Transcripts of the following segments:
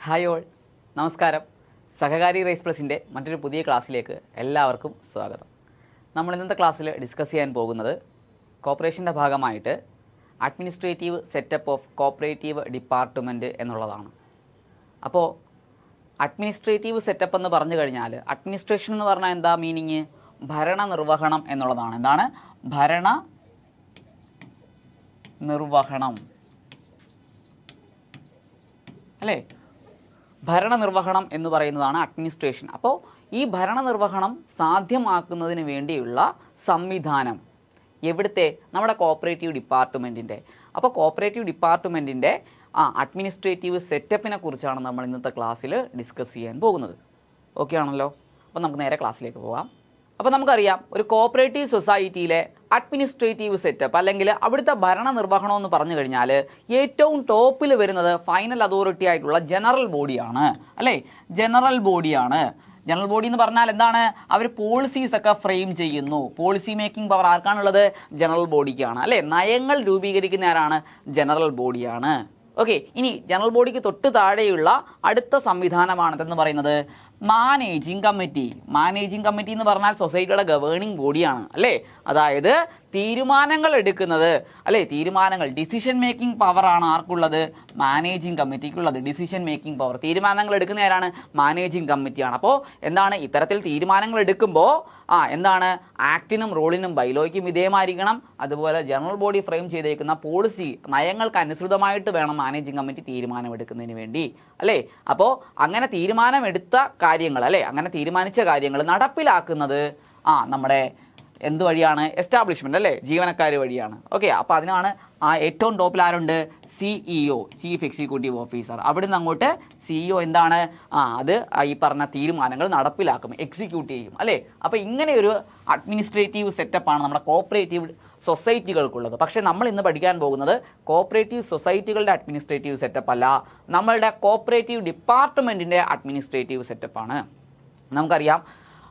Hi all, നമസ്കാരം. സഹകാരി rice പ്ലസിൻ്റെ മറ്റൊരു പുതിയ ക്ലാസ്സിലേക്ക് എല്ലാവർക്കും സ്വാഗതം. നമ്മൾ ഇന്നത്തെ ക്ലാസ്സിൽ ഡിസ്കസ് ചെയ്യാൻ പോകുന്നത് കോർപ്പറേഷൻ്റെ ഭാഗമായിട്ട് administrative setup of cooperative department എന്നുള്ളതാണ്. അപ്പോൾ അഡ്മിനിസ്ട്രേറ്റീവ് സെറ്റപ്പ് എന്ന് പറഞ്ഞു കഴിഞ്ഞാൽ അഡ്മിനിസ്ട്രേഷൻ എന്ന് പറഞ്ഞാൽ എന്താ മീനിങ്? ഭരണനിർവഹണം എന്നുള്ളതാണ്. എന്താണ് ഭരണ നിർവഹണം അല്ലേ? ഭരണനിർവഹണം എന്ന് പറയുന്നതാണ് അഡ്മിനിസ്ട്രേഷൻ. അപ്പോൾ ഈ ഭരണനിർവഹണം സാധ്യമാക്കുന്നതിന് വേണ്ടിയുള്ള സംവിധാനം എവിടുത്തെ? നമ്മുടെ കോപ്പറേറ്റീവ് ഡിപ്പാർട്ട്മെൻറ്റിൻ്റെ. അപ്പോൾ കോപ്പറേറ്റീവ് ഡിപ്പാർട്ട്മെൻറ്റിൻ്റെ അഡ്മിനിസ്ട്രേറ്റീവ് സെറ്റപ്പിനെ കുറിച്ചാണ് നമ്മൾ ഇന്നത്തെ ക്ലാസ്സിൽ ഡിസ്കസ് ചെയ്യാൻ പോകുന്നത്. ഓക്കെ ആണല്ലോ? അപ്പോൾ നമുക്ക് നേരെ ക്ലാസ്സിലേക്ക് പോകാം. അപ്പോൾ നമുക്കറിയാം, ഒരു കോപ്പറേറ്റീവ് സൊസൈറ്റിയിലെ അഡ്മിനിസ്ട്രേറ്റീവ് സെറ്റപ്പ് അല്ലെങ്കിൽ അവിടുത്തെ ഭരണനിർവഹണം എന്ന് പറഞ്ഞു കഴിഞ്ഞാൽ ഏറ്റവും ടോപ്പിൽ വരുന്നത് ഫൈനൽ അതോറിറ്റി ആയിട്ടുള്ള ജനറൽ ബോഡിയാണ് അല്ലേ? ജനറൽ ബോഡിയാണ്. ജനറൽ ബോഡി എന്ന് പറഞ്ഞാൽ എന്താണ്? അവർ പോളിസീസ് ഒക്കെ ഫ്രെയിം ചെയ്യുന്നു. പോളിസി മേക്കിംഗ് പവർ ആർക്കാണുള്ളത്? ജനറൽ ബോഡിക്കാണ് അല്ലേ? നയങ്ങൾ രൂപീകരിക്കുന്ന ആരാണ്? ജനറൽ ബോഡിയാണ്. ഓക്കെ, ഇനി ജനറൽ ബോഡിക്ക് തൊട്ട് താഴെയുള്ള അടുത്ത സംവിധാനമാണെന്ന് പറയുന്നത് മാനേജിങ് കമ്മിറ്റി. മാനേജിങ് കമ്മിറ്റി എന്ന് പറഞ്ഞാൽ സൊസൈറ്റിയുടെ ഗവേണിംഗ് ബോഡിയാണ് അല്ലേ? അതായത് തീരുമാനങ്ങൾ എടുക്കുന്നത് അല്ലേ? തീരുമാനങ്ങൾ, ഡിസിഷൻ മേക്കിംഗ് പവറാണ് ആർക്കുള്ളത്? മാനേജിങ് കമ്മിറ്റിക്കുള്ളത്. ഡിസിഷൻ മേക്കിംഗ് പവർ, തീരുമാനങ്ങൾ എടുക്കുന്ന ആരാണ്? മാനേജിങ് കമ്മിറ്റിയാണ്. അപ്പോൾ എന്താണ്? ഇത്തരത്തിൽ തീരുമാനങ്ങൾ എടുക്കുമ്പോൾ എന്താണ്? ആക്ടിനും റൂളിനും ബൈലോയ്ക്കും വിധേയമായിരിക്കണം. അതുപോലെ ജനറൽ ബോഡി ഫ്രെയിം ചെയ്തേക്കുന്ന പോളിസി നയങ്ങൾക്ക് അനുസൃതമായിട്ട് വേണം മാനേജിങ് കമ്മിറ്റി തീരുമാനമെടുക്കുന്നതിന് വേണ്ടി അല്ലേ? അപ്പോൾ അങ്ങനെ തീരുമാനമെടുത്ത കാര്യങ്ങൾ അല്ലേ, അങ്ങനെ തീരുമാനിച്ച കാര്യങ്ങൾ നടപ്പിലാക്കുന്നത് നമ്മുടെ എന്ത് വഴിയാണ്? എസ്റ്റാബ്ലിഷ്മെൻറ്റ് അല്ലേ? ജീവനക്കാർ വഴിയാണ്. ഓക്കെ, അപ്പോൾ അതിനാണ് ഏറ്റവും ടോപ്പിൽ ആരുണ്ട്? CEO, chief executive officer. അവിടുന്ന് അങ്ങോട്ട് CEO എന്താണ്? അത് ഈ പറഞ്ഞ തീരുമാനങ്ങൾ നടപ്പിലാക്കും, എക്സിക്യൂട്ട് ചെയ്യും അല്ലേ? അപ്പോൾ ഇങ്ങനെ ഒരു അഡ്മിനിസ്ട്രേറ്റീവ് സെറ്റപ്പാണ് നമ്മുടെ കോപ്പറേറ്റീവ് സൊസൈറ്റികൾക്കുള്ളത്. പക്ഷേ നമ്മൾ ഇന്ന് പഠിക്കാൻ പോകുന്നത് കോപ്പറേറ്റീവ് സൊസൈറ്റികളുടെ അഡ്മിനിസ്ട്രേറ്റീവ് സെറ്റപ്പ് അല്ല, നമ്മളുടെ കോപ്പറേറ്റീവ് ഡിപ്പാർട്ട്മെൻറ്റിൻ്റെ അഡ്മിനിസ്ട്രേറ്റീവ് സെറ്റപ്പാണ്. നമുക്കറിയാം,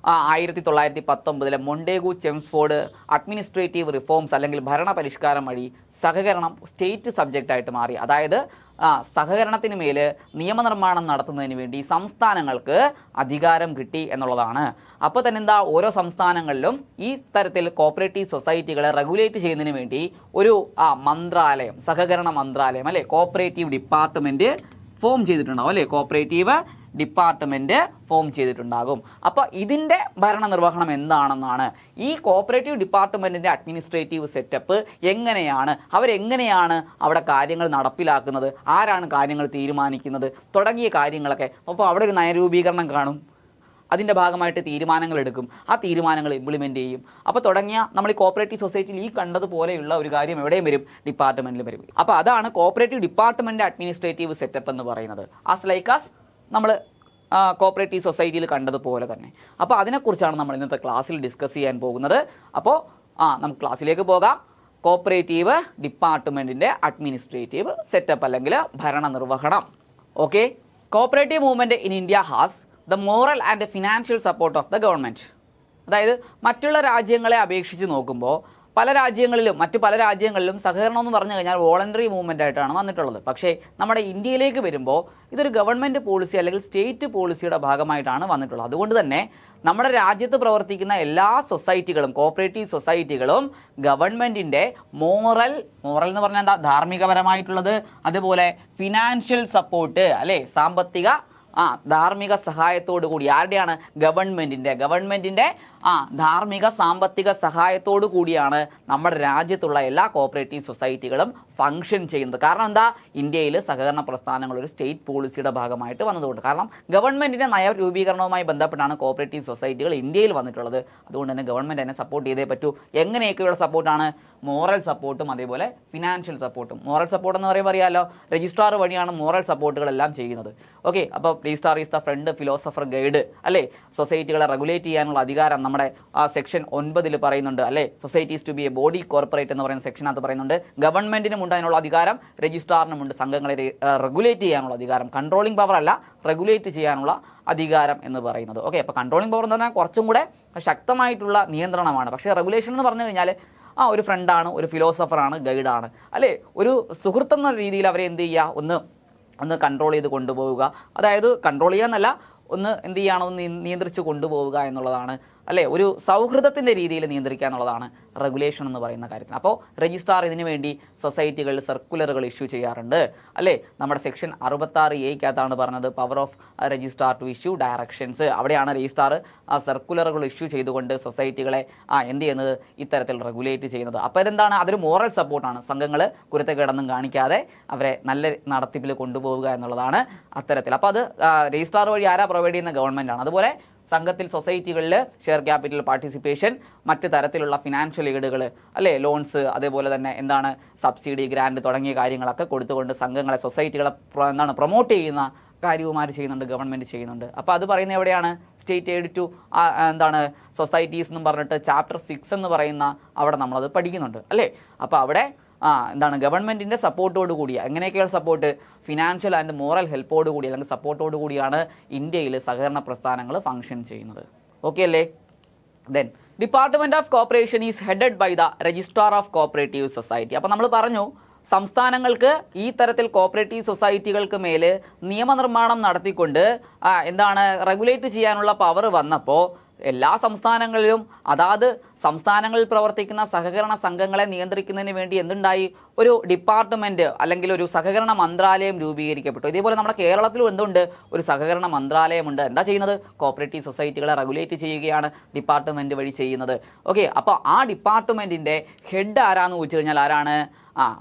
1919 മൊണ്ടേഗു ചെംസ്ഫോർഡ് അഡ്മിനിസ്ട്രേറ്റീവ് റിഫോംസ് അല്ലെങ്കിൽ ഭരണ പരിഷ്കാരം വഴി സഹകരണം സ്റ്റേറ്റ് സബ്ജക്റ്റായിട്ട് മാറി. അതായത് സഹകരണത്തിന് മേൽ നിയമനിർമ്മാണം നടത്തുന്നതിന് വേണ്ടി സംസ്ഥാനങ്ങൾക്ക് അധികാരം കിട്ടി എന്നുള്ളതാണ്. അപ്പോൾ തന്നെ എന്താ, ഓരോ സംസ്ഥാനങ്ങളിലും ഈ തരത്തിൽ കോപ്പറേറ്റീവ് സൊസൈറ്റികളെ റെഗുലേറ്റ് ചെയ്യുന്നതിന് വേണ്ടി ഒരു മന്ത്രാലയം, സഹകരണ മന്ത്രാലയം അല്ലേ, കോപ്പറേറ്റീവ് ഡിപ്പാർട്ട്മെൻറ്റ് ഫോം ചെയ്തിട്ടുണ്ടാവും അല്ലേ? കോപ്പറേറ്റീവ് ഡിപ്പാർട്ട്മെൻറ്റ് ഫോം ചെയ്തിട്ടുണ്ടാകും. അപ്പോൾ ഇതിൻ്റെ ഭരണനിർവഹണം എന്താണെന്നാണ് ഈ കോപ്പറേറ്റീവ് ഡിപ്പാർട്ട്മെൻറ്റിൻ്റെ അഡ്മിനിസ്ട്രേറ്റീവ് സെറ്റപ്പ് എങ്ങനെയാണ്, അവരെങ്ങനെയാണ് അവിടെ കാര്യങ്ങൾ നടപ്പിലാക്കുന്നത്, ആരാണ് കാര്യങ്ങൾ തീരുമാനിക്കുന്നത് തുടങ്ങിയ കാര്യങ്ങളൊക്കെ. അപ്പോൾ അവിടെ ഒരു നയരൂപീകരണം കാണും, അതിൻ്റെ ഭാഗമായിട്ട് തീരുമാനങ്ങൾ എടുക്കും, ആ തീരുമാനങ്ങൾ ഇംപ്ലിമെൻറ്റ് ചെയ്യും. അപ്പോൾ തുടങ്ങിയ നമ്മൾ ഈ കോപ്പറേറ്റീവ് സൊസൈറ്റിയിൽ ഈ കണ്ടതുപോലെയുള്ള ഒരു കാര്യം എവിടെയും വരും? ഡിപ്പാർട്ട്മെൻറ്റിൽ വരും. അപ്പോൾ അതാണ് കോപ്പറേറ്റീവ് ഡിപ്പാർട്ട്മെൻറ്റ് അഡ്മിനിസ്ട്രേറ്റീവ് സെറ്റപ്പ് എന്ന് പറയുന്നത്. ആസ് ലൈക്ക് ആസ് നമ്മൾ കോപ്പറേറ്റീവ് സൊസൈറ്റിയിൽ കണ്ടതുപോലെ തന്നെ. അപ്പോൾ അതിനെക്കുറിച്ചാണ് നമ്മൾ ഇന്നത്തെ ക്ലാസ്സിൽ ഡിസ്കസ് ചെയ്യാൻ പോകുന്നത്. അപ്പോൾ നമുക്ക് ക്ലാസ്സിലേക്ക് പോകാം. കോപ്പറേറ്റീവ് ഡിപ്പാർട്ട്മെൻറ്റിൻ്റെ അഡ്മിനിസ്ട്രേറ്റീവ് സെറ്റപ്പ് അല്ലെങ്കിൽ ഭരണനിർവഹണം. Okay, cooperative movement in India has the moral and financial support of the government. അതായത് മറ്റുള്ള രാജ്യങ്ങളെ അപേക്ഷിച്ച് നോക്കുമ്പോൾ മറ്റു പല രാജ്യങ്ങളിലും സഹകരണം എന്ന് പറഞ്ഞു കഴിഞ്ഞാൽ വോളണ്ടറി മൂവ്മെൻ്റ് ആയിട്ടാണ് വന്നിട്ടുള്ളത്. പക്ഷേ നമ്മുടെ ഇന്ത്യയിലേക്ക് വരുമ്പോൾ ഇതൊരു ഗവൺമെൻറ് പോളിസി അല്ലെങ്കിൽ സ്റ്റേറ്റ് പോളിസിയുടെ ഭാഗമായിട്ടാണ് വന്നിട്ടുള്ളത്. അതുകൊണ്ട് തന്നെ നമ്മുടെ രാജ്യത്ത് പ്രവർത്തിക്കുന്ന എല്ലാ സൊസൈറ്റികളും, കോപ്പറേറ്റീവ് സൊസൈറ്റികളും ഗവൺമെൻറ്റിൻ്റെ മോറൽ എന്ന് പറഞ്ഞാൽ എന്താ? ധാർമ്മികപരമായിട്ടുള്ളത്. അതുപോലെ ഫിനാൻഷ്യൽ സപ്പോർട്ട് അല്ലേ, സാമ്പത്തിക ധാർമ്മിക സഹായത്തോടു കൂടി. ആരുടെയാണ്? ഗവൺമെൻറ്റിൻ്റെ ധാർമ്മിക സാമ്പത്തിക സഹായത്തോടു കൂടിയാണ് നമ്മുടെ രാജ്യത്തുള്ള എല്ലാ കോപ്പറേറ്റീവ് സൊസൈറ്റികളും ഫങ്ഷൻ ചെയ്യുന്നത്. കാരണം എന്താ? ഇന്ത്യയിൽ സഹകരണ പ്രസ്ഥാനങ്ങൾ ഒരു സ്റ്റേറ്റ് പോളിസിയുടെ ഭാഗമായിട്ട് വന്നതുകൊണ്ട്. കാരണം ഗവൺമെൻറ്റിൻ്റെ നയരൂപീകരണവുമായി ബന്ധപ്പെട്ടാണ് കോപ്പറേറ്റീവ് സൊസൈറ്റികൾ ഇന്ത്യയിൽ വന്നിട്ടുള്ളത്. അതുകൊണ്ട് തന്നെ ഗവൺമെൻറ് തന്നെ സപ്പോർട്ട് ചെയ്തേ പറ്റൂ. എങ്ങനെയൊക്കെയുള്ള സപ്പോർട്ടാണ്? മോറൽ സപ്പോർട്ടും അതേപോലെ ഫിനാൻഷ്യൽ സപ്പോർട്ടും. മോറൽ സപ്പോർട്ട് എന്ന് പറയുമ്പോൾ അറിയാമല്ലോ, രജിസ്ട്രാർ വഴിയാണ് മോറൽ സപ്പോർട്ടുകളെല്ലാം ചെയ്യുന്നത്. ഓക്കെ, അപ്പോൾ registrar is the front philosopher guide അല്ലേ? സൊസൈറ്റികളെ റെഗുലേറ്റ് ചെയ്യാനുള്ള അധികാരം നമ്മുടെ സെക്ഷൻ 9 പറയുന്നുണ്ട് അല്ലേ? Societies to be a body corporate എന്ന് പറയുന്ന സെക്ഷനകത്ത് പറയുന്നുണ്ട്. ഗവൺമെൻറ്റിനും ഉണ്ട് അതിനുള്ള അധികാരം, രജിസ്ട്രാറിനുമുണ്ട് സംഘങ്ങളെ റെഗുലേറ്റ് ചെയ്യാനുള്ള അധികാരം. കൺട്രോളിംഗ് പവർ അല്ല, റെഗുലേറ്റ് ചെയ്യാനുള്ള അധികാരം എന്ന് പറയുന്നത്. ഓക്കെ, അപ്പോൾ കൺട്രോളിംഗ് പവർ എന്ന് പറഞ്ഞാൽ കുറച്ചും കൂടെ ശക്തമായിട്ടുള്ള നിയന്ത്രണമാണ്. പക്ഷേ റെഗുലേഷൻ എന്ന് പറഞ്ഞു കഴിഞ്ഞാൽ ഒരു ഫ്രണ്ടാണ്, ഒരു ഫിലോസഫറാണ്, ഗൈഡാണ് അല്ലേ? ഒരു സുഹൃത്തെന്ന രീതിയിൽ അവരെ എന്ത് ചെയ്യുക? ഒന്ന് ഒന്ന് കൺട്രോൾ ചെയ്ത് കൊണ്ടുപോവുക, അതായത് കൺട്രോൾ ചെയ്യാന്നല്ല, ഒന്ന് എന്ത് ചെയ്യണം, ഒന്ന് നിയന്ത്രിച്ച് കൊണ്ടുപോവുക എന്നുള്ളതാണ്, അല്ലേ, ഒരു സൗഹൃദത്തിൻ്റെ രീതിയിൽ നിയന്ത്രിക്കുക എന്നുള്ളതാണ് റെഗുലേഷൻ എന്ന് പറയുന്ന കാര്യത്തിൽ. അപ്പോൾ രജിസ്ട്രാർ ഇതിനു വേണ്ടി സൊസൈറ്റികളിൽ സർക്കുലറുകൾ ഇഷ്യൂ ചെയ്യാറുണ്ട്, അല്ലേ. നമ്മുടെ സെക്ഷൻ 66A പറഞ്ഞത് power of registrar to issue directions. അവിടെയാണ് രജിസ്ട്രാർ ആ സർക്കുലറുകൾ ഇഷ്യൂ ചെയ്തുകൊണ്ട് സൊസൈറ്റികളെ എന്ത് ചെയ്യുന്നത്, ഇത്തരത്തിൽ റെഗുലേറ്റ് ചെയ്യുന്നത്. അപ്പോൾ ഇതെന്താണ്, അതൊരു മോറൽ സപ്പോർട്ടാണ്. സംഘങ്ങൾ കുരുത്തക്കേടൊന്നും കാണിക്കാതെ അവരെ നല്ല നടത്തിപ്പിൽ കൊണ്ടുപോവുക എന്നുള്ളതാണ് അത്തരത്തിൽ. അപ്പോൾ അത് രജിസ്ട്രാർ വഴി ആരാ പ്രൊവൈഡ് ചെയ്യുന്ന, ഗവൺമെൻറ്റാണ്. അതുപോലെ സംഘത്തിൽ സൊസൈറ്റികളിൽ ഷെയർ ക്യാപിറ്റൽ പാർട്ടിസിപ്പേഷൻ, മറ്റ് തരത്തിലുള്ള ഫിനാൻഷ്യൽ എയ്ഡുകൾ, അല്ലേ, ലോൺസ്, അതേപോലെ തന്നെ എന്താണ് സബ്സിഡി, ഗ്രാൻഡ് തുടങ്ങിയ കാര്യങ്ങളൊക്കെ കൊടുത്തുകൊണ്ട് സംഘങ്ങളെ, സൊസൈറ്റികളെ പ്രൊമോട്ട് ചെയ്യുന്ന കാര്യവുമാർ ചെയ്യുന്നുണ്ട്, ഗവൺമെൻറ് ചെയ്യുന്നുണ്ട്. അപ്പോൾ അത് പറയുന്നത് എവിടെയാണ്, സ്റ്റേറ്റ് എയ്ഡ് ടു സൊസൈറ്റീസ് എന്നും പറഞ്ഞിട്ട് ചാപ്റ്റർ 6 എന്ന് പറയുന്ന അവിടെ നമ്മളത് പഠിക്കുന്നുണ്ട്, അല്ലേ. അപ്പോൾ അവിടെ ഗവൺമെൻറ്റിൻ്റെ സപ്പോർട്ടോട് കൂടി, എങ്ങനെയൊക്കെയുള്ള സപ്പോർട്ട്, ഫിനാൻഷ്യൽ ആൻഡ് മോറൽ ഹെൽപ്പോട് കൂടി അല്ലെങ്കിൽ സപ്പോർട്ടോട് കൂടിയാണ് ഇന്ത്യയിൽ സഹകരണ പ്രസ്ഥാനങ്ങൾ ഫംഗ്ഷൻ ചെയ്യുന്നത്. ഓക്കെ അല്ലേ. Then department of corporation is headed by the registrar of cooperative society. അപ്പോൾ നമ്മൾ പറഞ്ഞു, സംസ്ഥാനങ്ങൾക്ക് ഈ തരത്തിൽ കോഓപ്പറേറ്റീവ് സൊസൈറ്റികൾക്ക് മേൽ നിയമനിർമ്മാണം നടത്തിക്കൊണ്ട് റെഗുലേറ്റ് ചെയ്യാനുള്ള പവർ വന്നപ്പോൾ എല്ലാ സംസ്ഥാനങ്ങളിലും അതാത് സംസ്ഥാനങ്ങളിൽ പ്രവർത്തിക്കുന്ന സഹകരണ സംഘങ്ങളെ നിയന്ത്രിക്കുന്നതിന് വേണ്ടി എന്തുണ്ടായി, ഒരു ഡിപ്പാർട്ട്മെൻറ്റ് അല്ലെങ്കിൽ ഒരു സഹകരണ മന്ത്രാലയം രൂപീകരിക്കപ്പെട്ടു. ഇതേപോലെ നമ്മുടെ കേരളത്തിലും എന്തുണ്ട്, ഒരു സഹകരണ മന്ത്രാലയമുണ്ട്. എന്താ ചെയ്യുന്നത്, കോഓപ്പറേറ്റീവ് സൊസൈറ്റികളെ റെഗുലേറ്റ് ചെയ്യുകയാണ് ഡിപ്പാർട്ട്മെൻറ്റ് വഴി ചെയ്യുന്നത്. ഓക്കെ, അപ്പോൾ ആ ഡിപ്പാർട്ട്മെൻറ്റിൻ്റെ ഹെഡ് ആരാന്ന് ചോദിച്ചു കഴിഞ്ഞാൽ ആരാണ്,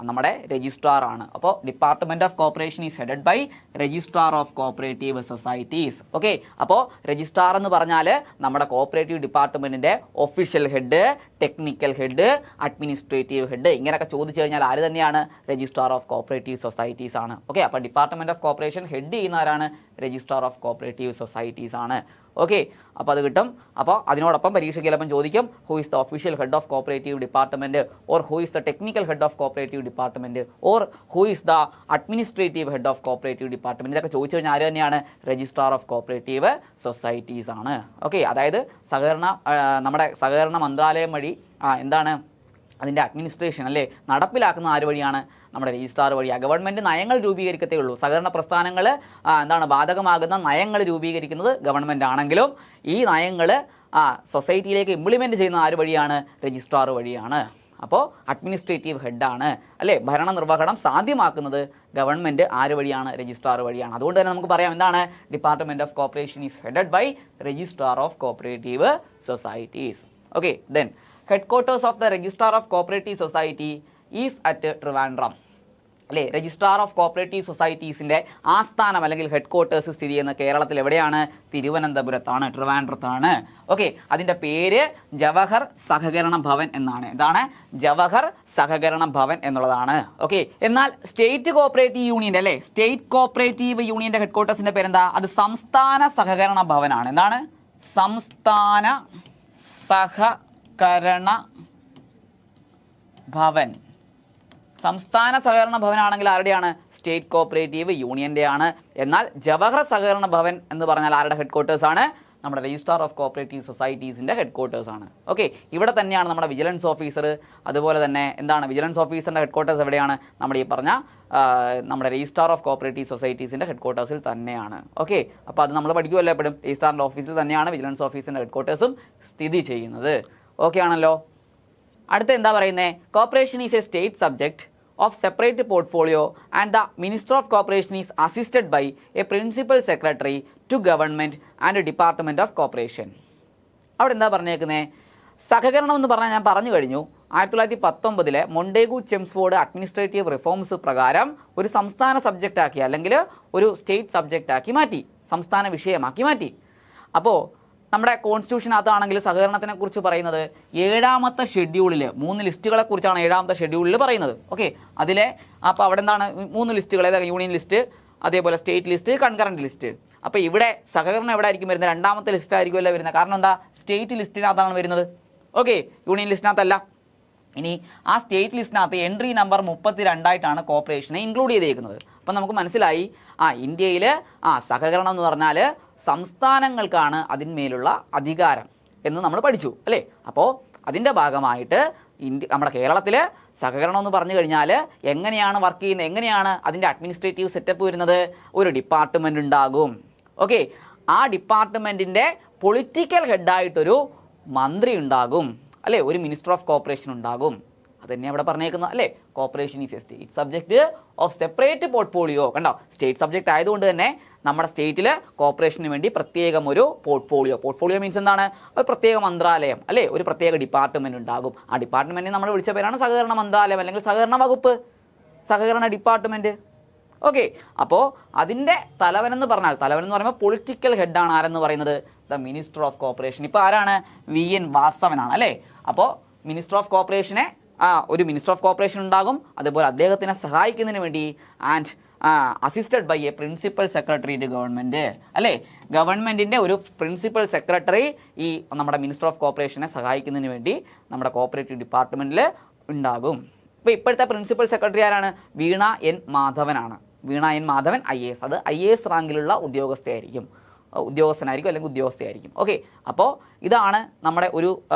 നമ്മുടെ രജിസ്ട്രാർ ആണ്. അപ്പോൾ department of corporation is headed by registrar of cooperative societies. Okay, അപ്പോൾ രജിസ്ട്രാർ എന്ന് പറഞ്ഞാൽ നമ്മുടെ കോഓപ്പറേറ്റീവ് ഡിപ്പാർട്ട്മെന്റിന്റെ official head, technical head, administrative head, ഇങ്ങനെയൊക്കെ ചോദിച്ചു കഴിഞ്ഞാൽ ആര് തന്നെയാണ്, രജിസ്ട്രാർ ഓഫ് കോഓപ്പറേറ്റീവ് സൊസൈറ്റീസ് ആണ്. ഓക്കെ, അപ്പോൾ ഡിപ്പാർട്ട്മെന്റ് ഓഫ് കോർപ്പറേഷൻ ഹെഡ് ചെയ്യുന്ന ആരാണ്, രജിസ്ട്രാർ ഓഫ് കോഓപ്പറേറ്റീവ് സൊസൈറ്റീസ് ആണ്. ഓക്കെ, അപ്പോൾ അത് കിട്ടും. അപ്പോൾ അതിനോടൊപ്പം പരീക്ഷയ്ക്ക് ചിലപ്പം ചോദിക്കും, who is the official head of cooperative department, or who is the technical head of cooperative department, or who is the administrative head of cooperative department. ഇതൊക്കെ ചോദിച്ചു കഴിഞ്ഞാൽ ആര് തന്നെയാണ്, രജിസ്ട്രാർ ഓഫ് കോഓപ്പറേറ്റീവ് സൊസൈറ്റീസ് ആണ്. ഓക്കെ, അതായത് നമ്മുടെ സഹകരണ മന്ത്രാലയം വഴി അതിൻ്റെ അഡ്മിനിസ്ട്രേഷൻ, അല്ലേ, നടപ്പിലാക്കുന്ന ആര് വഴിയാണ്, നമ്മുടെ രജിസ്ട്രാർ വഴിയാണ്. ഗവൺമെൻറ് നയങ്ങൾ രൂപീകരിക്കത്തേ ഉള്ളൂ. സഹകരണ പ്രസ്ഥാനങ്ങൾ ബാധകമാകുന്ന നയങ്ങൾ രൂപീകരിക്കുന്നത് ഗവൺമെൻറ് ആണെങ്കിലും ഈ നയങ്ങൾ സൊസൈറ്റിയിലേക്ക് ഇംപ്ലിമെൻറ്റ് ചെയ്യുന്ന ആര് വഴിയാണ്, രജിസ്ട്രാർ വഴിയാണ്. അപ്പോൾ അഡ്മിനിസ്ട്രേറ്റീവ് ഹെഡാണ്, അല്ലേ, ഭരണനിർവഹണം സാധ്യമാക്കുന്നത് ഗവൺമെൻറ് ആര് വഴിയാണ്, രജിസ്ട്രാർ വഴിയാണ്. അതുകൊണ്ട് തന്നെ നമുക്ക് പറയാം, department of corporation is headed by registrar of cooperative societies. Okay, then headquarters of the registrar of cooperative society is at Trivandrum. അല്ലേ, രജിസ്ട്രാർ ഓഫ് കോഓപ്പറേറ്റീവ് സൊസൈറ്റീസിൻ്റെ ആസ്ഥാനം അല്ലെങ്കിൽ ഹെഡ്ക്വാർട്ടേഴ്സ് സ്ഥിതി ചെയ്യുന്ന കേരളത്തിൽ എവിടെയാണ്, തിരുവനന്തപുരത്താണ്, ട്രിവാൻഡ്രത്താണ്. ഓക്കെ, അതിൻ്റെ പേര് ജവഹർ സഹകരണ ഭവൻ എന്നാണ്. ജവഹർ സഹകരണ ഭവൻ എന്നുള്ളതാണ്. ഓക്കെ, എന്നാൽ സ്റ്റേറ്റ് കോഓപ്പറേറ്റീവ് യൂണിയൻ്റെ, അല്ലേ, സ്റ്റേറ്റ് കോഓപ്പറേറ്റീവ് യൂണിയൻ്റെ ഹെഡ്ക്വാർട്ടേഴ്സിൻ്റെ പേരെന്താ, അത് സംസ്ഥാന സഹകരണ ഭവനാണ്. സംസ്ഥാന സഹകരണ ഭവൻ. സംസ്ഥാന സഹകരണ ഭവനാണെങ്കിൽ ആരുടെയാണ്, സ്റ്റേറ്റ് കോഓപ്പറേറ്റീവ് യൂണിയൻ്റെ ആണ്. എന്നാൽ ജവഹർ സഹകരണ ഭവൻ എന്ന് പറഞ്ഞാൽ ആരുടെ ഹെഡ്ക്വാർട്ടേഴ്സ് ആണ്, നമ്മുടെ രജിസ്ട്രാർ ഓഫ് കോഓപ്പറേറ്റീവ് സൊസൈറ്റീസിൻ്റെ ഹെഡ്ക്വാർട്ടേഴ്സ് ആണ്. ഓക്കെ, ഇവിടെ തന്നെയാണ് നമ്മുടെ വിജിലൻസ് ഓഫീസർ. അതുപോലെ തന്നെ വിജിലൻസ് ഓഫീസറിൻ്റെ ഹെഡ്ക്വാർട്ടേഴ്സ് എവിടെയാണ്, നമ്മുടെ ഈ പറഞ്ഞ നമ്മുടെ രജിസ്ട്രാർ ഓഫ് കോഓപ്പറേറ്റീവ് സൊസൈറ്റീസിൻ്റെ ഹെഡ്ക്വാർട്ടേഴ്സിൽ തന്നെയാണ്. ഓക്കെ, അപ്പോൾ അത് നമ്മൾ പഠിക്കുമല്ലോ എപ്പോഴും, രജിസ്ട്രാറിൻ്റെ ഓഫീസിൽ തന്നെയാണ് വിജിലൻസ് ഓഫീസിൻ്റെ ഹെഡ്ക്വാർട്ടേഴ്സും സ്ഥിതി ചെയ്യുന്നത്. ഓക്കെ ആണല്ലോ. അടുത്ത എന്താ പറയുന്നത്, corporation is a state subject of separate portfolio and the minister of corporation is assisted by a principal secretary to government and department of corporation. അവിടെ എന്താ പറഞ്ഞേക്കുന്നത്, സഹകരണം എന്ന് പറഞ്ഞാൽ ഞാൻ പറഞ്ഞു കഴിഞ്ഞു, 1919 മൊണ്ടേഗു ചെംസ്ഫോർഡ് അഡ്മിനിസ്ട്രേറ്റീവ് റിഫോംസ് പ്രകാരം ഒരു സംസ്ഥാന സബ്ജക്റ്റ് ആക്കി, അല്ലെങ്കിൽ ഒരു സ്റ്റേറ്റ് സബ്ജക്റ്റ് ആക്കി മാറ്റി, സംസ്ഥാന വിഷയമാക്കി മാറ്റി. അപ്പോൾ നമ്മുടെ കോൺസ്റ്റിറ്റ്യൂഷനകത്താണെങ്കിൽ സഹകരണത്തിനെ കുറിച്ച് പറയുന്നത് 7ാമത്തെ ഷെഡ്യൂളിൽ 3 ലിസ്റ്റുകളെ കുറിച്ചാണ് 7ാമത്തെ ഷെഡ്യൂളിൽ പറയുന്നത്. ഓക്കെ, അതിലെ അപ്പോൾ അവിടെ 3 ലിസ്റ്റുകൾ, അതായത് യൂണിയൻ ലിസ്റ്റ്, അതേപോലെ സ്റ്റേറ്റ് ലിസ്റ്റ്, കൺകറന്റ് ലിസ്റ്റ്. അപ്പോൾ ഇവിടെ സഹകരണം എവിടെ ആയിരിക്കും വരുന്നത്, 2ാമത്തെ ലിസ്റ്റ് ആയിരിക്കുമല്ലോ വരുന്നത്. കാരണം എന്താ, സ്റ്റേറ്റ് ലിസ്റ്റിനകത്താണ് വരുന്നത്. ഓക്കെ, യൂണിയൻ ലിസ്റ്റിനകത്തല്ല. ഇനി ആ സ്റ്റേറ്റ് ലിസ്റ്റിനകത്ത് എൻട്രി നമ്പർ 32 കോർപ്പറേഷനെ ഇൻക്ലൂഡ് ചെയ്തേക്കുന്നത്. അപ്പം നമുക്ക് മനസ്സിലായി, ഇന്ത്യയിൽ സഹകരണം എന്ന് പറഞ്ഞാൽ സംസ്ഥാനങ്ങൾക്കാണ് അതിന്മേലുള്ള അധികാരം എന്ന് നമ്മൾ പഠിച്ചു, അല്ലേ. അപ്പോൾ അതിൻ്റെ ഭാഗമായിട്ട് നമ്മുടെ കേരളത്തിൽ സഹകരണം എന്ന് പറഞ്ഞു കഴിഞ്ഞാൽ എങ്ങനെയാണ് വർക്ക് ചെയ്യുന്നത്, എങ്ങനെയാണ് അതിൻ്റെ അഡ്മിനിസ്ട്രേറ്റീവ് സെറ്റപ്പ് വരുന്നത്? ഒരു ഡിപ്പാർട്ട്മെൻറ്റ് ഉണ്ടാകും. ഓക്കെ, ആ ഡിപ്പാർട്ട്മെൻറ്റിൻ്റെ പൊളിറ്റിക്കൽ ഹെഡായിട്ടൊരു മന്ത്രി ഉണ്ടാകും, അല്ലേ? ഒരു മിനിസ്റ്റർ ഓഫ് കോർപ്പറേഷൻ ഉണ്ടാകും. അത് തന്നെ അവിടെ പറഞ്ഞേക്കുന്നത്, അല്ലേ? Corporation is a state subject of separate portfolio. കണ്ടോ, സ്റ്റേറ്റ് സബ്ജക്റ്റ് ആയതുകൊണ്ട് തന്നെ നമ്മുടെ സ്റ്റേറ്റിൽ കോർപ്പറേഷന് വേണ്ടി പ്രത്യേകം ഒരു പോർട്ട്ഫോളിയോ മീൻസ് എന്താണ്? ഒരു പ്രത്യേക മന്ത്രാലയം, അല്ലേ? ഒരു പ്രത്യേക ഡിപ്പാർട്ട്മെൻറ്റ് ഉണ്ടാകും. ആ ഡിപ്പാർട്ട്മെൻറ്റിനെ നമ്മൾ വിളിച്ച പേരാണ് സഹകരണ മന്ത്രാലയം അല്ലെങ്കിൽ സഹകരണ വകുപ്പ്, സഹകരണ ഡിപ്പാർട്ട്മെൻറ്റ്. ഓക്കെ, അപ്പോൾ അതിൻ്റെ തലവൻ എന്ന് പറയുമ്പോൾ പൊളിറ്റിക്കൽ ഹെഡാണ് ആരെന്ന് പറയുന്നത്? The minister of corporation. ഇപ്പോൾ ആരാണ്? VN വാസവനാണ്, അല്ലേ? അപ്പോൾ മിനിസ്റ്റർ ഓഫ് കോർപ്പറേഷനെ ഒരു മിനിസ്റ്റർ ഓഫ് കോർപ്പറേഷൻ ഉണ്ടാകും. അതുപോലെ അദ്ദേഹത്തിനെ സഹായിക്കുന്നതിന് വേണ്ടി and assisted by a principal secretary to government, അല്ലേ? ഗവൺമെൻറ്റിൻ്റെ ഒരു പ്രിൻസിപ്പൽ സെക്രട്ടറി ഈ നമ്മുടെ മിനിസ്റ്റർ ഓഫ് കോർപ്പറേഷനെ സഹായിക്കുന്നതിന് വേണ്ടി നമ്മുടെ കോർപ്പറേറ്റീവ് ഡിപ്പാർട്ട്മെൻറ്റിൽ ഉണ്ടാകും. ഇപ്പോൾ ഇപ്പോഴത്തെ പ്രിൻസിപ്പൽ സെക്രട്ടറി ആരാണ്? വീണ N മാധവനാണ്. വീണ N മാധവൻ IAS. അത് IAS റാങ്കിലുള്ള ഉദ്യോഗസ്ഥനായിരിക്കും അല്ലെങ്കിൽ ഉദ്യോഗസ്ഥയായിരിക്കും. ഓക്കെ, അപ്പോൾ ഇതാണ് നമ്മുടെ ഒരു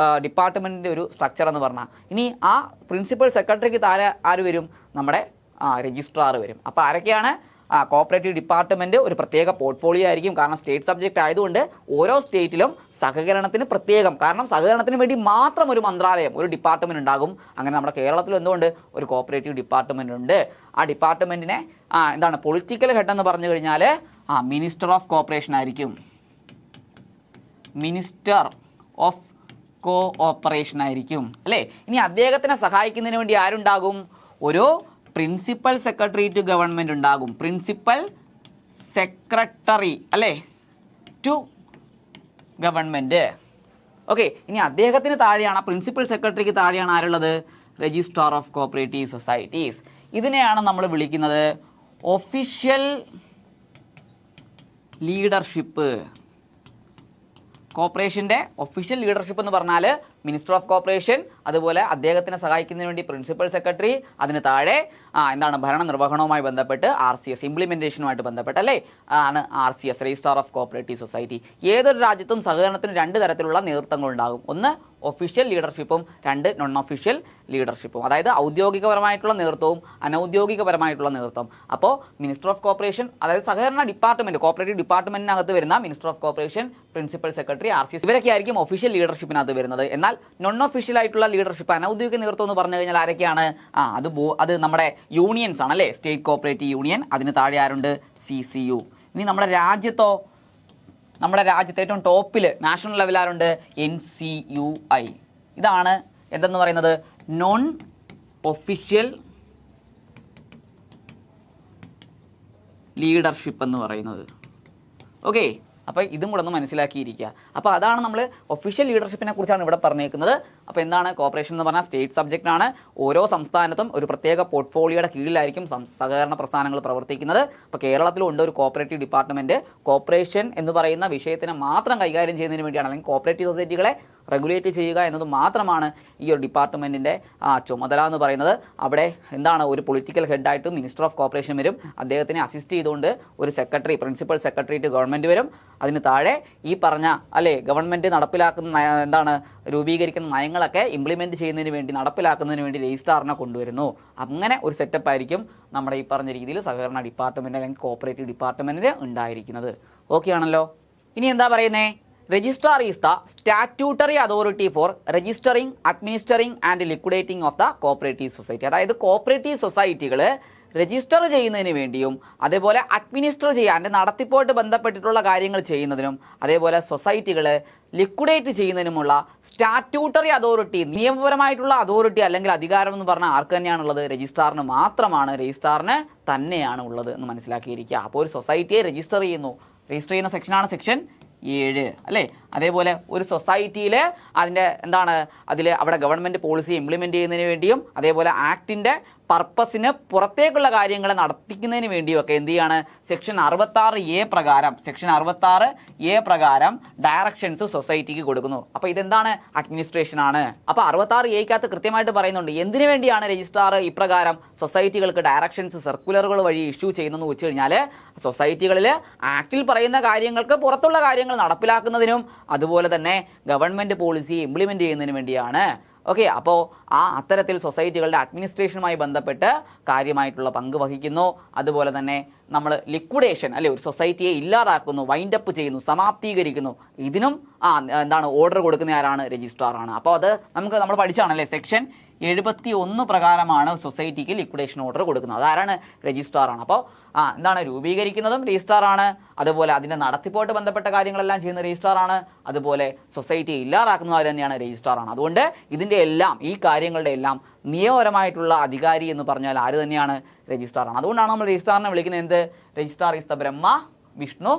ഡിപ്പാർട്ട്മെൻറ്റിൻ്റെ ഒരു സ്ട്രക്ചർ എന്ന് പറഞ്ഞാൽ. ഇനി ആ പ്രിൻസിപ്പൽ സെക്രട്ടറിക്ക് താഴെ ആര് വരും? നമ്മുടെ രജിസ്ട്രാർ വരും. അപ്പോൾ ആരൊക്കെയാണ്? കോർപ്പറേറ്റീവ് ഡിപ്പാർട്ട്മെൻറ്റ് ഒരു പ്രത്യേക പോർട്ട്ഫോളിയോ ആയിരിക്കും. കാരണം സ്റ്റേറ്റ് സബ്ജക്റ്റ് ആയതുകൊണ്ട് ഓരോ സ്റ്റേറ്റിലും സഹകരണത്തിന് പ്രത്യേകം, കാരണം സഹകരണത്തിന് വേണ്ടി മാത്രം ഒരു മന്ത്രാലയം, ഒരു ഡിപ്പാർട്ട്മെൻറ്റ് ഉണ്ടാകും. അങ്ങനെ നമ്മുടെ കേരളത്തിൽ എന്തുകൊണ്ട് ഒരു കോർപ്പറേറ്റീവ് ഡിപ്പാർട്ട്മെൻറ്റ് ഉണ്ട്. ആ ഡിപ്പാർട്ട്മെൻറ്റിനെ എന്താണ് പൊളിറ്റിക്കൽ ഹെഡ് എന്ന് പറഞ്ഞു കഴിഞ്ഞാൽ മിനിസ്റ്റർ ഓഫ് കോർപ്പറേഷൻ ആയിരിക്കും. മിനിസ്റ്റർ ഓഫ് കോഓപ്പറേഷൻ ആയിരിക്കും, അല്ലേ? ഇനി അദ്ദേഹത്തിനെ സഹായിക്കുന്നതിന് വേണ്ടി ആരുണ്ടാകും? ഒരു പ്രിൻസിപ്പൽ സെക്രട്ടറി ടു ഗവൺമെൻറ് ഉണ്ടാകും. പ്രിൻസിപ്പൽ സെക്രട്ടറി, അല്ലേ, ടു ഗവൺമെൻറ്. ഓക്കെ, ഇനി അദ്ദേഹത്തിന് താഴെയാണ്, പ്രിൻസിപ്പൽ സെക്രട്ടറിക്ക് താഴെയാണ് ആരുള്ളത്? Registrar of cooperative societies. ഇതിനെയാണ് നമ്മൾ വിളിക്കുന്നത് ഒഫീഷ്യൽ ലീഡർഷിപ്പ്. കോർപ്പറേഷൻ്റെ ഒഫീഷ്യൽ ലീഡർഷിപ്പ് എന്ന് പറഞ്ഞാൽ മിനിസ്റ്റർ ഓഫ് കോർപ്പറേഷൻ, അതുപോലെ അദ്ദേഹത്തിനെ സഹായിക്കുന്നതിന് വേണ്ടി പ്രിൻസിപ്പൽ സെക്രട്ടറി, അതിന് താഴെ എന്താണ് ഭരണ നിർവഹണവുമായി ബന്ധപ്പെട്ട് RCS, ഇംപ്ലിമെൻറ്റേഷനുമായിട്ട് ബന്ധപ്പെട്ട്, അല്ലേ, ആണ് RCS, registrar of corporative society. ഏതൊരു രാജ്യത്തും സഹകരണത്തിന് രണ്ട് തരത്തിലുള്ള നേതൃത്വങ്ങളുണ്ടാകും. ഒന്ന് ഒഫീഷ്യൽ ലീഡർഷിപ്പും, രണ്ട് നോൺ ഒഫീഷ്യൽ ലീഡർഷിപ്പും. അതായത് ഔദ്യോഗികപരമായിട്ടുള്ള നേതൃത്വവും അനൗദ്യോഗികപരമായിട്ടുള്ള നേതൃത്വം. അപ്പോൾ മിനിസ്റ്റർ ഓഫ് കോർപ്പറേഷൻ, അതായത് സഹകരണ ഡിപ്പാർട്ട്മെൻറ്റ്, കോർപ്പറേറ്റീവ് ഡിപ്പാർട്ട്മെൻറ്റിനകത്ത് വരുന്ന minister of corporation, principal secretary, RCS, ഇവരൊക്കെ ആയിരിക്കും ഒഫീഷ്യൽ ലീഡർഷിപ്പിനകത്ത് വരുന്നത്. എന്നാൽ നോൺ ഒഫീഷ്യൽ ആയിട്ടുള്ള ലീഡർഷിപ്പ്, അനൗദ്യോഗിക നേതൃത്വം എന്ന് പറഞ്ഞു കഴിഞ്ഞാൽ ആരൊക്കെയാണ്? അത് നമ്മുടെ യൂണിയൻസ് ആണ്, അല്ലേ? സ്റ്റേറ്റ് കോർപ്പറേറ്റീവ് യൂണിയൻ, അതിന് താഴെ ആരുണ്ട്? CCU. ഇനി നമ്മുടെ രാജ്യത്തോ? നമ്മുടെ രാജ്യത്ത് ഏറ്റവും ടോപ്പിൽ നാഷണൽ ലെവൽ ആരുണ്ട്? NCUI. ഇതാണ് എന്തെന്ന് പറയുന്നത്? നോൺ ഒഫീഷ്യൽ ലീഡർഷിപ്പ് എന്ന് പറയുന്നത്. ഓക്കെ, അപ്പോൾ ഇതും കൂടെ ഒന്ന് മനസ്സിലാക്കിയിരിക്കുക. അപ്പോൾ അതാണ് നമ്മൾ ഒഫീഷ്യൽ ലീഡർഷിപ്പിനെ കുറിച്ചാണ് ഇവിടെ പറഞ്ഞേക്കുന്നത്. അപ്പോൾ എന്താണ് കോർപ്പറേഷൻ എന്ന് പറഞ്ഞാൽ സ്റ്റേറ്റ് സബ്ജക്റ്റാണ്. ഓരോ സംസ്ഥാനത്തും ഒരു പ്രത്യേക പോർട്ട്ഫോളിയോയുടെ കീഴിലായിരിക്കും സഹകരണ പ്രസ്ഥാനങ്ങൾ പ്രവർത്തിക്കുന്നത്. അപ്പോൾ കേരളത്തിലും ഉണ്ട് ഒരു കോർപ്പറേറ്റീവ് ഡിപ്പാർട്ട്മെൻറ്റ്. കോർപ്പറേഷൻ എന്ന് പറയുന്ന വിഷയത്തിനെ മാത്രം കൈകാര്യം ചെയ്യുന്നതിന് വേണ്ടിയാണ്, അല്ലെങ്കിൽ കോർപ്പറേറ്റീവ് സൊസൈറ്റികളെ റെഗുലേറ്റ് ചെയ്യുക എന്നത് മാത്രമാണ് ഈ ഒരു ഡിപ്പാർട്ട്മെൻറ്റിൻ്റെ ചുമതല എന്ന് പറയുന്നത്. അവിടെ എന്താണ് ഒരു പൊളിറ്റിക്കൽ ഹെഡായിട്ട് മിനിസ്റ്റർ ഓഫ് കോർപ്പറേഷൻ വരും. അദ്ദേഹത്തിനെ അസിസ്റ്റ് ചെയ്തുകൊണ്ട് ഒരു secretary, principal secretary to government വരും. അതിന് താഴെ ഈ പറഞ്ഞ, അല്ലേ, ഗവൺമെൻറ് നടപ്പിലാക്കുന്ന എന്താണ് രൂപീകരിക്കുന്ന നയങ്ങളൊക്കെ ഇംപ്ലിമെൻറ്റ് ചെയ്യുന്നതിന് വേണ്ടി, നടപ്പിലാക്കുന്നതിന് വേണ്ടി രജിസ്ട്രാറിനെ കൊണ്ടുവരുന്നു. അങ്ങനെ ഒരു സെറ്റപ്പ് ആയിരിക്കും നമ്മുടെ ഈ പറഞ്ഞ രീതിയിൽ സഹകരണ ഡിപ്പാർട്ട്മെൻറ്റ് അല്ലെങ്കിൽ കോർപ്പറേറ്റീവ് ഡിപ്പാർട്ട്മെൻറ്റിന് ഉണ്ടായിരിക്കുന്നത്. ഓക്കെ ആണല്ലോ? ഇനി എന്താ പറയുന്നത്? Registrar is the statutory authority for registering, administering and liquidating of the cooperative society. അതായത് കോപ്പറേറ്റീവ് സൊസൈറ്റികൾ രജിസ്റ്റർ ചെയ്യുന്നതിന് വേണ്ടിയും അതേപോലെ അഡ്മിനിസ്റ്റർ ചെയ്യാൻ, അതിൻ്റെ നടത്തിപ്പോട്ട് ബന്ധപ്പെട്ടിട്ടുള്ള കാര്യങ്ങൾ ചെയ്യുന്നതിനും, അതേപോലെ സൊസൈറ്റികൾ ലിക്വിഡേറ്റ് ചെയ്യുന്നതിനുമുള്ള സ്റ്റാറ്റ്യൂട്ടറി അതോറിറ്റി, നിയമപരമായിട്ടുള്ള അതോറിറ്റി അല്ലെങ്കിൽ അധികാരം എന്ന് പറഞ്ഞാൽ ആർക്ക് തന്നെയാണുള്ളത്? രജിസ്ട്രാറിന് മാത്രമാണ്, രജിസ്ട്രാറിന് തന്നെയാണ് ഉള്ളത് എന്ന് മനസ്സിലാക്കിയിരിക്കുക. അപ്പോൾ ഒരു സൊസൈറ്റിയെ രജിസ്റ്റർ ചെയ്യുന്ന സെക്ഷനാണ് സെക്ഷൻ 7, അല്ലേ? അതേപോലെ ഒരു സൊസൈറ്റിയിൽ അതിൻ്റെ എന്താണ് അവിടെ ഗവൺമെൻറ് പോളിസി ഇംപ്ലിമെൻറ്റ് ചെയ്യുന്നതിന് വേണ്ടിയും അതേപോലെ ആക്ടിൻ്റെ പർപ്പസിന് പുറത്തേക്കുള്ള കാര്യങ്ങൾ നടത്തിക്കുന്നതിന് വേണ്ടിയൊക്കെ എന്ത് ചെയ്യാണ്? സെക്ഷൻ 66A പ്രകാരം ഡയറക്ഷൻസ് സൊസൈറ്റിക്ക് കൊടുക്കുന്നു. അപ്പോൾ ഇതെന്താണ്? അഡ്മിനിസ്ട്രേഷനാണ്. അപ്പോൾ 66A കൃത്യമായിട്ട് പറയുന്നുണ്ട് എന്തിനു വേണ്ടിയാണ് രജിസ്ട്രാർ ഇപ്രകാരം സൊസൈറ്റികൾക്ക് ഡയറക്ഷൻസ് സർക്കുലറുകൾ വഴി ഇഷ്യൂ ചെയ്യുന്നതെന്ന് വെച്ച് കഴിഞ്ഞാൽ സൊസൈറ്റികളിൽ ആക്ടിൽ പറയുന്ന കാര്യങ്ങൾക്ക് പുറത്തുള്ള കാര്യങ്ങൾ നടപ്പിലാക്കുന്നതിനും അതുപോലെ തന്നെ ഗവൺമെൻറ് പോളിസി ഇംപ്ലിമെൻറ്റ് ചെയ്യുന്നതിന് വേണ്ടിയാണ്. ഓക്കെ, അപ്പോൾ അത്തരത്തിൽ സൊസൈറ്റികളുടെ അഡ്മിനിസ്ട്രേഷനുമായി ബന്ധപ്പെട്ട് കാര്യമായിട്ടുള്ള പങ്ക് വഹിക്കുന്നു. അതുപോലെ തന്നെ നമ്മൾ ലിക്വിഡേഷൻ അല്ലെ, ഒരു സൊസൈറ്റിയെ ഇല്ലാതാക്കുന്നു, വൈൻഡപ്പ് ചെയ്യുന്നു, സമാപ്തീകരിക്കുന്നു, ഇതിനും എന്താണ് ഓർഡർ കൊടുക്കുന്ന ആരാണ്? രജിസ്ട്രാർ ആണ്. അപ്പോൾ അത് നമ്മൾ പഠിച്ചാണല്ലേ, സെക്ഷൻ 71 പ്രകാരമാണ് സൊസൈറ്റിക്ക് ലിക്വിഡേഷൻ ഓർഡർ കൊടുക്കുന്നത്. അതാരാണ്? രജിസ്ട്രാർ ആണ്. അപ്പോൾ എന്താണ് രൂപീകരിക്കുന്നതും രജിസ്ട്രാർ ആണ്, അതുപോലെ അതിൻ്റെ നടത്തിപ്പോട്ട് ബന്ധപ്പെട്ട കാര്യങ്ങളെല്ലാം ചെയ്യുന്ന രജിസ്ട്രാർ ആണ്, അതുപോലെ സൊസൈറ്റി ഇല്ലാതാക്കുന്നവർ തന്നെയാണ് രജിസ്ട്രാർ ആണ്. അതുകൊണ്ട് ഇതിൻ്റെ എല്ലാം ഈ കാര്യങ്ങളുടെ എല്ലാം നിയമപരമായിട്ടുള്ള അധികാരി എന്ന് പറഞ്ഞാൽ ആര് തന്നെയാണ്? രജിസ്ട്രാർ ആണ്. അതുകൊണ്ടാണ് നമ്മൾ രജിസ്ട്രാറിനെ വിളിക്കുന്നത് എന്ത്? രജിസ്ട്രാർ ഈസ് ദ ബ്രഹ്മ വിഷ്ണു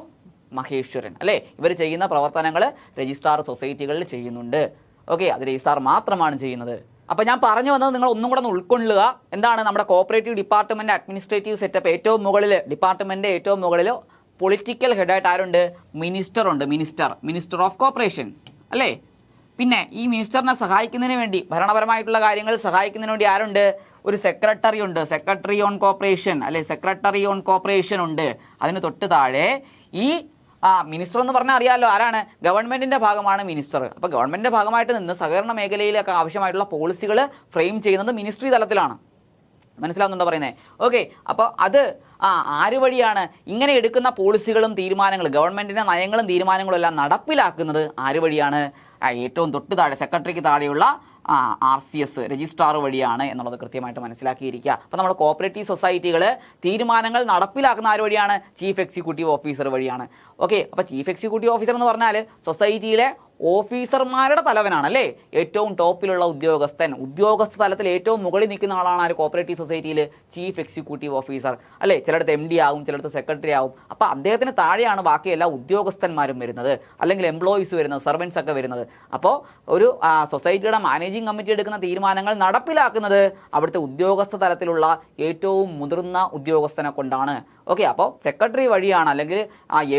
മഹേശ്വരൻ അല്ലേ. ഇവർ ചെയ്യുന്ന പ്രവർത്തനങ്ങൾ രജിസ്ട്രാർ സൊസൈറ്റികളിൽ ചെയ്യുന്നുണ്ട്. ഓക്കെ, അത് രജിസ്ട്രാർ മാത്രമാണ് ചെയ്യുന്നത്. അപ്പോൾ ഞാൻ പറഞ്ഞു വന്നത് നിങ്ങൾ ഒന്നും കൂടെ ഒന്ന് ഉൾക്കൊള്ളുക. എന്താണ് നമ്മുടെ കോപ്പറേറ്റീവ് ഡിപ്പാർട്ട്മെന്റ് അഡ്മിനിസ്ട്രേറ്റീവ് സെറ്റപ്പ്? ഏറ്റവും മുകളിൽ ഡിപ്പാർട്ട്മെന്റ് ഏറ്റവും മുകളിൽ പൊളിറ്റിക്കൽ ഹെഡായിട്ട് ആരുണ്ട്? മിനിസ്റ്റർ ഉണ്ട്. മിനിസ്റ്റർ ഓഫ് കോർപ്പറേഷൻ അല്ലേ. പിന്നെ ഈ മിനിസ്റ്ററിനെ സഹായിക്കുന്നതിന് വേണ്ടി, ഭരണപരമായിട്ടുള്ള കാര്യങ്ങൾ സഹായിക്കുന്നതിന് വേണ്ടി ആരുണ്ട്? ഒരു സെക്രട്ടറി ഉണ്ട്. സെക്രട്ടറി ഓൺ കോർപ്പറേഷൻ അല്ലെ, സെക്രട്ടറി ഓൺ കോർപ്പറേഷൻ ഉണ്ട്. അതിന് തൊട്ട് താഴെ ഈ മിനിസ്റ്റർ എന്ന് പറഞ്ഞാൽ അറിയാമല്ലോ ആരാണ്? ഗവൺമെന്റിന്റെ ഭാഗമാണ് മിനിസ്റ്റർ. അപ്പോൾ ഗവൺമെന്റിന്റെ ഭാഗമായിട്ട് നിന്ന് സഹകരണ മേഖലയിലൊക്കെ ആവശ്യമായിട്ടുള്ള പോളിസികൾ ഫ്രെയിം ചെയ്യുന്നത് മിനിസ്ട്രി തലത്തിലാണ്. മനസ്സിലാവുന്നുണ്ടോ പറയുന്നത്? ഓക്കെ, അപ്പോൾ അത് ആര് വഴിയാണ് ഇങ്ങനെ എടുക്കുന്ന പോളിസികളും തീരുമാനങ്ങളും, ഗവൺമെന്റിന്റെ നയങ്ങളും തീരുമാനങ്ങളും എല്ലാം നടപ്പിലാക്കുന്നത് ആര് വഴിയാണ്? ഏറ്റവും തൊട്ട് താഴെ സെക്രട്ടറിക്ക് താഴെയുള്ള RCS രജിസ്ട്രാർ വഴിയാണ് എന്നുള്ളത് കൃത്യമായിട്ട് മനസ്സിലാക്കിയിരിക്കുക. അപ്പോൾ നമ്മുടെ കോപ്പറേറ്റീവ് സൊസൈറ്റികൾ തീരുമാനങ്ങൾ നടപ്പിലാക്കുന്ന ആര് വഴിയാണ്? ചീഫ് എക്സിക്യൂട്ടീവ് ഓഫീസർ വഴിയാണ്. ഓക്കെ, അപ്പോൾ ചീഫ് എക്സിക്യൂട്ടീവ് ഓഫീസർ എന്ന് പറഞ്ഞാൽ സൊസൈറ്റിയിലെ ഓഫീസർമാരുടെ തലവനാണ് അല്ലേ, ഏറ്റവും ടോപ്പിലുള്ള ഉദ്യോഗസ്ഥ തലത്തിൽ ഏറ്റവും മുകളിൽ നിൽക്കുന്ന ആളാണ് ആര്? കോപ്പറേറ്റീവ് സൊസൈറ്റിയിൽ ചീഫ് എക്സിക്യൂട്ടീവ് ഓഫീസർ അല്ലേ. ചിലടത്ത് MD ആവും, ചിലടത്ത് സെക്രട്ടറി ആവും. അപ്പോൾ അദ്ദേഹത്തിന് താഴെയാണ് ബാക്കി എല്ലാ ഉദ്യോഗസ്ഥന്മാരും വരുന്നത്, അല്ലെങ്കിൽ എംപ്ലോയീസ് വരുന്നത്, സർവൻസ് ഒക്കെ വരുന്നത്. അപ്പോൾ ഒരു സൊസൈറ്റിയുടെ മാനേജിംഗ് കമ്മിറ്റി എടുക്കുന്ന തീരുമാനങ്ങൾ നടപ്പിലാക്കുന്നത് അവിടുത്തെ ഉദ്യോഗസ്ഥ തലത്തിലുള്ള ഏറ്റവും മുതിർന്ന ഉദ്യോഗസ്ഥനെ കൊണ്ടാണ്. ഓക്കെ, അപ്പോൾ സെക്രട്ടറി വഴിയാണ് അല്ലെങ്കിൽ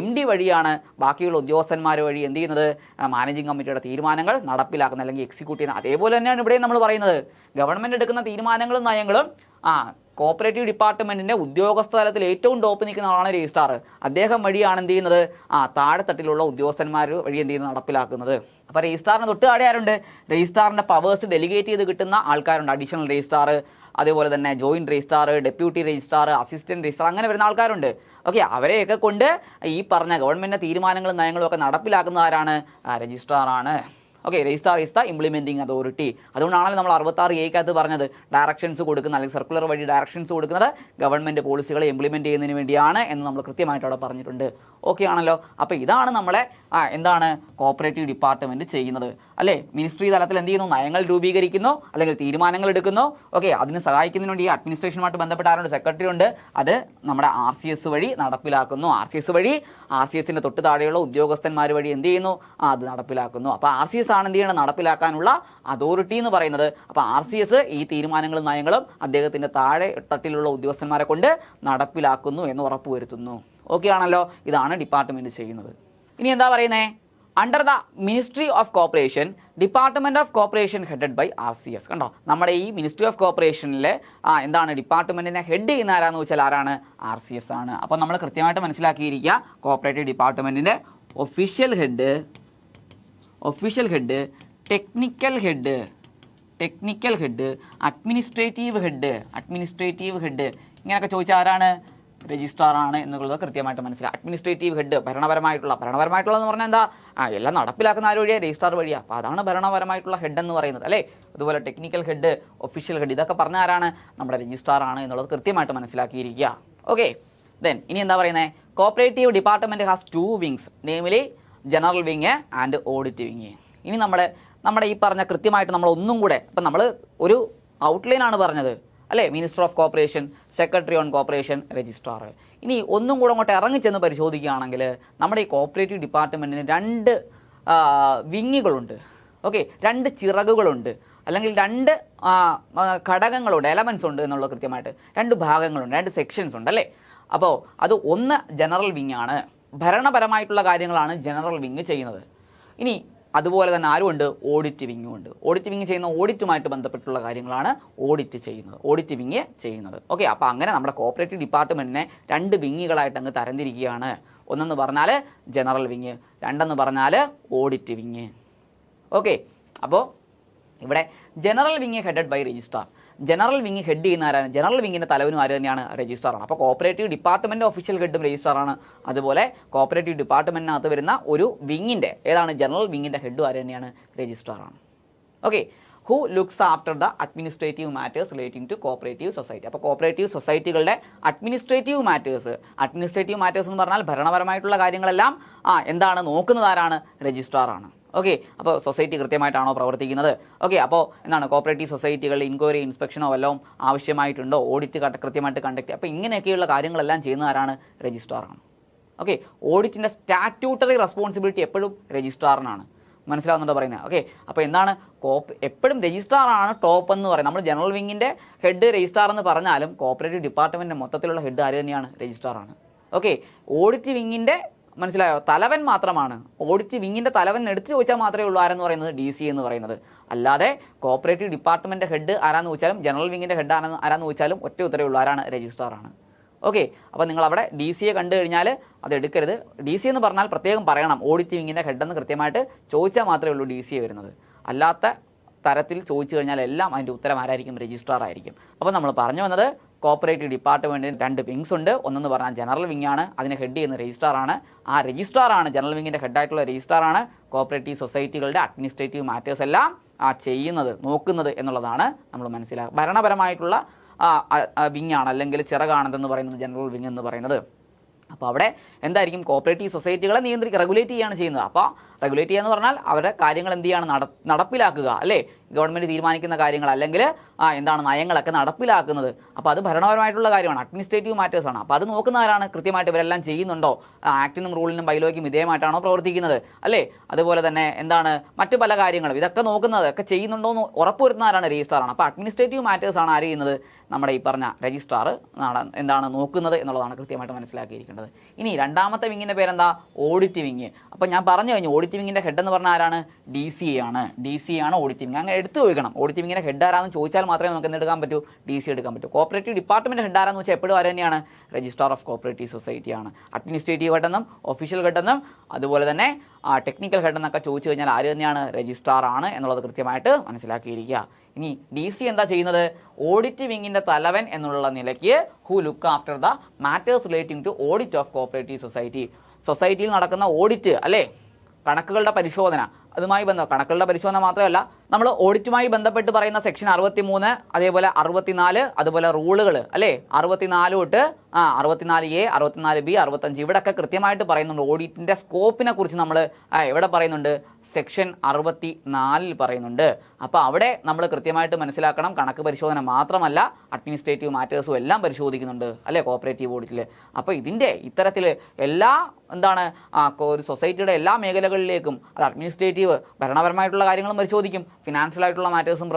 MD വഴിയാണ് ബാക്കിയുള്ള ഉദ്യോഗസ്ഥന്മാർ വഴി എന്ത് ചെയ്യുന്നത്? മാനേജിംഗ് കമ്മിറ്റിയുടെ തീരുമാനങ്ങൾ നടപ്പിലാക്കുന്നത് അല്ലെങ്കിൽ എക്സിക്യൂട്ട് ചെയ്യുന്നത്. അതേപോലെ തന്നെയാണ് ഇവിടെ നമ്മൾ പറയുന്നത്, ഗവൺമെൻറ് എടുക്കുന്ന തീരുമാനങ്ങളും നയങ്ങളും കോപ്പറേറ്റീവ് ഡിപ്പാർട്ട്മെന്റിന്റെ ഉദ്യോഗസ്ഥ തലത്തിൽ ഏറ്റവും ടോപ്പ് നിൽക്കുന്ന ആളാണ് രജിസ്ട്രാർ. അദ്ദേഹം വഴിയാണ് എന്ത് ചെയ്യുന്നത്? താഴെത്തട്ടിലുള്ള ഉദ്യോഗസ്ഥന്മാർ വഴി എന്ത് ചെയ്യുന്നത്? നടപ്പിലാക്കുന്നത്. അപ്പോൾ രജിസ്ട്രാറിന് തൊട്ട് താഴെ ആരുണ്ട്? രജിസ്ട്രാറിന്റെ പവേഴ്സ് ഡെലിഗേറ്റ് ചെയ്ത് കിട്ടുന്ന ആൾക്കാരുണ്ട്. അഡീഷണൽ രജിസ്ട്രാർ, അതേപോലെ തന്നെ joint registrar, deputy registrar, assistant registrar, അങ്ങനെ വരുന്ന ആൾക്കാരുണ്ട്. ഓക്കെ, അവരെയൊക്കെ കൊണ്ട് ഈ പറഞ്ഞ ഗവൺമെന്റിന്റെ തീരുമാനങ്ങളും നയങ്ങളും ഒക്കെ നടപ്പിലാക്കുന്ന ആരാണ്? രജിസ്ട്രാറാണ്. Okay, registrar is the implementing authority. അതുകൊണ്ടാണല്ലോ നമ്മൾ 66A പറഞ്ഞത് ഡയറക്ഷൻസ് കൊടുക്കുന്ന അല്ലെങ്കിൽ സർക്കുലർ വഴി ഡയറക്ഷൻസ് കൊടുക്കുന്നത് ഗവൺമെന്റ് പോളിസികളെ ഇംപ്ലിമെന്റ് ചെയ്യുന്നതിന് വേണ്ടിയാണ് എന്ന് നമ്മൾ കൃത്യമായിട്ട് അവിടെ പറഞ്ഞിട്ടുണ്ട്. ഓക്കെ ആണല്ലോ. അപ്പോൾ ഇതാണ് നമ്മളെ എന്താണ് കോപ്പറേറ്റീവ് ഡിപ്പാർട്ട്മെന്റ് ചെയ്യുന്നത് അല്ലേ. മിനിസ്ട്രി തലത്തിൽ എന്ത് ചെയ്യുന്നു? നയങ്ങൾ രൂപീകരിക്കുന്നു അല്ലെങ്കിൽ തീരുമാനങ്ങൾ എടുക്കുന്നു. ഓക്കെ, അതിന് സഹായിക്കുന്നതിന് വേണ്ടി അഡ്മിനിസ്ട്രേഷനുമായിട്ട് ബന്ധപ്പെട്ട ആരുണ്ട്? സെക്രട്ടറി ഉണ്ട്. അത് നമ്മുടെ RCS വഴി നടപ്പിലാക്കുന്നു. RCSന്റെ തൊട്ട് താഴെയുള്ള ഉദ്യോഗസ്ഥന്മാർ വഴി എന്ത് ചെയ്യുന്നു? അത് നടപ്പിലാക്കുന്നു. അപ്പോൾ RCS ആണ് എന്ത് ചെയ്യണം? നടപ്പിലാക്കാനുള്ള അതോറിറ്റി എന്ന് പറയുന്നത്. അപ്പോൾ RCS ഈ തീരുമാനങ്ങളും നയങ്ങളും അദ്ദേഹത്തിന്റെ താഴെ തട്ടിലുള്ള ഉദ്യോഗസ്ഥന്മാരെ കൊണ്ട് നടപ്പിലാക്കുന്നു എന്ന് ഉറപ്പുവരുത്തുന്നു. ഓക്കെ ആണല്ലോ. ഇതാണ് ഡിപ്പാർട്ട്മെന്റ് ചെയ്യുന്നത്. ഇനി എന്താ പറയുന്നത്? Under the ministry of corporation, department of corporation headed by RCS. കണ്ടോ, നമ്മുടെ ഈ മിനിസ്ട്രി ഓഫ് കോർപ്പറേഷനിലെ എന്താണ് ഡിപ്പാർട്ട്മെന്റിനെ ഹെഡ് ചെയ്യുന്ന ആരാന്ന് വെച്ചാൽ ആരാണ്? RCS ആണ്. അപ്പോൾ നമ്മൾ കൃത്യമായിട്ട് മനസ്സിലാക്കിയിരിക്കുക, കോർപ്പറേറ്റീവ് ഡിപ്പാർട്ട്മെന്റിന്റെ official head, technical head, administrative head ഇങ്ങനെയൊക്കെ ചോദിച്ചാൽ ആരാണ്? രജിസ്ട്രാർ ആണ് എന്നുള്ളത് കൃത്യമായിട്ട് മനസ്സിലാക്കുക. അഡ്മിനിസ്ട്രേറ്റീവ് ഹെഡ് ഭരണപരമായിട്ടുള്ളതെന്ന് പറഞ്ഞാൽ എന്താ? എല്ലാം നടപ്പിലാക്കുന്ന ആര് വഴിയാണ്? രജിസ്ട്രാർ വഴിയാണ്. അപ്പോൾ അതാണ് ഭരണപരമായിട്ടുള്ള ഹെഡ് എന്ന് പറയുന്നത് അല്ലേ. അതുപോലെ ടെക്നിക്കൽ ഹെഡ്, ഒഫീഷ്യൽ ഹെഡ് ഇതൊക്കെ പറഞ്ഞ ആരാണ്? നമ്മുടെ രജിസ്ട്രാർ ആണ് എന്നുള്ളത് കൃത്യമായിട്ട് മനസ്സിലാക്കിയിരിക്കുക. ഓക്കെ, ദെൻ ഇനി എന്താ പറയുന്നത്? Cooperative department has 2 wings, namely general wing and audit wing. ഇനി നമ്മുടെ ഈ പറഞ്ഞ കൃത്യമായിട്ട് നമ്മൾ ഒന്നും കൂടെ, ഇപ്പം നമ്മൾ ഒരു ഔട്ട്ലൈനാണ് പറഞ്ഞത് അല്ലേ. Minister of corporation, secretary on corporation, registrar. ഇനി ഒന്നും കൂടെ അങ്ങോട്ട് ഇറങ്ങിച്ചെന്ന് പരിശോധിക്കുകയാണെങ്കിൽ നമ്മുടെ ഈ കോപ്പറേറ്റീവ് ഡിപ്പാർട്ട്മെൻറ്റിന് 2 വിങ്ങുകളുണ്ട്. ഓക്കെ, 2 ചിറകുകളുണ്ട്, അല്ലെങ്കിൽ 2 ഘടകങ്ങളുണ്ട്, എലമെൻസ് ഉണ്ട് എന്നുള്ളത് കൃത്യമായിട്ട് 2 ഭാഗങ്ങളുണ്ട്, 2 സെക്ഷൻസ് ഉണ്ട് അല്ലേ. അപ്പോൾ അത് ഒന്ന് ജനറൽ വിങ് ആണ്. ഭരണപരമായിട്ടുള്ള കാര്യങ്ങളാണ് ജനറൽ വിങ് ചെയ്യുന്നത്. ഇനി അതുപോലെ തന്നെ ആരുമുണ്ട്? ഓഡിറ്റ് വിങ്ങും ഉണ്ട്. ഓഡിറ്റ് വിങ് ചെയ്യുന്ന ഓഡിറ്റുമായിട്ട് ബന്ധപ്പെട്ടുള്ള കാര്യങ്ങളാണ് ഓഡിറ്റ് വിങ് ചെയ്യുന്നത്. ഓക്കെ, അപ്പോൾ അങ്ങനെ നമ്മുടെ കോപ്പറേറ്റീവ് ഡിപ്പാർട്ട്മെൻറ്റിനെ 2 വിങ്ങുകളായിട്ട് അങ്ങ് തരംതിരിക്കുകയാണ്. ഒന്നെന്ന് പറഞ്ഞാൽ ജനറൽ വിങ്, 2 പറഞ്ഞാൽ ഓഡിറ്റ് വിങ്. ഓക്കെ, അപ്പോൾ ഇവിടെ general wing headed by registrar. General wing head ചെയ്യുന്ന ആരാണ്? ജനറൽ വിങ്ങിൻ്റെ തലവനും ആര് തന്നെയാണ്? രജിസ്ട്രാറാണ്. അപ്പോൾ കോപ്പറേറ്റീവ് ഡിപ്പാർട്ട്മെൻറ്റ് ഒഫീഷ്യൽ ഹെഡും രജിസ്ട്രാറാണ്. അതുപോലെ കോപ്പറേറ്റീവ് ഡിപ്പാർട്ട്മെൻറ്റിനകത്ത് വരുന്ന ഒരു വിങ്ങിൻ്റെ ഏതാണ്? ജനറൽ വിങ്ങിൻ്റെ ഹെഡും ആര് തന്നെയാണ്? രജിസ്ട്രാറാണ്. Okay. Who looks after the administrative matters relating to cooperative society. അപ്പോൾ കോപ്പറേറ്റീവ് സൊസൈറ്റികളുടെ അഡ്മിനിസ്ട്രേറ്റീവ് മാറ്റേഴ്സ് എന്ന് പറഞ്ഞാൽ ഭരണപരമായിട്ടുള്ള കാര്യങ്ങളെല്ലാം എന്താണ് നോക്കുന്നത് ആരാണ്? രജിസ്ട്രാറാണ്. ഓക്കെ. അപ്പോൾ സൊസൈറ്റി കൃത്യമായിട്ടാണോ പ്രവർത്തിക്കുന്നത്? ഓക്കെ. അപ്പോൾ എന്താണ് കോപ്പറേറ്റീവ് സൊസൈറ്റികളിൽ ഇൻക്വയറി ഇൻസ്പെക്ഷനോ വല്ലതും ആവശ്യമായിട്ടുണ്ടോ? ഓഡിറ്റ് കൃത്യമായിട്ട് കണ്ടക്ട്. അപ്പോൾ ഇങ്ങനെയൊക്കെയുള്ള കാര്യങ്ങളെല്ലാം ചെയ്യുന്ന ആരാണ്? രജിസ്ട്രാറാണ്. ഓക്കെ. ഓഡിറ്റിൻ്റെ സ്റ്റാറ്റ്യൂട്ടറി റെസ്പോൺസിബിലിറ്റി എപ്പോഴും രജിസ്ട്രാറിനാണ്. മനസ്സിലാവുന്നുണ്ടോ പറയുന്നത്? ഓക്കെ. അപ്പോൾ എന്താണ് എപ്പോഴും രജിസ്ട്രാറാണ് ടോപ്പ് എന്ന് പറയുന്നത്. നമ്മൾ ജനറൽ വിങ്ങിൻ്റെ ഹെഡ് രജിസ്ട്രാർ എന്ന് പറഞ്ഞാലും കോപ്പറേറ്റീവ് ഡിപ്പാർട്ട്മെൻറ്റിൻ്റെ മൊത്തത്തിലുള്ള ഹെഡ് ആര് തന്നെയാണ്? രജിസ്ട്രാറാണ്. ഓക്കെ. ഓഡിറ്റ് വിങ്ങിൻ്റെ മനസ്സിലായോ തലവൻ മാത്രമാണ്. ഓഡിറ്റ് വിങ്ങിൻ്റെ തലവൻ എടുത്ത് ചോദിച്ചാൽ മാത്രമേ ഉള്ളൂ ആരെന്ന് പറയുന്നത്? DC എന്ന് പറയുന്നത്. അല്ലാതെ കോപ്പറേറ്റീവ് ഡിപ്പാർട്ട്മെൻറ്റ് ഹെഡ് ആരാന്ന് ചോദിച്ചാലും ജനറൽ വിങ്ങിൻ്റെ ഹെഡ് ആരാന്ന് ചോദിച്ചാലും ഒറ്റ ഉത്തരവേ ഉള്ളൂ, ആരാണ്? രജിസ്ട്രാറാണ്. ഓക്കെ. അപ്പോൾ നിങ്ങളവിടെ DC കണ്ടു കഴിഞ്ഞാൽ അത് എടുക്കരുത്. DC എന്ന് പറഞ്ഞാൽ പ്രത്യേകം പറയണം, ഓഡിറ്റ് വിങ്ങിൻ്റെ ഹെഡെന്ന് കൃത്യമായിട്ട് ചോദിച്ചാൽ മാത്രമേ ഉള്ളൂ DC വരുന്നത്. അല്ലാത്ത തരത്തിൽ ചോദിച്ചു കഴിഞ്ഞാൽ എല്ലാം അതിൻ്റെ ഉത്തരം ആരായിരിക്കും? രജിസ്ട്രാർ ആയിരിക്കും. അപ്പോൾ നമ്മൾ പറഞ്ഞു വന്നത് കോപ്പറേറ്റീവ് ഡിപ്പാർട്ട്മെൻറ്റിന് 2 വിങ്സ് ഉണ്ട്. ഒന്നെന്ന് പറഞ്ഞാൽ ജനറൽ വിങ് ആണ്, അതിനെ ഹെഡ് ചെയ്യുന്ന രജിസ്ട്രാറാണ്. ആ രജിസ്ട്രാറാണ്, ജനറൽ വിങ്ങിൻ്റെ ഹെഡായിട്ടുള്ള രജിസ്ട്രാറാണ് കോപ്പറേറ്റീവ് സൊസൈറ്റികളുടെ അഡ്മിനിസ്ട്രേറ്റീവ് മാറ്റേഴ്സ് എല്ലാം ചെയ്യുന്നത്, നോക്കുന്നത് എന്നുള്ളതാണ് നമ്മൾ മനസ്സിലാക്കുക. ഭരണപരമായിട്ടുള്ള വിങ്ങാണ് അല്ലെങ്കിൽ ചിറകാണെന്ന് പറയുന്നത് ജനറൽ വിങ് എന്ന് പറയുന്നത്. അപ്പോൾ അവിടെ എന്തായിരിക്കും? കോപ്പറേറ്റീവ് സൊസൈറ്റികളെ റെഗുലേറ്റ് ചെയ്യുകയാണ് ചെയ്യുന്നത്. അപ്പോൾ റെഗുലേറ്റ് ചെയ്യുക എന്ന് പറഞ്ഞാൽ അവരുടെ കാര്യങ്ങൾ എന്ത് ചെയ്യാണ്? നടപ്പിലാക്കുക, അല്ലേ? ഗവൺമെൻറ് തീരുമാനിക്കുന്ന കാര്യങ്ങൾ അല്ലെങ്കിൽ എന്താണ് നയങ്ങളൊക്കെ നടപ്പിലാക്കുന്നത്. അപ്പോൾ അത് ഭരണപരമായിട്ടുള്ള കാര്യമാണ്, അഡ്മിനിസ്ട്രേറ്റീവ് മാറ്റേഴ്സാണ്. അപ്പോൾ അത് നോക്കുന്നവരാണ് കൃത്യമായിട്ട് ഇവരെല്ലാം ചെയ്യുന്നുണ്ടോ, ആക്ടിനും റൂളിനും ബൈലോയ്ക്കും വിധേയമായിട്ടാണോ പ്രവർത്തിക്കുന്നത്, അല്ലേ? അതുപോലെ തന്നെ എന്താണ് മറ്റു പല കാര്യങ്ങളും ഇതൊക്കെ നോക്കുന്നത്, ഒക്കെ ചെയ്യുന്നുണ്ടോ എന്ന് ഉറപ്പുവരുത്തുന്നവരാണ് രജിസ്ട്രാറാണ്. അപ്പോൾ അഡ്മിനിസ്ട്രേറ്റീവ് മാറ്റേഴ്സാണ് ആര് ചെയ്യുന്നത്? നമ്മുടെ ഈ പറഞ്ഞ രജിസ്ട്രാർ എന്താണ് നോക്കുന്നത് എന്നുള്ളതാണ് കൃത്യമായിട്ട് മനസ്സിലാക്കിയിരിക്കേണ്ടത്. ഇനി രണ്ടാമത്തെ വിങ്ങിൻ്റെ പേരെന്താ? Audit wing. അപ്പോൾ ഞാൻ പറഞ്ഞു കഴിഞ്ഞു, ഓഡിറ്റ് വിങ്ങിൻ്റെ ഹെഡ് എന്ന് പറഞ്ഞാൽ ആരാണ്? DC ആണ്. DC ആണ് ഓഡിറ്റ് വിങ്. അങ്ങനെ എടുത്തു ചോദിക്കണം, ഓഡിറ്റ് വിങ്ങിൻ്റെ ഹെഡ് ആരാന്ന് ചോദിച്ചാൽ മാത്രമേ നമുക്ക് എന്തെടുക്കാൻ പറ്റൂ? DC എടുക്കാൻ പറ്റൂ. കോപ്പറേറ്റീവ് ഡിപ്പാർട്ട്മെൻറ്റ് ഹെഡ് ആരാന്ന് വെച്ചാൽ എപ്പോഴും ആര് തന്നെയാണ്? രജിസ്ട്രാർ ഓഫ് കോപ്പറേറ്റീവ് സൊസൈറ്റിയാണ്. അഡ്മിനിസ്ട്രേറ്റീവ് ഹെഡ് എന്നും ഒഫീഷ്യൽ ഹെഡ് എന്നും അതുപോലെ തന്നെ ടെക്നിക്കൽ ഹെഡ് എന്നൊക്കെ ചോദിച്ചു കഴിഞ്ഞാൽ ആര് തന്നെയാണ്? രജിസ്ട്രാർ ആണ് എന്നുള്ളത് കൃത്യമായിട്ട് മനസ്സിലാക്കിയിരിക്കുക. ഇനി DC എന്താ ചെയ്യുന്നത്? ഓഡിറ്റ് വിങ്ങിൻ്റെ തലവൻ എന്നുള്ള നിലയ്ക്ക് who look after the matters relating to audit of cooperative society. സൊസൈറ്റിയിൽ നടക്കുന്ന ഓഡിറ്റ്, അല്ലേ? കണക്കുകളുടെ പരിശോധന, അതുമായി കണക്കുകളുടെ പരിശോധന മാത്രമല്ല, നമ്മൾ ഓഡിറ്റുമായി ബന്ധപ്പെട്ട് പറയുന്ന സെക്ഷൻ 63, അതേപോലെ 64, അതുപോലെ റൂളുകൾ, അല്ലേ? 64 തൊട്ട് 64A, 64B, 65 ഇവിടെയൊക്കെ കൃത്യമായിട്ട് പറയുന്നുണ്ട്. ഓഡിറ്റിൻ്റെ സ്കോപ്പിനെ കുറിച്ച് നമ്മൾ എവിടെ പറയുന്നുണ്ട്? സെക്ഷൻ 64 പറയുന്നുണ്ട്. അപ്പോൾ അവിടെ നമ്മൾ കൃത്യമായിട്ട് മനസ്സിലാക്കണം, കണക്ക് പരിശോധന മാത്രമല്ല അഡ്മിനിസ്ട്രേറ്റീവ് മാറ്റേഴ്സും എല്ലാം പരിശോധിക്കുന്നുണ്ട്, അല്ലേ? കോപ്പറേറ്റീവ് ഓഡിറ്റിൽ. അപ്പോൾ ഇതിൻ്റെ ഇത്തരത്തിൽ എല്ലാ ഒരു സൊസൈറ്റിയുടെ എല്ലാ മേഖലകളിലേക്കും അത് അഡ്മിനിസ്ട്രേറ്റീവ് ഭരണപരമായിട്ടുള്ള കാര്യങ്ങളും പരിശോധിക്കും, ഫിനാൻഷ്യൽ ആയിട്ടുള്ള മാറ്റേഴ്സും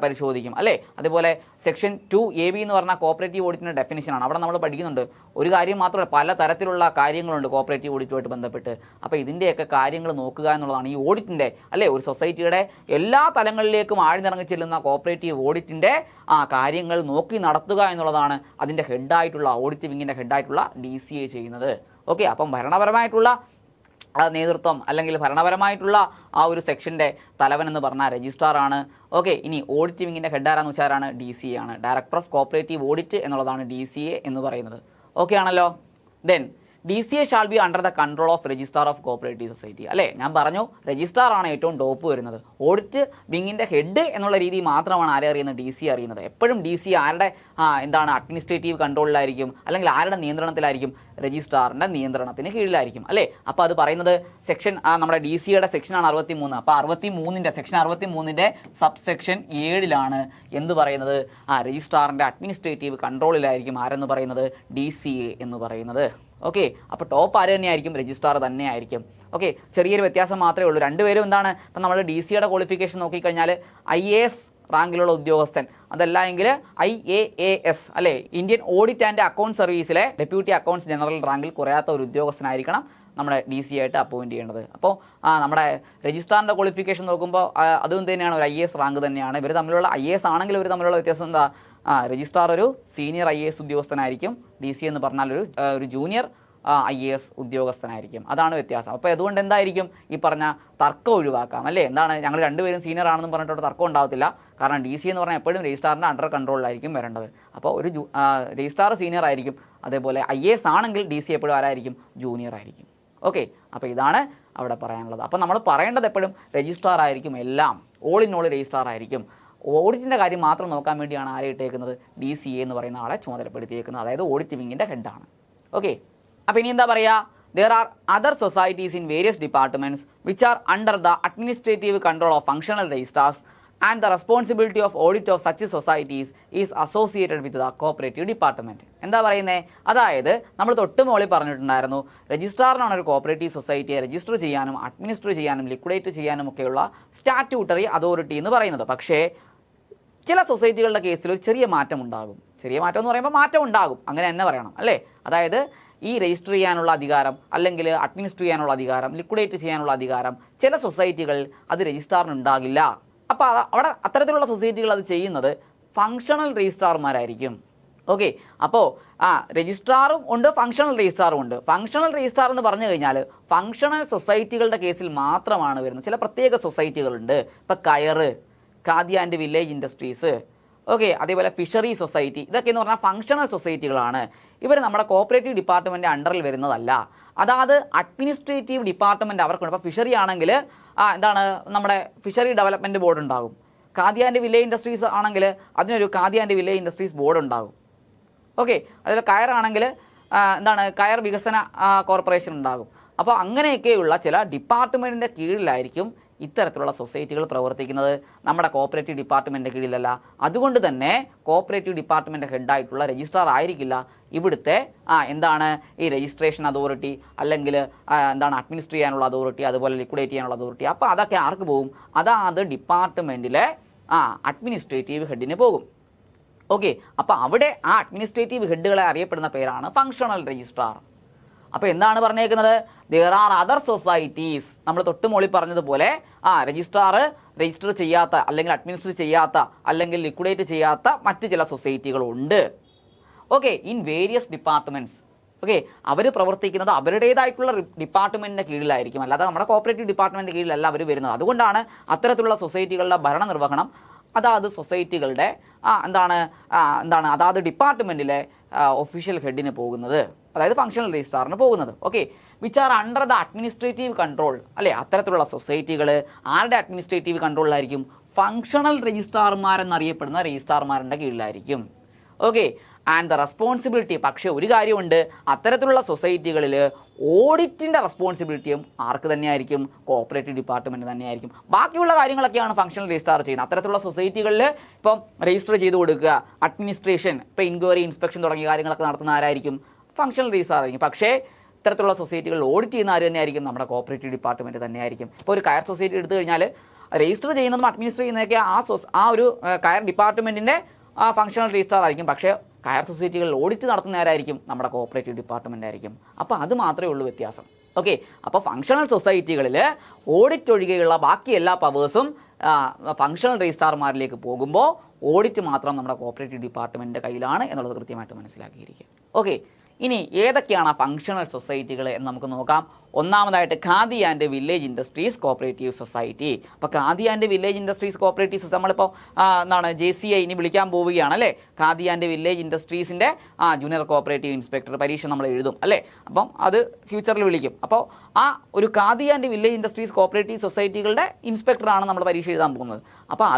പരിശോധിക്കും, അല്ലേ? അതുപോലെ സെക്ഷൻ 2AB എന്ന് പറഞ്ഞാൽ കോപ്പറേറ്റീവ് ഓഡിറ്റിൻ്റെ ഡെഫിനിഷനാണ്. അവിടെ നമ്മൾ പഠിക്കുന്നുണ്ട്. ഒരു കാര്യം മാത്രമല്ല, പല തരത്തിലുള്ള കാര്യങ്ങളുണ്ട് കോപ്പറേറ്റീവ് ഓഡിറ്റുമായിട്ട് ബന്ധപ്പെട്ട്. അപ്പോൾ ഇതിൻ്റെയൊക്കെ കാര്യങ്ങൾ നോക്കുക എന്നുള്ളതാണ് ഈ ഓഡിറ്റിൻ്റെ, അല്ലേ? ഒരു സൊസൈറ്റിയുടെ എല്ലാ തലങ്ങളിലേക്കും ആഴ്ന്നിറങ്ങി ചെല്ലുന്ന കോപ്പറേറ്റീവ് ഓഡിറ്റിൻ്റെ കാര്യങ്ങൾ നോക്കി നടത്തുക എന്നുള്ളതാണ് അതിൻ്റെ ഹെഡായിട്ടുള്ള ഓഡിറ്റ് വിങ്ങിൻ്റെ ഹെഡായിട്ടുള്ള DCA ചെയ്യുന്നത്. ഓക്കെ. അപ്പം ഭരണപരമായിട്ടുള്ള നേതൃത്വം അല്ലെങ്കിൽ ഭരണപരമായിട്ടുള്ള ഒരു സെക്ഷൻ്റെ തലവൻ എന്ന് പറഞ്ഞാൽ രജിസ്ട്രാറാണ്. ഓക്കെ. ഇനി ഓഡിറ്റ് വിങ്ങിൻ്റെ ഹെഡ് ആരാന്ന് വെച്ചാൽ DCA ആണ്. ഡയറക്ടർ ഓഫ് കോപ്പറേറ്റീവ് ഓഡിറ്റ് എന്നുള്ളതാണ് DCA എന്ന് പറയുന്നത്. ഓക്കെ ആണല്ലോ. Then DCA shall be under the control of registrar of cooperative society, അല്ലേ? ഞാൻ പറഞ്ഞു രജിസ്ട്രാർ ആണ് ഏറ്റവും ടോപ്പ് വരുന്നത്. ഓഡിറ്റ് വിങ്ങിൻ്റെ ഹെഡ് എന്നുള്ള രീതി മാത്രമാണ് ആരെ അറിയുന്നത്? DC അറിയുന്നത്. എപ്പോഴും DC ആരുടെ അഡ്മിനിസ്ട്രേറ്റീവ് കൺട്രോളിലായിരിക്കും, അല്ലെങ്കിൽ ആരുടെ നിയന്ത്രണത്തിലായിരിക്കും? രജിസ്ട്രാറിൻ്റെ നിയന്ത്രണത്തിന് കീഴിലായിരിക്കും, അല്ലേ? അപ്പോൾ അത് പറയുന്നത് സെക്ഷൻ നമ്മുടെ DCയുടെ സെക്ഷനാണ് 63. അപ്പോൾ 63ൻ്റെ സെക്ഷൻ 63ൻ്റെ സബ് സെക്ഷൻ 7 എന്ത് പറയുന്നത്? രജിസ്ട്രാറിൻ്റെ അഡ്മിനിസ്ട്രേറ്റീവ് കൺട്രോളിലായിരിക്കും ആരെന്ന് പറയുന്നത്? DCA എന്ന് പറയുന്നത്. ഓക്കെ. അപ്പോൾ ടോപ്പ് ആര് തന്നെയായിരിക്കും? രജിസ്ട്രാർ തന്നെ ആയിരിക്കും. ഓക്കെ. ചെറിയൊരു വ്യത്യാസം മാത്രമേ ഉള്ളൂ. രണ്ടുപേരും എന്താണ്? ഇപ്പം നമ്മൾ DCയുടെ ക്വാളിഫിക്കേഷൻ നോക്കിക്കഴിഞ്ഞാൽ IAS റാങ്കിലുള്ള ഉദ്യോഗസ്ഥൻ, അതല്ല എങ്കിൽ IAAS, അല്ലേ? ഇന്ത്യൻ ഓഡിറ്റ് ആൻഡ് അക്കൗണ്ട് സർവീസിലെ ഡെപ്യൂട്ടി അക്കൗണ്ട്സ് ജനറൽ റാങ്കിൽ കുറയാത്ത ഒരു ഉദ്യോഗസ്ഥനായിരിക്കണം നമ്മുടെ DC ആയിട്ട് അപ്പോയിൻറ്റ് ചെയ്യേണ്ടത്. അപ്പോൾ നമ്മുടെ രജിസ്ട്രാറിൻ്റെ ക്വാളിഫിക്കേഷൻ നോക്കുമ്പോൾ അതും തന്നെയാണ് ഒരു IAS റാങ്ക് തന്നെയാണ്. ഇവർ തമ്മിലുള്ള IAS ആണെങ്കിൽ ഇവർ തമ്മിലുള്ള വ്യത്യാസം എന്താ? രജിസ്ട്രാർ ഒരു സീനിയർ IAS ഉദ്യോഗസ്ഥനായിരിക്കും. DC എന്ന് പറഞ്ഞാൽ ഒരു ജൂനിയർ IAS ഉദ്യോഗസ്ഥനായിരിക്കും. അതാണ് വ്യത്യാസം. അപ്പോൾ അതുകൊണ്ട് എന്തായിരിക്കും ഈ പറഞ്ഞ തർക്കം ഒഴിവാക്കാം അല്ലേ? എന്താണ് ഞങ്ങൾ രണ്ടുപേരും സീനിയർ ആണെന്ന് പറഞ്ഞിട്ട് തർക്കം ഉണ്ടാവത്തില്ല. കാരണം DC എന്ന് പറഞ്ഞാൽ എപ്പോഴും രജിസ്ട്രാറിൻ്റെ അണ്ടർ കൺട്രോളിലായിരിക്കും വരേണ്ടത്. അപ്പോൾ ഒരു രജിസ്ട്രാർ സീനിയർ ആയിരിക്കും, അതേപോലെ IAS ആണെങ്കിൽ DC എപ്പോഴും ആരായിരിക്കും? ജൂനിയർ ആയിരിക്കും. ഓക്കെ, അപ്പോൾ ഇതാണ് അവിടെ പറയാനുള്ളത്. അപ്പോൾ നമ്മൾ പറയേണ്ടത് എപ്പോഴും രജിസ്ട്രാർ ആയിരിക്കും, എല്ലാം ഓൾ ഇൻ ഓൾ രജിസ്ട്രാർ ആയിരിക്കും. ഓഡിറ്റിൻ്റെ കാര്യം മാത്രം നോക്കാൻ വേണ്ടിയാണ് ആരെ ഇട്ടേക്കുന്നത്? DCA എന്ന് പറയുന്ന ആളെ ചുമതലപ്പെടുത്തിയേക്കുന്നത്, അതായത് ഓഡിറ്റ് വിങ്ങിൻ്റെ ഹെഡാണ്. ഓക്കെ, അപ്പോൾ ഇനി എന്താ പറയുക? There are other societies in various departments which are under the administrative control of functional registrars, and the responsibility of audit of such societies is associated with the cooperative department. എന്താ പറയുന്നത്? അതായത് നമ്മൾ തൊട്ട് മുകളിൽ പറഞ്ഞിട്ടുണ്ടായിരുന്നു, രജിസ്ട്രാറിനാണ് ഒരു കോപ്പറേറ്റീവ് സൊസൈറ്റിയെ രജിസ്റ്റർ ചെയ്യാനും administer ചെയ്യാനും ലിക്വിഡേറ്റ് ചെയ്യാനും ഒക്കെയുള്ള സ്റ്റാറ്റ്യൂട്ടറി അതോറിറ്റി എന്ന് പറയുന്നത്. പക്ഷേ ചില സൊസൈറ്റികളുടെ കേസിൽ ഒരു ചെറിയ മാറ്റം ഉണ്ടാകും. ചെറിയ മാറ്റം എന്ന് പറയുമ്പോൾ മാറ്റം ഉണ്ടാകും, അങ്ങനെ തന്നെ പറയണം അല്ലേ? അതായത് ഈ രജിസ്റ്റർ ചെയ്യാനുള്ള അധികാരം, അല്ലെങ്കിൽ അഡ്മിനിസ്റ്റർ ചെയ്യാനുള്ള അധികാരം, ലിക്വിഡേറ്റ് ചെയ്യാനുള്ള അധികാരം ചില സൊസൈറ്റികളിൽ അത് രജിസ്ട്രാറിന് ഉണ്ടാകില്ല. അപ്പോൾ അവിടെ അത്തരത്തിലുള്ള സൊസൈറ്റികൾ അത് ചെയ്യുന്നത് ഫങ്ഷണൽ രജിസ്ട്രാർമാരായിരിക്കും. ഓക്കെ, അപ്പോൾ രജിസ്ട്രാറും ഉണ്ട്, ഫങ്ഷണൽ രജിസ്ട്രാറും ഉണ്ട്. ഫങ്ഷണൽ രജിസ്ട്രാർ എന്ന് പറഞ്ഞു കഴിഞ്ഞാൽ ഫങ്ഷണൽ സൊസൈറ്റികളുടെ കേസിൽ മാത്രമാണ് വരുന്നത്. ചില പ്രത്യേക സൊസൈറ്റികളുണ്ട്, ഇപ്പോൾ കയറ്, khadi and village industries, okay, അതേപോലെ ഫിഷറി സൊസൈറ്റി, ഇതൊക്കെ എന്ന് പറഞ്ഞാൽ ഫങ്ഷണൽ സൊസൈറ്റികളാണ്. ഇവർ നമ്മുടെ കോപ്പറേറ്റീവ് ഡിപ്പാർട്ട്മെൻറ്റ് അണ്ടറിൽ വരുന്നതല്ല. അതായത് അഡ്മിനിസ്ട്രേറ്റീവ് ഡിപ്പാർട്ട്മെൻറ്റ് അവർക്കുണ്ട്. ഇപ്പോൾ ഫിഷറി ആണെങ്കിൽ എന്താണ്, നമ്മുടെ ഫിഷറി ഡെവലപ്മെൻറ്റ് ബോർഡ് ഉണ്ടാകും. ഖാദി ആൻഡ് വില്ലേജ് ഇൻഡസ്ട്രീസ് ആണെങ്കിൽ അതിനൊരു khadi and village industries board ഉണ്ടാകും. ഓക്കെ, അതിൽ കയറാണെങ്കിൽ എന്താണ്, കയർ വികസന കോർപ്പറേഷൻ ഉണ്ടാകും. അപ്പോൾ അങ്ങനെയൊക്കെയുള്ള ചില ഡിപ്പാർട്ട്മെൻറ്റിൻ്റെ കീഴിലായിരിക്കും ഇത്തരത്തിലുള്ള സൊസൈറ്റികൾ പ്രവർത്തിക്കുന്നത്, നമ്മുടെ കോപ്പറേറ്റീവ് ഡിപ്പാർട്ട്മെൻറ്റിൻ്റെ കീഴിലല്ല. അതുകൊണ്ട് തന്നെ കോപ്പറേറ്റീവ് ഡിപ്പാർട്ട്മെൻറ്റ് ഹെഡായിട്ടുള്ള രജിസ്ട്രാർ ആയിരിക്കില്ല ഇവിടുത്തെ എന്താണ് ഈ രജിസ്ട്രേഷൻ അതോറിറ്റി, അല്ലെങ്കിൽ എന്താണ് അഡ്മിനിസ്റ്റർ ചെയ്യാനുള്ള അതോറിറ്റി, അതുപോലെ ലിക്വിഡേറ്റ് ചെയ്യാനുള്ള അതോറിറ്റി. അപ്പോൾ അതൊക്കെ ആർക്ക് പോകും? അതാത് ഡിപ്പാർട്ട്മെൻറ്റിലെ അഡ്മിനിസ്ട്രേറ്റീവ് ഹെഡിന് പോകും. ഓക്കെ, അപ്പോൾ അവിടെ ആ അഡ്മിനിസ്ട്രേറ്റീവ് ഹെഡുകളെ അറിയപ്പെടുന്ന പേരാണ് ഫങ്ഷണൽ രജിസ്ട്രാർ. അപ്പോൾ എന്താണ് പറഞ്ഞേക്കുന്നത്? there are other societies, നമ്മൾ തൊട്ട് മുകളിൽ പറഞ്ഞതുപോലെ രജിസ്ട്രാർ രജിസ്റ്റർ ചെയ്യാത്ത, അല്ലെങ്കിൽ അഡ്മിനിസ്റ്റർ ചെയ്യാത്ത, അല്ലെങ്കിൽ ലിക്വിഡേറ്റ് ചെയ്യാത്ത മറ്റ് ചില സൊസൈറ്റികളുണ്ട്. Okay, in various departments. Okay, അവർ പ്രവർത്തിക്കുന്നത് അവരുടേതായിട്ടുള്ള ഡിപ്പാർട്ട്മെൻറ്റിൻ്റെ കീഴിലായിരിക്കും, അല്ലാതെ നമ്മുടെ കോപ്പറേറ്റീവ് ഡിപ്പാർട്ട്മെൻറ്റിൻ്റെ കീഴിലല്ല അവർ വരുന്നത്. അതുകൊണ്ടാണ് അത്തരത്തിലുള്ള സൊസൈറ്റികളുടെ ഭരണനിർവഹണം അതാത് സൊസൈറ്റികളുടെ അതാത് ഡിപ്പാർട്ട്മെൻറ്റിലെ ഒഫീഷ്യൽ ഹെഡിന് പോകുന്നത്, അതായത് ഫങ്ഷണൽ രജിസ്ട്രാറിന് പോകുന്നത്. Okay, which are under the administrative control അല്ലേ? അത്തരത്തിലുള്ള സൊസൈറ്റികൾ ആരുടെ അഡ്മിനിസ്ട്രേറ്റീവ് കൺട്രോളിലായിരിക്കും? ഫങ്ഷണൽ രജിസ്ട്രാർമാരെന്നറിയപ്പെടുന്ന രജിസ്ട്രാർമാരുടെ കീഴിലായിരിക്കും. ഓക്കെ, ആൻഡ് ദ റെസ്പോൺസിബിലിറ്റി, പക്ഷേ ഒരു കാര്യമുണ്ട്, അത്തരത്തിലുള്ള സൊസൈറ്റികളിൽ ഓഡിറ്റിൻ്റെ റെസ്പോൺസിബിലിറ്റിയും ആർക്ക് തന്നെയായിരിക്കും? കോപ്പറേറ്റീവ് ഡിപ്പാർട്ട്മെൻറ്റ് തന്നെയായിരിക്കും. ബാക്കിയുള്ള കാര്യങ്ങളൊക്കെയാണ് ഫങ്ഷണൽ രജിസ്ട്രാർ ചെയ്യുന്നത്. അത്തരത്തിലുള്ള സൊസൈറ്റികളിൽ ഇപ്പം രജിസ്റ്റർ ചെയ്ത് കൊടുക്കുക, അഡ്മിനിസ്ട്രേഷൻ, ഇപ്പോൾ ഇൻക്വയറി, ഇൻസ്പെക്ഷൻ തുടങ്ങിയ കാര്യങ്ങളൊക്കെ നടത്തുന്ന ആരായിരിക്കും? ഫങ്ഷണൽ രജിസ്ട്രാർ ആയിരിക്കും. പക്ഷേ ഇത്തരത്തിലുള്ള സൊസൈറ്റികൾ ഓഡിറ്റ് ചെയ്യുന്ന ആര് തന്നെയായിരിക്കും? നമ്മുടെ കോപ്പറേറ്റീവ് ഡിപ്പാർട്ട്മെൻറ്റ് തന്നെയായിരിക്കും. ഇപ്പോൾ ഒരു കയർ സൊസൈറ്റി എടുത്തു കഴിഞ്ഞാൽ രജിസ്റ്റർ ചെയ്യുന്നതും അഡ്മിനിസ്റ്റർ ചെയ്യുന്നതൊക്കെ ആ ഒരു കയർ ഡിപ്പാർട്ട്മെൻറ്റിൻ്റെ ഫങ്ഷണൽ രജിസ്ട്രാർ ആയിരിക്കും. പക്ഷേ കയർ സൊസൈറ്റികളിൽ ഓഡിറ്റ് നടത്തുന്ന ആരായിരിക്കും? നമ്മുടെ കോപ്പറേറ്റീവ് ഡിപ്പാർട്ട്മെൻ്റ് ആയിരിക്കും. അപ്പോൾ അത് മാത്രമേ ഉള്ളൂ വ്യത്യാസം. ഓക്കെ, അപ്പോൾ ഫങ്ഷണൽ സൊസൈറ്റികളിൽ ഓഡിറ്റ് ഒഴികെയുള്ള ബാക്കി എല്ലാ പവേഴ്സും ഫങ്ഷണൽ രജിസ്ട്രാർമാരിലേക്ക് പോകുമ്പോൾ ഓഡിറ്റ് മാത്രം നമ്മുടെ കോപ്പറേറ്റീവ് ഡിപ്പാർട്ട്മെൻറ്റിൻ്റെ കയ്യിലാണ് എന്നുള്ളത് കൃത്യമായിട്ട് മനസ്സിലാക്കിയിരിക്കുക. ഓക്കെ, ഇനി ഏതൊക്കെയാണ് ഫങ്ഷണൽ സൊസൈറ്റികൾ എന്ന് നമുക്ക് നോക്കാം. ഒന്നാമതായിട്ട് khadi and village industries cooperative society. അപ്പോൾ khadi and village industries cooperative society നമ്മളിപ്പോൾ JCI ഇനി വിളിക്കാൻ പോവുകയാണ് അല്ലേ? ഖാദി ആൻഡ് വില്ലേജ് ഇൻഡസ്ട്രീസിൻ്റെ ജൂനിയർ കോപ്പറേറ്റീവ് ഇൻസ്പെക്ടർ പരീക്ഷ നമ്മൾ എഴുതും അല്ലേ? അപ്പം അത് ഫ്യൂച്ചറിൽ വിളിക്കും. അപ്പോൾ ആ ഒരു khadi and village industries cooperative സൊസൈറ്റികളുടെ ഇൻസ്പെക്ടറാണ് നമ്മൾ പരീക്ഷ എഴുതാൻ പോകുന്നത്. അപ്പോൾ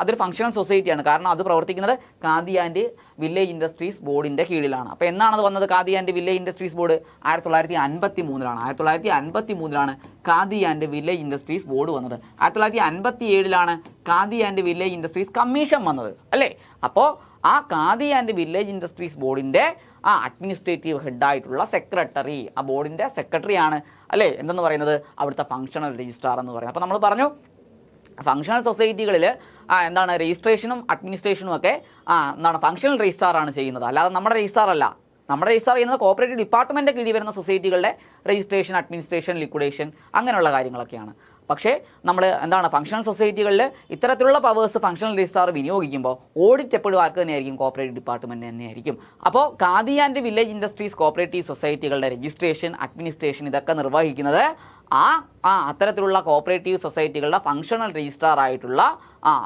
അതൊരു ഫങ്ഷണൽ സൊസൈറ്റിയാണ്. കാരണം അത് പ്രവർത്തിക്കുന്നത് ഖാദി ആൻഡ് വില്ലേജ് ഇൻഡസ്ട്രീസ് ബോർഡിൻ്റെ കീഴിലാണ്. അപ്പോൾ എന്നാണ് അത് വന്നത്? Khadi and village industries board 1953 1953 khadi and village industries board വന്നത്. 1957 khadi and village industries commission വന്നത് അല്ലേ? അപ്പോൾ ആ ഖാദി ആൻഡ് വില്ലേജ് ഇൻഡസ്ട്രീസ് ബോർഡിൻ്റെ അഡ്മിനിസ്ട്രേറ്റീവ് ഹെഡായിട്ടുള്ള സെക്രട്ടറി, ആ ബോർഡിൻ്റെ സെക്രട്ടറിയാണ് അല്ലേ എന്തെന്ന് പറയുന്നത്? അവിടുത്തെ ഫങ്ഷണൽ രജിസ്ട്രാർ എന്ന് പറയുന്നത്. അപ്പോൾ നമ്മൾ പറഞ്ഞു ഫങ്ഷണൽ സൊസൈറ്റികളിൽ രജിസ്ട്രേഷനും അഡ്മിനിസ്ട്രേഷനും ഒക്കെ ഫങ്ഷണൽ രജിസ്ട്രാറാണ് ചെയ്യുന്നത്, അല്ലാതെ നമ്മുടെ രജിസ്ട്രാർ അല്ല. നമ്മുടെ രജിസ്ട്രാർ ചെയ്യുന്നത് കോപ്പറേറ്റീവ് ഡിപ്പാർട്ട്മെൻറ്റിൻ്റെ കീഴിൽ വരുന്ന സൊസൈറ്റികളുടെ രജിസ്ട്രേഷൻ, അഡ്മിനിസ്ട്രേഷൻ, ലിക്വിഡേഷൻ അങ്ങനെയുള്ള കാര്യങ്ങളൊക്കെയാണ്. പക്ഷേ നമ്മൾ എന്താണ് ഫങ്ഷണൽ സൊസൈറ്റികളിൽ ഇത്തരത്തിലുള്ള പവേഴ്സ് ഫങ്ഷണൽ രജിസ്ട്രാർ വിനിയോഗിക്കുമ്പോൾ ഓഡിറ്റ് എപ്പോഴും ആർക്ക് തന്നെയായിരിക്കും? കോപ്പറേറ്റീവ് ഡിപ്പാർട്ട്മെൻറ്റ് തന്നെയായിരിക്കും. അപ്പോൾ khadi and village industries cooperative സൊസൈറ്റികളുടെ രജിസ്ട്രേഷൻ, അഡ്മിനിസ്ട്രേഷൻ ഇതൊക്കെ നിർവഹിക്കുന്നത് അത്തരത്തിലുള്ള കോപ്പറേറ്റീവ് സൊസൈറ്റികളുടെ ഫങ്ഷണൽ രജിസ്ട്രാർ ആയിട്ടുള്ള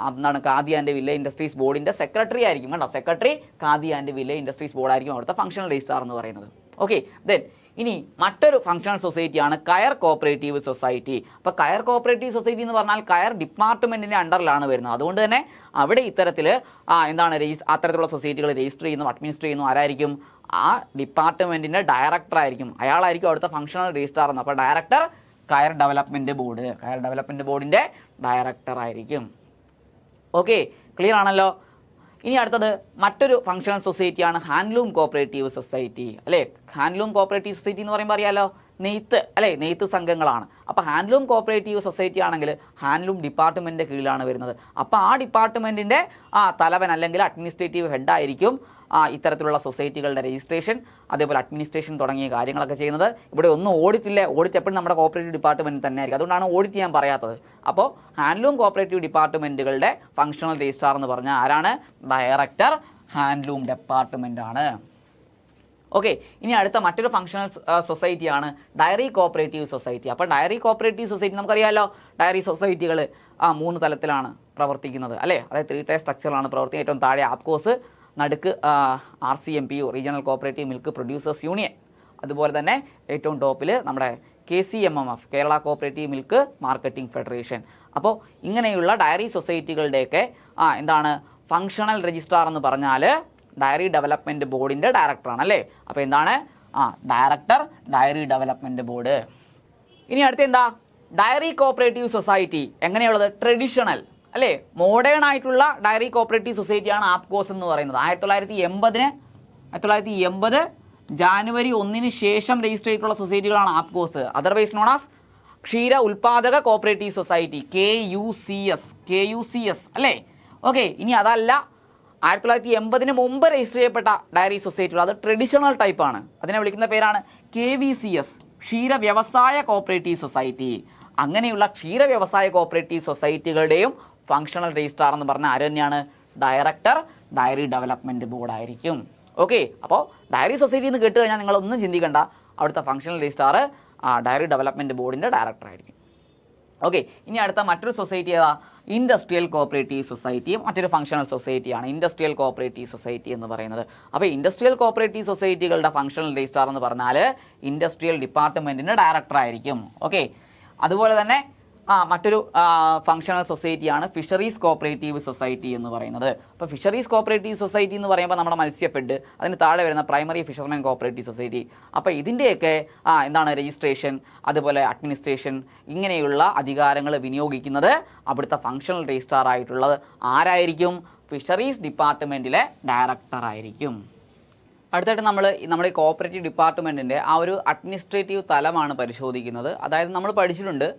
എന്താണ് ഖാദി ആൻഡ് വില്ലേജ് ഇൻഡസ്ട്രീസ് ബോർഡിൻ്റെ സെക്രട്ടറി ആയിരിക്കും. കേട്ടോ, secretary khadi and village industries board ആയിരിക്കും അവിടുത്തെ ഫങ്ഷണൽ രജിസ്ട്രാർ എന്ന് പറയുന്നത്. ഓക്കെ, ദെൻ ഇനി മറ്റൊരു ഫങ്ഷണൽ സൊസൈറ്റിയാണ് കയർ കോപ്പറേറ്റീവ് സൊസൈറ്റി. അപ്പോൾ കയർ കോപ്പറേറ്റീവ് സൊസൈറ്റി എന്ന് പറഞ്ഞാൽ കയർ ഡിപ്പാർട്ട്മെൻറ്റിൻ്റെ അണ്ടറിലാണ് വരുന്നത്. അതുകൊണ്ട് തന്നെ അവിടെ ഇത്തരത്തിൽ അത്തരത്തിലുള്ള സൊസൈറ്റികൾ രജിസ്റ്റർ ചെയ്യുന്നു, അഡ്മിനിസ്റ്റർ ചെയ്യുന്നു ആരായിരിക്കും? ആ ഡിപ്പാർട്ട്മെൻറ്റിൻ്റെ ഡയറക്ടർ ആയിരിക്കും. അയാളായിരിക്കും അവിടുത്തെ ഫങ്ഷണൽ രജിസ്ട്രാർ എന്ന്. അപ്പോൾ ഡയറക്ടർ കയർ ഡെവലപ്മെൻറ്റ് ബോർഡിൻ്റെ ഡയറക്ടർ ആയിരിക്കും. ഓക്കെ, ക്ലിയർ ആണല്ലോ. ഇനി അടുത്തത് മറ്റൊരു ഫങ്ഷണൽ സൊസൈറ്റിയാണ് ഹാൻഡ്ലൂം കോപ്പറേറ്റീവ് സൊസൈറ്റി. അല്ലേ, ഹാൻഡ്ലൂം കോപ്പറേറ്റീവ് സൊസൈറ്റി എന്ന് പറയുമ്പോൾ അറിയാലോ, നെയ്ത്ത് സംഘങ്ങളാണ്. അപ്പോൾ ഹാൻഡ്ലൂം കോപ്പറേറ്റീവ് സൊസൈറ്റി ആണെങ്കിൽ ഹാൻഡ്ലൂം ഡിപ്പാർട്ട്മെൻറ്റിൻ്റെ കീഴിലാണ് വരുന്നത്. അപ്പോൾ ആ ഡിപ്പാർട്ട്മെൻറ്റിൻ്റെ തലവൻ അല്ലെങ്കിൽ അഡ്മിനിസ്ട്രേറ്റീവ് ഹെഡായിരിക്കും ഇത്തരത്തിലുള്ള സൊസൈറ്റികളുടെ രജിസ്ട്രേഷൻ, അതേപോലെ അഡ്മിനിസ്ട്രേഷൻ തുടങ്ങിയ കാര്യങ്ങളൊക്കെ ചെയ്യുന്നത്. ഇവിടെ ഒന്നും ഓഡിറ്റ് എപ്പോഴും നമ്മുടെ കോപ്പറേറ്റീവ് ഡിപ്പാർട്ട്മെൻറ്റ് തന്നെ ആയിരിക്കും. അതുകൊണ്ടാണ് ഓഡിറ്റ് ചെയ്യാൻ പറയാത്തത്. അപ്പോൾ ഹാൻഡ്ലൂം കോപ്പറേറ്റീവ് ഡിപ്പാർട്ട്മെൻറ്റുകളുടെ ഫങ്ഷണൽ രജിസ്ട്രാർ എന്ന് പറഞ്ഞാൽ ആരാണ്? ഡയറക്ടർ ഹാൻഡ്ലൂം ഡിപ്പാർട്ട്മെൻ്റ് ആണ്. ഓക്കെ, ഇനി അടുത്ത മറ്റൊരു ഫങ്ഷണൽ സൊസൈറ്റിയാണ് ഡയറി കോപ്പറേറ്റീവ് സൊസൈറ്റി. അപ്പോൾ ഡയറി കോപ്പറേറ്റീവ് സൊസൈറ്റി നമുക്കറിയാമല്ലോ, ഡയറി സൊസൈറ്റികൾ 3 തലത്തിലാണ് പ്രവർത്തിക്കുന്നത്. അല്ലേ, അതായത് 3 ടയർ സ്ട്രക്ചറിലാണ് പ്രവർത്തിക്കുന്നത്. ഏറ്റവും താഴെ ആപ്കോസ്, നടുക്ക് RCMPU regional cooperative milk producers union, അതുപോലെ തന്നെ ഏറ്റവും ടോപ്പിൽ നമ്മുടെ KCMMF Kerala cooperative milk marketing federation. അപ്പോൾ ഇങ്ങനെയുള്ള ഡയറി സൊസൈറ്റികളുടെയൊക്കെ എന്താണ് ഫങ്ഷണൽ രജിസ്ട്രാർ എന്ന് പറഞ്ഞാൽ ഡയറി ഡെവലപ്മെൻറ്റ് ബോർഡിൻ്റെ ഡയറക്ടറാണ്. അല്ലേ, അപ്പോൾ എന്താണ് ഡയറക്ടർ ഡയറി ഡെവലപ്മെൻറ്റ് ബോർഡ്. ഇനി അടുത്ത എന്താ? Dairy cooperative society. എങ്ങനെയുള്ളത്? ട്രഡീഷണൽ അല്ലേ, മോഡേൺ ആയിട്ടുള്ള ഡയറി കോപ്പറേറ്റീവ് സൊസൈറ്റിയാണ് ആപ്കോസ് എന്ന് പറയുന്നത്. 1980 ജാനുവരി 1 ശേഷം രജിസ്റ്റർ ചെയ്തിട്ടുള്ള സൊസൈറ്റികളാണ് ആപ്കോസ്. അതർവൈസ് നോൺ ആസ് ക്ഷീര ഉൽപാദക കോപ്പറേറ്റീവ് സൊസൈറ്റി, KUCS അല്ലേ. ഓക്കെ, ഇനി അതല്ല 1980 മുമ്പ് രജിസ്റ്റർ ചെയ്യപ്പെട്ട ഡയറി സൊസൈറ്റികൾ, അത് ട്രഡീഷണൽ ടൈപ്പാണ്. അതിനെ വിളിക്കുന്ന പേരാണ് KVCS, ക്ഷീര വ്യവസായ കോപ്പറേറ്റീവ് സൊസൈറ്റി. അങ്ങനെയുള്ള ക്ഷീര വ്യവസായ കോപ്പറേറ്റീവ് സൊസൈറ്റികളുടെയും ഫങ്ഷണൽ രജിസ്ട്രാർ എന്ന് പറഞ്ഞാൽ ആര് തന്നെയാണ്? ഡയറക്ടർ ഡയറി ഡെവലപ്മെൻറ്റ് ബോർഡ് ആയിരിക്കും. ഓക്കെ, അപ്പോൾ ഡയറി സൊസൈറ്റി എന്ന് കേട്ട് കഴിഞ്ഞാൽ നിങ്ങളൊന്നും ചിന്തിക്കേണ്ട, അവിടുത്തെ ഫങ്ഷണൽ രജിസ്ട്രാർ ഡയറി ഡെവലപ്മെൻറ്റ് ബോർഡിൻ്റെ ഡയറക്ടർ ആയിരിക്കും. ഓക്കെ, ഇനി അടുത്ത മറ്റൊരു സൊസൈറ്റി ഏതാ? Industrial cooperative society. മറ്റൊരു ഫങ്ഷണൽ സൊസൈറ്റിയാണ് ഇൻഡസ്ട്രിയൽ കോപ്പറേറ്റീവ് സൊസൈറ്റി എന്ന് പറയുന്നത്. അപ്പോൾ ഇൻഡസ്ട്രിയൽ കോപ്പറേറ്റീവ് സൊസൈറ്റികളുടെ ഫങ്ഷണൽ രജിസ്ട്രാർ എന്ന് പറഞ്ഞാൽ ഇൻഡസ്ട്രിയൽ ഡിപ്പാർട്ട്മെൻറ്റിൻ്റെ ഡയറക്ടർ ആയിരിക്കും. ഓക്കെ, അതുപോലെ തന്നെ മറ്റൊരു ഫങ്ഷണൽ സൊസൈറ്റിയാണ് ഫിഷറീസ് കോപ്പറേറ്റീവ് സൊസൈറ്റി എന്ന് പറയുന്നത്. അപ്പോൾ ഫിഷറീസ് കോപ്പറേറ്റീവ് സൊസൈറ്റി എന്ന് പറയുമ്പോൾ നമ്മുടെ മത്സ്യഫെഡ്, അതിന് താഴെ വരുന്ന പ്രൈമറി ഫിഷർമെൻ കോപ്പറേറ്റീവ് സൊസൈറ്റി. അപ്പോൾ ഇതിൻ്റെയൊക്കെ എന്താണ് രജിസ്ട്രേഷൻ, അതുപോലെ അഡ്മിനിസ്ട്രേഷൻ, ഇങ്ങനെയുള്ള അധികാരങ്ങൾ വിനിയോഗിക്കുന്നത് അവിടുത്തെ ഫങ്ഷണൽ രജിസ്ട്രാർ ആയിട്ടുള്ളത് ആരായിരിക്കും? ഫിഷറീസ് ഡിപ്പാർട്ട്മെൻറ്റിലെ ഡയറക്ടർ ആയിരിക്കും. അടുത്തായിട്ട് നമ്മുടെ കോപ്പറേറ്റീവ് ഡിപ്പാർട്ട്മെൻറ്റിൻ്റെ ഒരു അഡ്മിനിസ്ട്രേറ്റീവ് തലമാണ് പരിശോധിക്കുന്നത്. അതായത് നമ്മൾ പഠിച്ചിട്ടുണ്ട്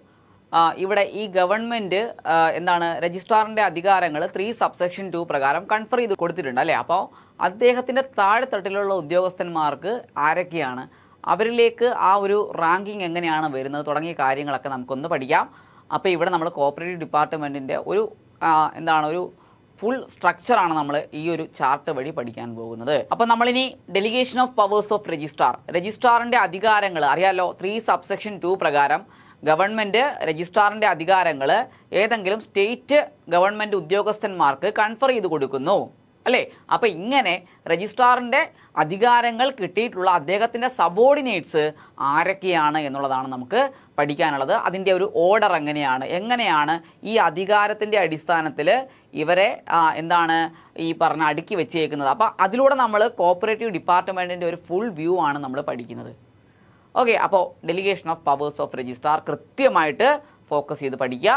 ഇവിടെ ഈ ഗവൺമെൻറ് എന്താണ് രജിസ്ട്രാറിൻ്റെ അധികാരങ്ങൾ 3 സബ്സെക്ഷൻ 2 പ്രകാരം കൺഫർ ചെയ്ത് കൊടുത്തിട്ടുണ്ട് അല്ലേ. അപ്പോൾ അദ്ദേഹത്തിൻ്റെ താഴെത്തട്ടിലുള്ള ഉദ്യോഗസ്ഥന്മാർക്ക് ആരൊക്കെയാണ്, അവരിലേക്ക് ഒരു റാങ്കിങ് എങ്ങനെയാണ് വരുന്നത് തുടങ്ങിയ കാര്യങ്ങളൊക്കെ നമുക്കൊന്ന് പഠിക്കാം. അപ്പോൾ ഇവിടെ നമ്മൾ കോപ്പറേറ്റീവ് ഡിപ്പാർട്ട്മെൻറ്റിൻ്റെ ഒരു ഫുൾ സ്ട്രക്ചറാണ് നമ്മൾ ഈ ഒരു ചാർട്ട് വഴി പഠിക്കാൻ പോകുന്നത്. അപ്പോൾ നമ്മളിനി ഡെലിഗേഷൻ ഓഫ് പവേഴ്സ് ഓഫ് രജിസ്ട്രാറിൻ്റെ അധികാരങ്ങൾ അറിയാലോ. 3 സബ്സെക്ഷൻ 2 പ്രകാരം ഗവൺമെൻറ് രജിസ്ട്രാറിൻ്റെ അധികാരങ്ങൾ ഏതെങ്കിലും സ്റ്റേറ്റ് ഗവൺമെൻറ് ഉദ്യോഗസ്ഥന്മാർക്ക് കൺഫർ ചെയ്ത് കൊടുക്കുന്നു അല്ലേ. അപ്പോൾ ഇങ്ങനെ രജിസ്ട്രാറിൻ്റെ അധികാരങ്ങൾ കിട്ടിയിട്ടുള്ള അദ്ദേഹത്തിൻ്റെ സബോർഡിനേറ്റ്സ് ആരൊക്കെയാണ് എന്നുള്ളതാണ് നമുക്ക് പഠിക്കാനുള്ളത്. അതിൻ്റെ ഒരു ഓർഡർ എങ്ങനെയാണ് ഈ അധികാരത്തിൻ്റെ അടിസ്ഥാനത്തിൽ ഇവരെ ഈ പറഞ്ഞ അടുക്കി വെച്ചേക്കുന്നത്. അപ്പോൾ അതിലൂടെ നമ്മൾ കോപ്പറേറ്റീവ് ഡിപ്പാർട്ട്മെൻറ്റിൻ്റെ ഒരു ഫുൾ വ്യൂ ആണ് നമ്മൾ പഠിക്കുന്നത്. ഓക്കെ, അപ്പോൾ delegation of powers of registrar കൃത്യമായിട്ട് ഫോക്കസ് ചെയ്ത് പഠിക്കുക.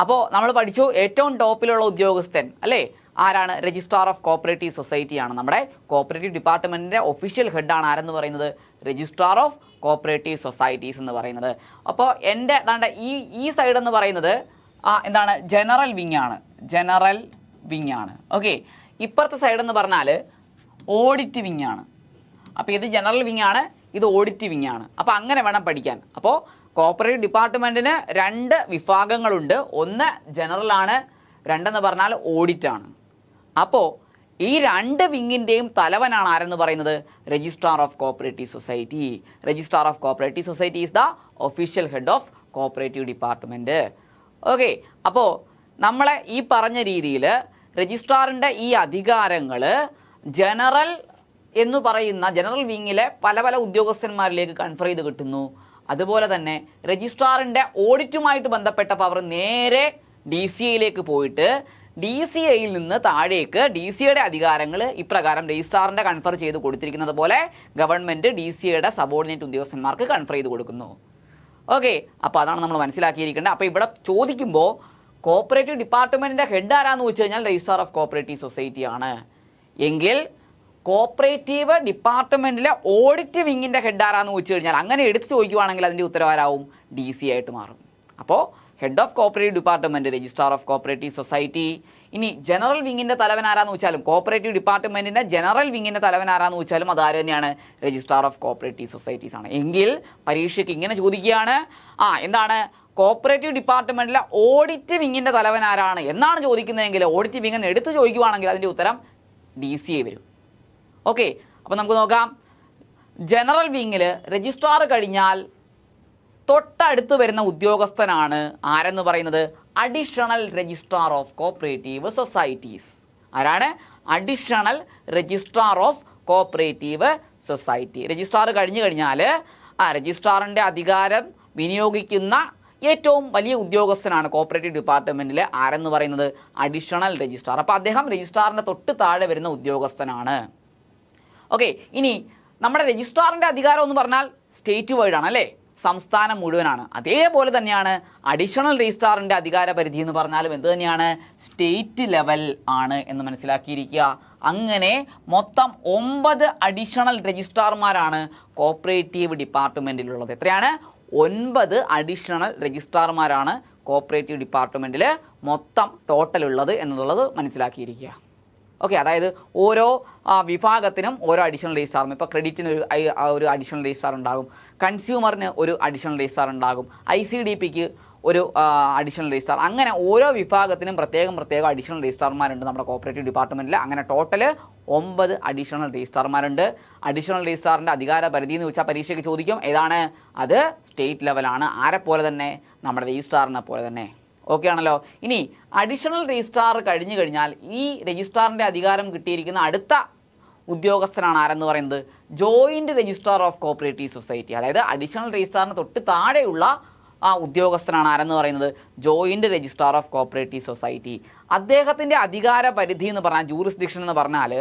അപ്പോൾ നമ്മൾ പഠിച്ചു ഏറ്റവും ടോപ്പിലുള്ള ഉദ്യോഗസ്ഥൻ അല്ലേ ആരാണ്? രജിസ്ട്രാർ ഓഫ് കോപ്പറേറ്റീവ് സൊസൈറ്റിയാണ്. നമ്മുടെ കോപ്പറേറ്റീവ് ഡിപ്പാർട്ട്മെൻറ്റിൻ്റെ ഒഫീഷ്യൽ ഹെഡാണ് ആരെന്ന് പറയുന്നത്? രജിസ്ട്രാർ ഓഫ് കോപ്പറേറ്റീവ് സൊസൈറ്റീസ് എന്ന് പറയുന്നത്. അപ്പോൾ എൻ്റെ ഈ സൈഡ് എന്ന് പറയുന്നത് ജനറൽ വിങ് ആണ്. ഓക്കെ, ഇപ്പുറത്തെ സൈഡ് എന്ന് പറഞ്ഞാൽ ഓഡിറ്റ് വിങ് ആണ്. അപ്പോൾ ഇത് ജനറൽ വിങ് ആണ്, ഇത് ഓഡിറ്റ് വിങ് ആണ്. അപ്പോൾ അങ്ങനെ വേണം പഠിക്കാൻ. അപ്പോൾ കോപ്പറേറ്റീവ് ഡിപ്പാർട്ട്മെൻറ്റിന് 2 വിഭാഗങ്ങളുണ്ട്. ഒന്ന് ജനറലാണ്, രണ്ടെന്ന് പറഞ്ഞാൽ ഓഡിറ്റാണ്. അപ്പോൾ ഈ 2 വിങ്ങിൻ്റെയും തലവനാണ് ആരെന്ന് പറയുന്നത്? Registrar of cooperative society. Registrar of cooperative society is the official head of cooperative department. Okay, അപ്പോൾ നമ്മളെ ഈ പറഞ്ഞ രീതിയിൽ രജിസ്ട്രാറിൻ്റെ ഈ അധികാരങ്ങൾ ജനറൽ എന്ന് പറയുന്ന ജനറൽ വിങ്ങിലെ പല പല ഉദ്യോഗസ്ഥന്മാരിലേക്ക് കൺഫർ ചെയ്ത് കിട്ടുന്നു. അതുപോലെ തന്നെ രജിസ്ട്രാറിൻ്റെ ഓഡിറ്റുമായിട്ട് ബന്ധപ്പെട്ട പവർ നേരെ DCAയിലേക്ക് പോയിട്ട് DCAയിൽ നിന്ന് താഴേക്ക് DCAയുടെ അധികാരങ്ങൾ ഇപ്രകാരം രജിസ്ട്രാറിൻ്റെ കൺഫർ ചെയ്ത് കൊടുത്തിരിക്കുന്നത് പോലെ ഗവൺമെൻറ് DCAയുടെ സബോർഡിനേറ്റ് ഉദ്യോഗസ്ഥന്മാർക്ക് കൺഫർ ചെയ്ത് കൊടുക്കുന്നു. ഓക്കെ, അപ്പോൾ അതാണ് നമ്മൾ മനസ്സിലാക്കിയിരിക്കേണ്ടത്. അപ്പോൾ ഇവിടെ ചോദിക്കുമ്പോൾ കോപ്പറേറ്റീവ് ഡിപ്പാർട്ട്മെൻറ്റിൻ്റെ ഹെഡ് ആരാന്ന് വെച്ച് കഴിഞ്ഞാൽ രജിസ്ട്രാർ ഓഫ് കോപ്പറേറ്റീവ് സൊസൈറ്റി ആണ്. എങ്കിൽ കോപ്പറേറ്റീവ് ഡിപ്പാർട്ട്മെൻറ്റിലെ ഓഡിറ്റ് വിങ്ങിൻ്റെ ഹെഡ് ആരാന്ന് വെച്ച് കഴിഞ്ഞാൽ അങ്ങനെ എടുത്ത് ചോദിക്കുവാണെങ്കിൽ അതിൻ്റെ ഉത്തരവാരാവും DCA ആയിട്ട് മാറും. അപ്പോൾ head of cooperative department registrar of cooperative society. ഇനി ജനറൽ വിങ്ങിൻ്റെ തലവൻ ആരാന്ന് വെച്ചാലും കോപ്പറേറ്റീവ് ഡിപ്പാർട്ട്മെൻറ്റിൻ്റെ ജനറൽ വിങ്ങിൻ്റെ തലവൻ ആരാന്ന് വെച്ചാലും അതാര് തന്നെയാണ്? രജിസ്ട്രാർ ഓഫ് കോപ്പറേറ്റീവ് സൊസൈറ്റീസ് ആണ്. എങ്കിൽ പരീക്ഷയ്ക്ക് ഇങ്ങനെ ചോദിക്കുകയാണ്, എന്താണ് കോപ്പറേറ്റീവ് ഡിപ്പാർട്ട്മെൻറ്റിലെ ഓഡിറ്റ് വിങ്ങിൻ്റെ തലവൻ ആരാണ് എന്നാണ് ചോദിക്കുന്നതെങ്കിൽ ഓഡിറ്റ് വിങ് എന്ന് എടുത്ത് ചോദിക്കുവാണെങ്കിൽ അതിൻ്റെ ഉത്തരം DCA വരും. ഓക്കെ, അപ്പോൾ നമുക്ക് നോക്കാം. ജനറൽ വിങ്ങിൽ രജിസ്ട്രാർ കഴിഞ്ഞാൽ തൊട്ടടുത്ത് വരുന്ന ഉദ്യോഗസ്ഥനാണ് ആരെന്ന് പറയുന്നത്? Additional registrar of cooperative societies. ആരാണ്? Additional registrar of cooperative society. Registrar കഴിഞ്ഞു കഴിഞ്ഞാൽ രജിസ്ട്രാറിൻ്റെ അധികാരം വിനിയോഗിക്കുന്ന ഏറ്റവും വലിയ ഉദ്യോഗസ്ഥനാണ് കോപ്പറേറ്റീവ് ഡിപ്പാർട്ട്മെൻറ്റിൽ ആരെന്ന് പറയുന്നത്? Additional registrar. അപ്പോൾ അദ്ദേഹം രജിസ്ട്രാറിൻ്റെ തൊട്ട് താഴെ വരുന്ന ഉദ്യോഗസ്ഥനാണ്. ഓക്കെ, ഇനി നമ്മുടെ രജിസ്ട്രാറിൻ്റെ അധികാരം എന്ന് പറഞ്ഞാൽ സ്റ്റേറ്റ് വൈഡ് ആണ് അല്ലേ? സംസ്ഥാനം മുഴുവനാണ്. അതേപോലെ തന്നെയാണ് അഡീഷണൽ രജിസ്ട്രാറിൻ്റെ അധികാര പരിധി എന്ന് പറഞ്ഞാലും എന്ത് തന്നെയാണ്? സ്റ്റേറ്റ് ലെവൽ ആണ് എന്ന് മനസ്സിലാക്കിയിരിക്കുക. അങ്ങനെ മൊത്തം 9 അഡീഷണൽ രജിസ്ട്രാർമാരാണ് കോപ്പറേറ്റീവ് ഡിപ്പാർട്ട്മെൻറ്റിലുള്ളത്. എത്രയാണ്? 9 അഡീഷണൽ രജിസ്ട്രാർമാരാണ് കോപ്പറേറ്റീവ് ഡിപ്പാർട്ട്മെൻറ്റിൽ മൊത്തം ടോട്ടൽ ഉള്ളത് എന്നുള്ളത് മനസ്സിലാക്കിയിരിക്കുക. ഓക്കെ, അതായത് ഓരോ വിഭാഗത്തിനും ഓരോ അഡീഷണൽ രജിസ്ട്രാർ. ഇപ്പോൾ ക്രെഡിറ്റിന് ഒരു അഡീഷണൽ രജിസ്ട്രാർ ഉണ്ടാകും, കൺസ്യൂമറിന് ഒരു അഡീഷണൽ രജിസ്ട്രാർ ഉണ്ടാകും, ICDPക്ക് ഒരു അഡീഷണൽ രജിസ്ട്രാർ. അങ്ങനെ ഓരോ വിഭാഗത്തിനും പ്രത്യേകം അഡീഷണൽ രജിസ്ട്രാർമാരുണ്ട് നമ്മുടെ കോപ്പറേറ്റീവ് ഡിപ്പാർട്ട്മെൻറ്റിൽ. അങ്ങനെ ടോട്ടൽ 9 അഡീഷണൽ രജിസ്ട്രാർമാരുണ്ട്. അഡീഷണൽ രജിസ്ട്രാറിൻ്റെ അധികാര പരിധി എന്ന് വെച്ചാൽ പരീക്ഷയ്ക്ക് ചോദിക്കും. ഏതാണ് അത്? സ്റ്റേറ്റ് ലെവലാണ്. ആരെപ്പോലെ തന്നെ? നമ്മുടെ രജിസ്ട്രാറിനെ പോലെ തന്നെ. ഓക്കെ ആണല്ലോ. ഇനി അഡീഷണൽ രജിസ്ട്രാർ കഴിഞ്ഞു കഴിഞ്ഞാൽ ഈ രജിസ്ട്രാറിൻ്റെ അധികാരം കിട്ടിയിരിക്കുന്ന അടുത്ത ഉദ്യോഗസ്ഥനാണ് ആരെന്ന് പറയുന്നത്? Joint registrar of cooperative society. അതായത് അഡീഷണൽ രജിസ്ട്രാറിന് തൊട്ട് താഴെയുള്ള ഉദ്യോഗസ്ഥനാണ് ആരെന്ന് പറയുന്നത്? Joint registrar of cooperative society. അദ്ദേഹത്തിൻ്റെ അധികാര പരിധി എന്ന് പറഞ്ഞാൽ ജൂറിസ്ഡിക്ഷൻ എന്ന് പറഞ്ഞാൽ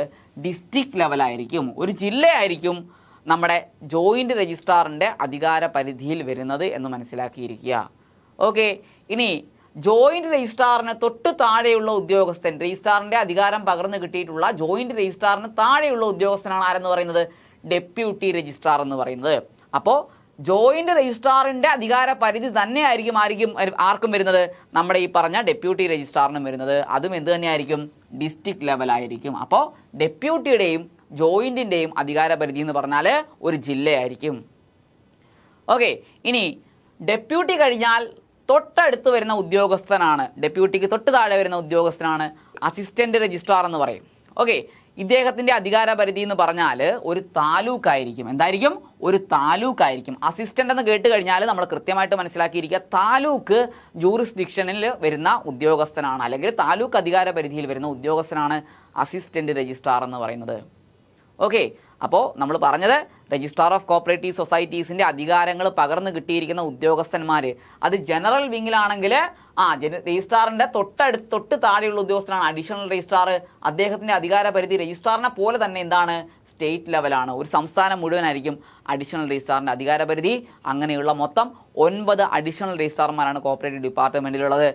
ഡിസ്ട്രിക്ട് ലെവലായിരിക്കും, ഒരു ജില്ലയായിരിക്കും നമ്മുടെ ജോയിൻറ്റ് രജിസ്ട്രാറിൻ്റെ അധികാര പരിധിയിൽ വരുന്നത് എന്ന് മനസ്സിലാക്കിയിരിക്കുക. ഓക്കെ, ഇനി ജോയിൻറ്റ് രജിസ്ട്രാറിന് തൊട്ട് താഴെയുള്ള ഉദ്യോഗസ്ഥൻ, രജിസ്ട്രാറിൻ്റെ അധികാരം പകർന്നു കിട്ടിയിട്ടുള്ള ജോയിൻറ്റ് രജിസ്ട്രാറിന് താഴെയുള്ള ഉദ്യോഗസ്ഥനാണ് ആരെന്ന് പറയുന്നത്? ഡെപ്യൂട്ടി രജിസ്ട്രാർ എന്ന് പറയുന്നത്. അപ്പോൾ ജോയിൻറ്റ് രജിസ്ട്രാറിൻ്റെ അധികാര പരിധി തന്നെ ആർക്കും വരുന്നത്? നമ്മുടെ ഈ പറഞ്ഞ ഡെപ്യൂട്ടി രജിസ്ട്രാറിനും വരുന്നത്. അതും എന്ത് തന്നെയായിരിക്കും? ഡിസ്ട്രിക്ട് ലെവലായിരിക്കും. അപ്പോൾ ഡെപ്യൂട്ടിയുടെയും ജോയിൻറ്റിൻ്റെയും അധികാര പരിധി എന്ന് പറഞ്ഞാൽ ഒരു ജില്ലയായിരിക്കും. ഓക്കെ, ഇനി ഡെപ്യൂട്ടി കഴിഞ്ഞാൽ തൊട്ടടുത്ത് വരുന്ന ഉദ്യോഗസ്ഥനാണ്, ഡെപ്യൂട്ടിക്ക് തൊട്ട് താഴെ വരുന്ന ഉദ്യോഗസ്ഥനാണ് അസിസ്റ്റന്റ് രജിസ്ട്രാർ എന്ന് പറയും. ഓക്കെ, ഇദ്ദേഹത്തിൻ്റെ അധികാര പരിധി എന്ന് പറഞ്ഞാൽ ഒരു താലൂക്കായിരിക്കും. എന്തായിരിക്കും? ഒരു താലൂക്കായിരിക്കും. അസിസ്റ്റന്റ് എന്ന് കേട്ട് കഴിഞ്ഞാൽ നമ്മൾ കൃത്യമായിട്ട് മനസ്സിലാക്കിയിരിക്കുക, താലൂക്ക് ജൂറിസ്ഡിക്ഷനിൽ വരുന്ന ഉദ്യോഗസ്ഥനാണ്, അല്ലെങ്കിൽ താലൂക്ക് അധികാര പരിധിയിൽ വരുന്ന ഉദ്യോഗസ്ഥനാണ് അസിസ്റ്റന്റ് രജിസ്ട്രാർ എന്ന് പറയുന്നത്. ഓക്കെ, അപ്പോൾ നമ്മൾ പറഞ്ഞത് രജിസ്ട്രാർ ഓഫ് കോപ്പറേറ്റീവ് സൊസൈറ്റീസിൻ്റെ അധികാരങ്ങൾ പകർന്നു കിട്ടിയിരിക്കുന്ന ഉദ്യോഗസ്ഥന്മാർ, അത് ജനറൽ വിങ്ങിലാണെങ്കിൽ രജിസ്ട്രാറിൻ്റെ തൊട്ട് താഴെയുള്ള ഉദ്യോഗസ്ഥനാണ് അഡീഷണൽ രജിസ്ട്രാർ. അദ്ദേഹത്തിൻ്റെ അധികാര പരിധി രജിസ്ട്രാറിനെ പോലെ തന്നെ എന്താണ്? സ്റ്റേറ്റ് ലെവലാണ്. ഒരു സംസ്ഥാനം മുഴുവനായിരിക്കും അഡീഷണൽ രജിസ്ട്രാറിൻ്റെ അധികാര പരിധി. അങ്ങനെയുള്ള മൊത്തം 9 അഡീഷണൽ രജിസ്ട്രാർമാരാണ് കോപ്പറേറ്റീവ് ഡിപ്പാർട്ട്മെൻറ്റിലുള്ളത്.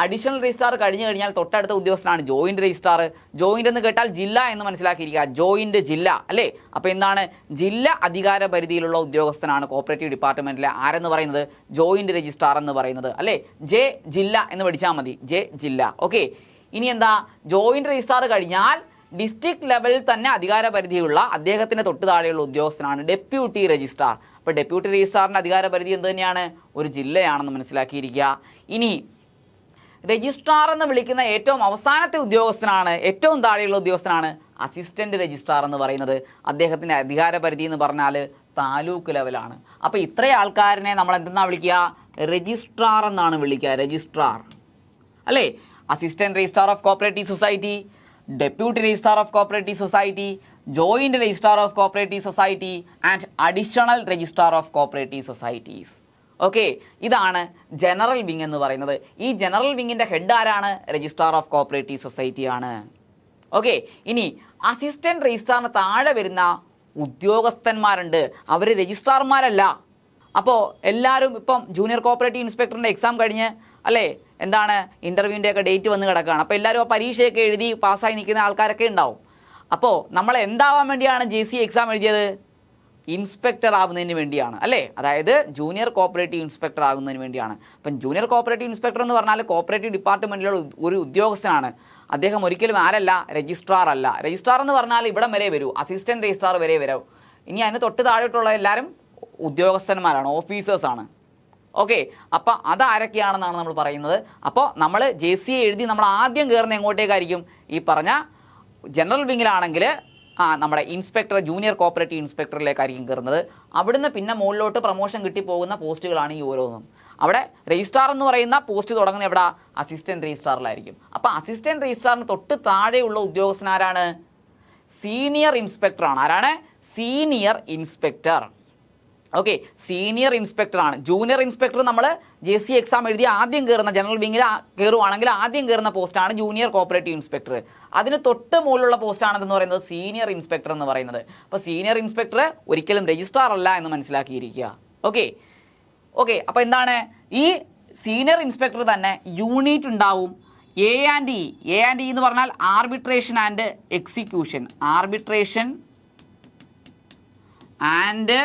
അഡീഷണൽ രജിസ്ട്രാർ കഴിഞ്ഞു കഴിഞ്ഞാൽ തൊട്ടടുത്ത ഉദ്യോഗസ്ഥനാണ് ജോയിൻറ്റ് രജിസ്ട്രാർ. ജോയിൻ്റ് എന്ന് കേട്ടാൽ ജില്ല എന്ന് മനസ്സിലാക്കിയിരിക്കുക, ജോയിൻറ്റ് ജില്ല അല്ലേ? അപ്പോൾ എന്താണ്? ജില്ല അധികാര പരിധിയിലുള്ള ഉദ്യോഗസ്ഥനാണ് കോപ്പറേറ്റീവ് ഡിപ്പാർട്ട്മെൻറ്റിലെ ആരെന്ന് പറയുന്നത്? ജോയിൻറ്റ് രജിസ്ട്രാർ എന്ന് പറയുന്നത് അല്ലേ? ജെ ജില്ല എന്ന് പഠിച്ചാൽ മതി, ജെ ജില്ല. ഓക്കെ, ഇനി എന്താ? ജോയിൻറ്റ് രജിസ്ട്രാർ കഴിഞ്ഞാൽ ഡിസ്ട്രിക്ട് ലെവലിൽ തന്നെ അധികാര പരിധിയുള്ള അദ്ദേഹത്തിന് തൊട്ട് താഴെയുള്ള ഉദ്യോഗസ്ഥനാണ് ഡെപ്യൂട്ടി രജിസ്ട്രാർ. അപ്പോൾ ഡെപ്യൂട്ടി രജിസ്ട്രാറിൻ്റെ അധികാര പരിധി എന്ത് തന്നെയാണ്? ഒരു ജില്ലയാണെന്ന് മനസ്സിലാക്കിയിരിക്കുക. ഇനി രജിസ്ട്രാർ എന്ന് വിളിക്കുന്ന ഏറ്റവും അവസാനത്തെ ഉദ്യോഗസ്ഥനാണ്, ഏറ്റവും താഴെയുള്ള ഉദ്യോഗസ്ഥനാണ് അസിസ്റ്റന്റ് രജിസ്ട്രാർ എന്ന് പറയുന്നത്. അദ്ദേഹത്തിൻ്റെ അധികാര പരിധി എന്ന് പറഞ്ഞാൽ താലൂക്ക് ലെവലാണ്. അപ്പോൾ ഇത്രയും ആൾക്കാരനെ നമ്മൾ എന്തെന്നാണ് വിളിക്കുക? രജിസ്ട്രാർ എന്നാണ് വിളിക്കുക. രജിസ്ട്രാർ അല്ലേ? Assistant registrar of cooperative society, deputy registrar of cooperative society, joint registrar of cooperative society and additional registrar of cooperative societies. Okay, ഇതാണ് ജനറൽ വിങ് എന്ന് പറയുന്നത്. ഈ ജനറൽ വിങ്ങിൻ്റെ ഹെഡ് ആരാണ്? രജിസ്ട്രാർ ഓഫ് കോപ്പറേറ്റീവ് സൊസൈറ്റി ആണ്. Okay, ഇനി assistant രജിസ്ട്രാറിന് താഴെ വരുന്ന ഉദ്യോഗസ്ഥന്മാരുണ്ട്, അവർ രജിസ്ട്രാർമാരല്ല. അപ്പോൾ എല്ലാവരും ഇപ്പം ജൂനിയർ കോപ്പറേറ്റീവ് ഇൻസ്പെക്ടറിൻ്റെ എക്സാം കഴിഞ്ഞ് അല്ലേ, എന്താണ് ഇൻ്റർവ്യൂവിൻ്റെ ഒക്കെ ഡേറ്റ് വന്ന് കിടക്കുകയാണ്. അപ്പോൾ എല്ലാവരും ആ പരീക്ഷയൊക്കെ എഴുതി പാസ്സായി നിൽക്കുന്ന ആൾക്കാരൊക്കെ ഉണ്ടാവും. അപ്പോൾ നമ്മൾ എന്താവാൻ വേണ്ടിയാണ് JC എക്സാം എഴുതിയത്? ഇൻസ്പെക്ടർ ആവുന്നതിന് വേണ്ടിയാണ് അല്ലേ? അതായത് ജൂനിയർ കോപ്പറേറ്റീവ് ഇൻസ്പെക്ടർ ആകുന്നതിന് വേണ്ടിയാണ്. അപ്പം ജൂനിയർ കോപ്പറേറ്റീവ് ഇൻസ്പെക്ടർ എന്ന് പറഞ്ഞാൽ കോപ്പറേറ്റീവ് ഡിപ്പാർട്ട്മെൻറ്റിലുള്ള ഒരു ഉദ്യോഗസ്ഥനാണ്. അദ്ദേഹം ഒരിക്കലും ആരല്ല? രജിസ്ട്രാർ അല്ല. രജിസ്ട്രാർ എന്ന് പറഞ്ഞാൽ ഇവിടം വരെ വരൂ, അസിസ്റ്റന്റ് രജിസ്ട്രാർ വരെ വരൂ. ഇനി അതിന് തൊട്ട് താഴോട്ടുള്ള എല്ലാവരും ഉദ്യോഗസ്ഥന്മാരാണ്, ഓഫീസേഴ്സാണ്. ഓക്കെ, അപ്പം അതാരൊക്കെയാണെന്നാണ് നമ്മൾ പറയുന്നത്. അപ്പോൾ നമ്മൾ JC എഴുതി നമ്മൾ ആദ്യം കയറുന്ന എങ്ങോട്ടേക്കായിരിക്കും? ഈ പറഞ്ഞ ജനറൽ വിങ്ങിലാണെങ്കിൽ നമ്മുടെ ഇൻസ്പെക്ടർ, ജൂനിയർ കോപ്പറേറ്റീവ് ഇൻസ്പെക്ടറിലേക്കായിരിക്കും കയറുന്നത്. അവിടുന്ന് പിന്നെ മുകളിലോട്ട് പ്രൊമോഷൻ കിട്ടി പോകുന്ന പോസ്റ്റുകളാണ് ഈ ഓരോന്നും. അവിടെ രജിസ്ട്രാർ എന്ന് പറയുന്ന പോസ്റ്റ് തുടങ്ങുന്ന എവിടെ? അസിസ്റ്റന്റ് രജിസ്ട്രാറിലായിരിക്കും. അപ്പോൾ അസിസ്റ്റന്റ് രജിസ്ട്രാറിന് തൊട്ട് താഴെയുള്ള ഉദ്യോഗസ്ഥനാരാണ്? സീനിയർ ഇൻസ്പെക്ടറാണ്. ആരാണ്? Senior inspector. ഓക്കെ, സീനിയർ ഇൻസ്പെക്ടറാണ്. ജൂനിയർ ഇൻസ്പെക്ടർ നമ്മൾ JC എക്സാം എഴുതി ആദ്യം കയറുന്ന, ജനറൽ വിങ്ങിൽ കയറുവാണെങ്കിൽ ആദ്യം കയറുന്ന പോസ്റ്റാണ് ജൂനിയർ കോപ്പറേറ്റീവ് ഇൻസ്പെക്ടർ. അതിന് തൊട്ട് മുകളിലുള്ള പോസ്റ്റാണെന്ന് പറയുന്നത് സീനിയർ ഇൻസ്പെക്ടർ എന്ന് പറയുന്നത്. അപ്പോൾ സീനിയർ ഇൻസ്പെക്ടർ ഒരിക്കലും രജിസ്ട്രാർ അല്ല എന്ന് മനസ്സിലാക്കിയിരിക്കുക. ഓക്കെ, അപ്പോൾ എന്താണ്? ഈ സീനിയർ ഇൻസ്പെക്ടർ തന്നെ യൂണിറ്റ് ഉണ്ടാവും. A&E എന്ന് പറഞ്ഞാൽ arbitration and execution. Arbitration and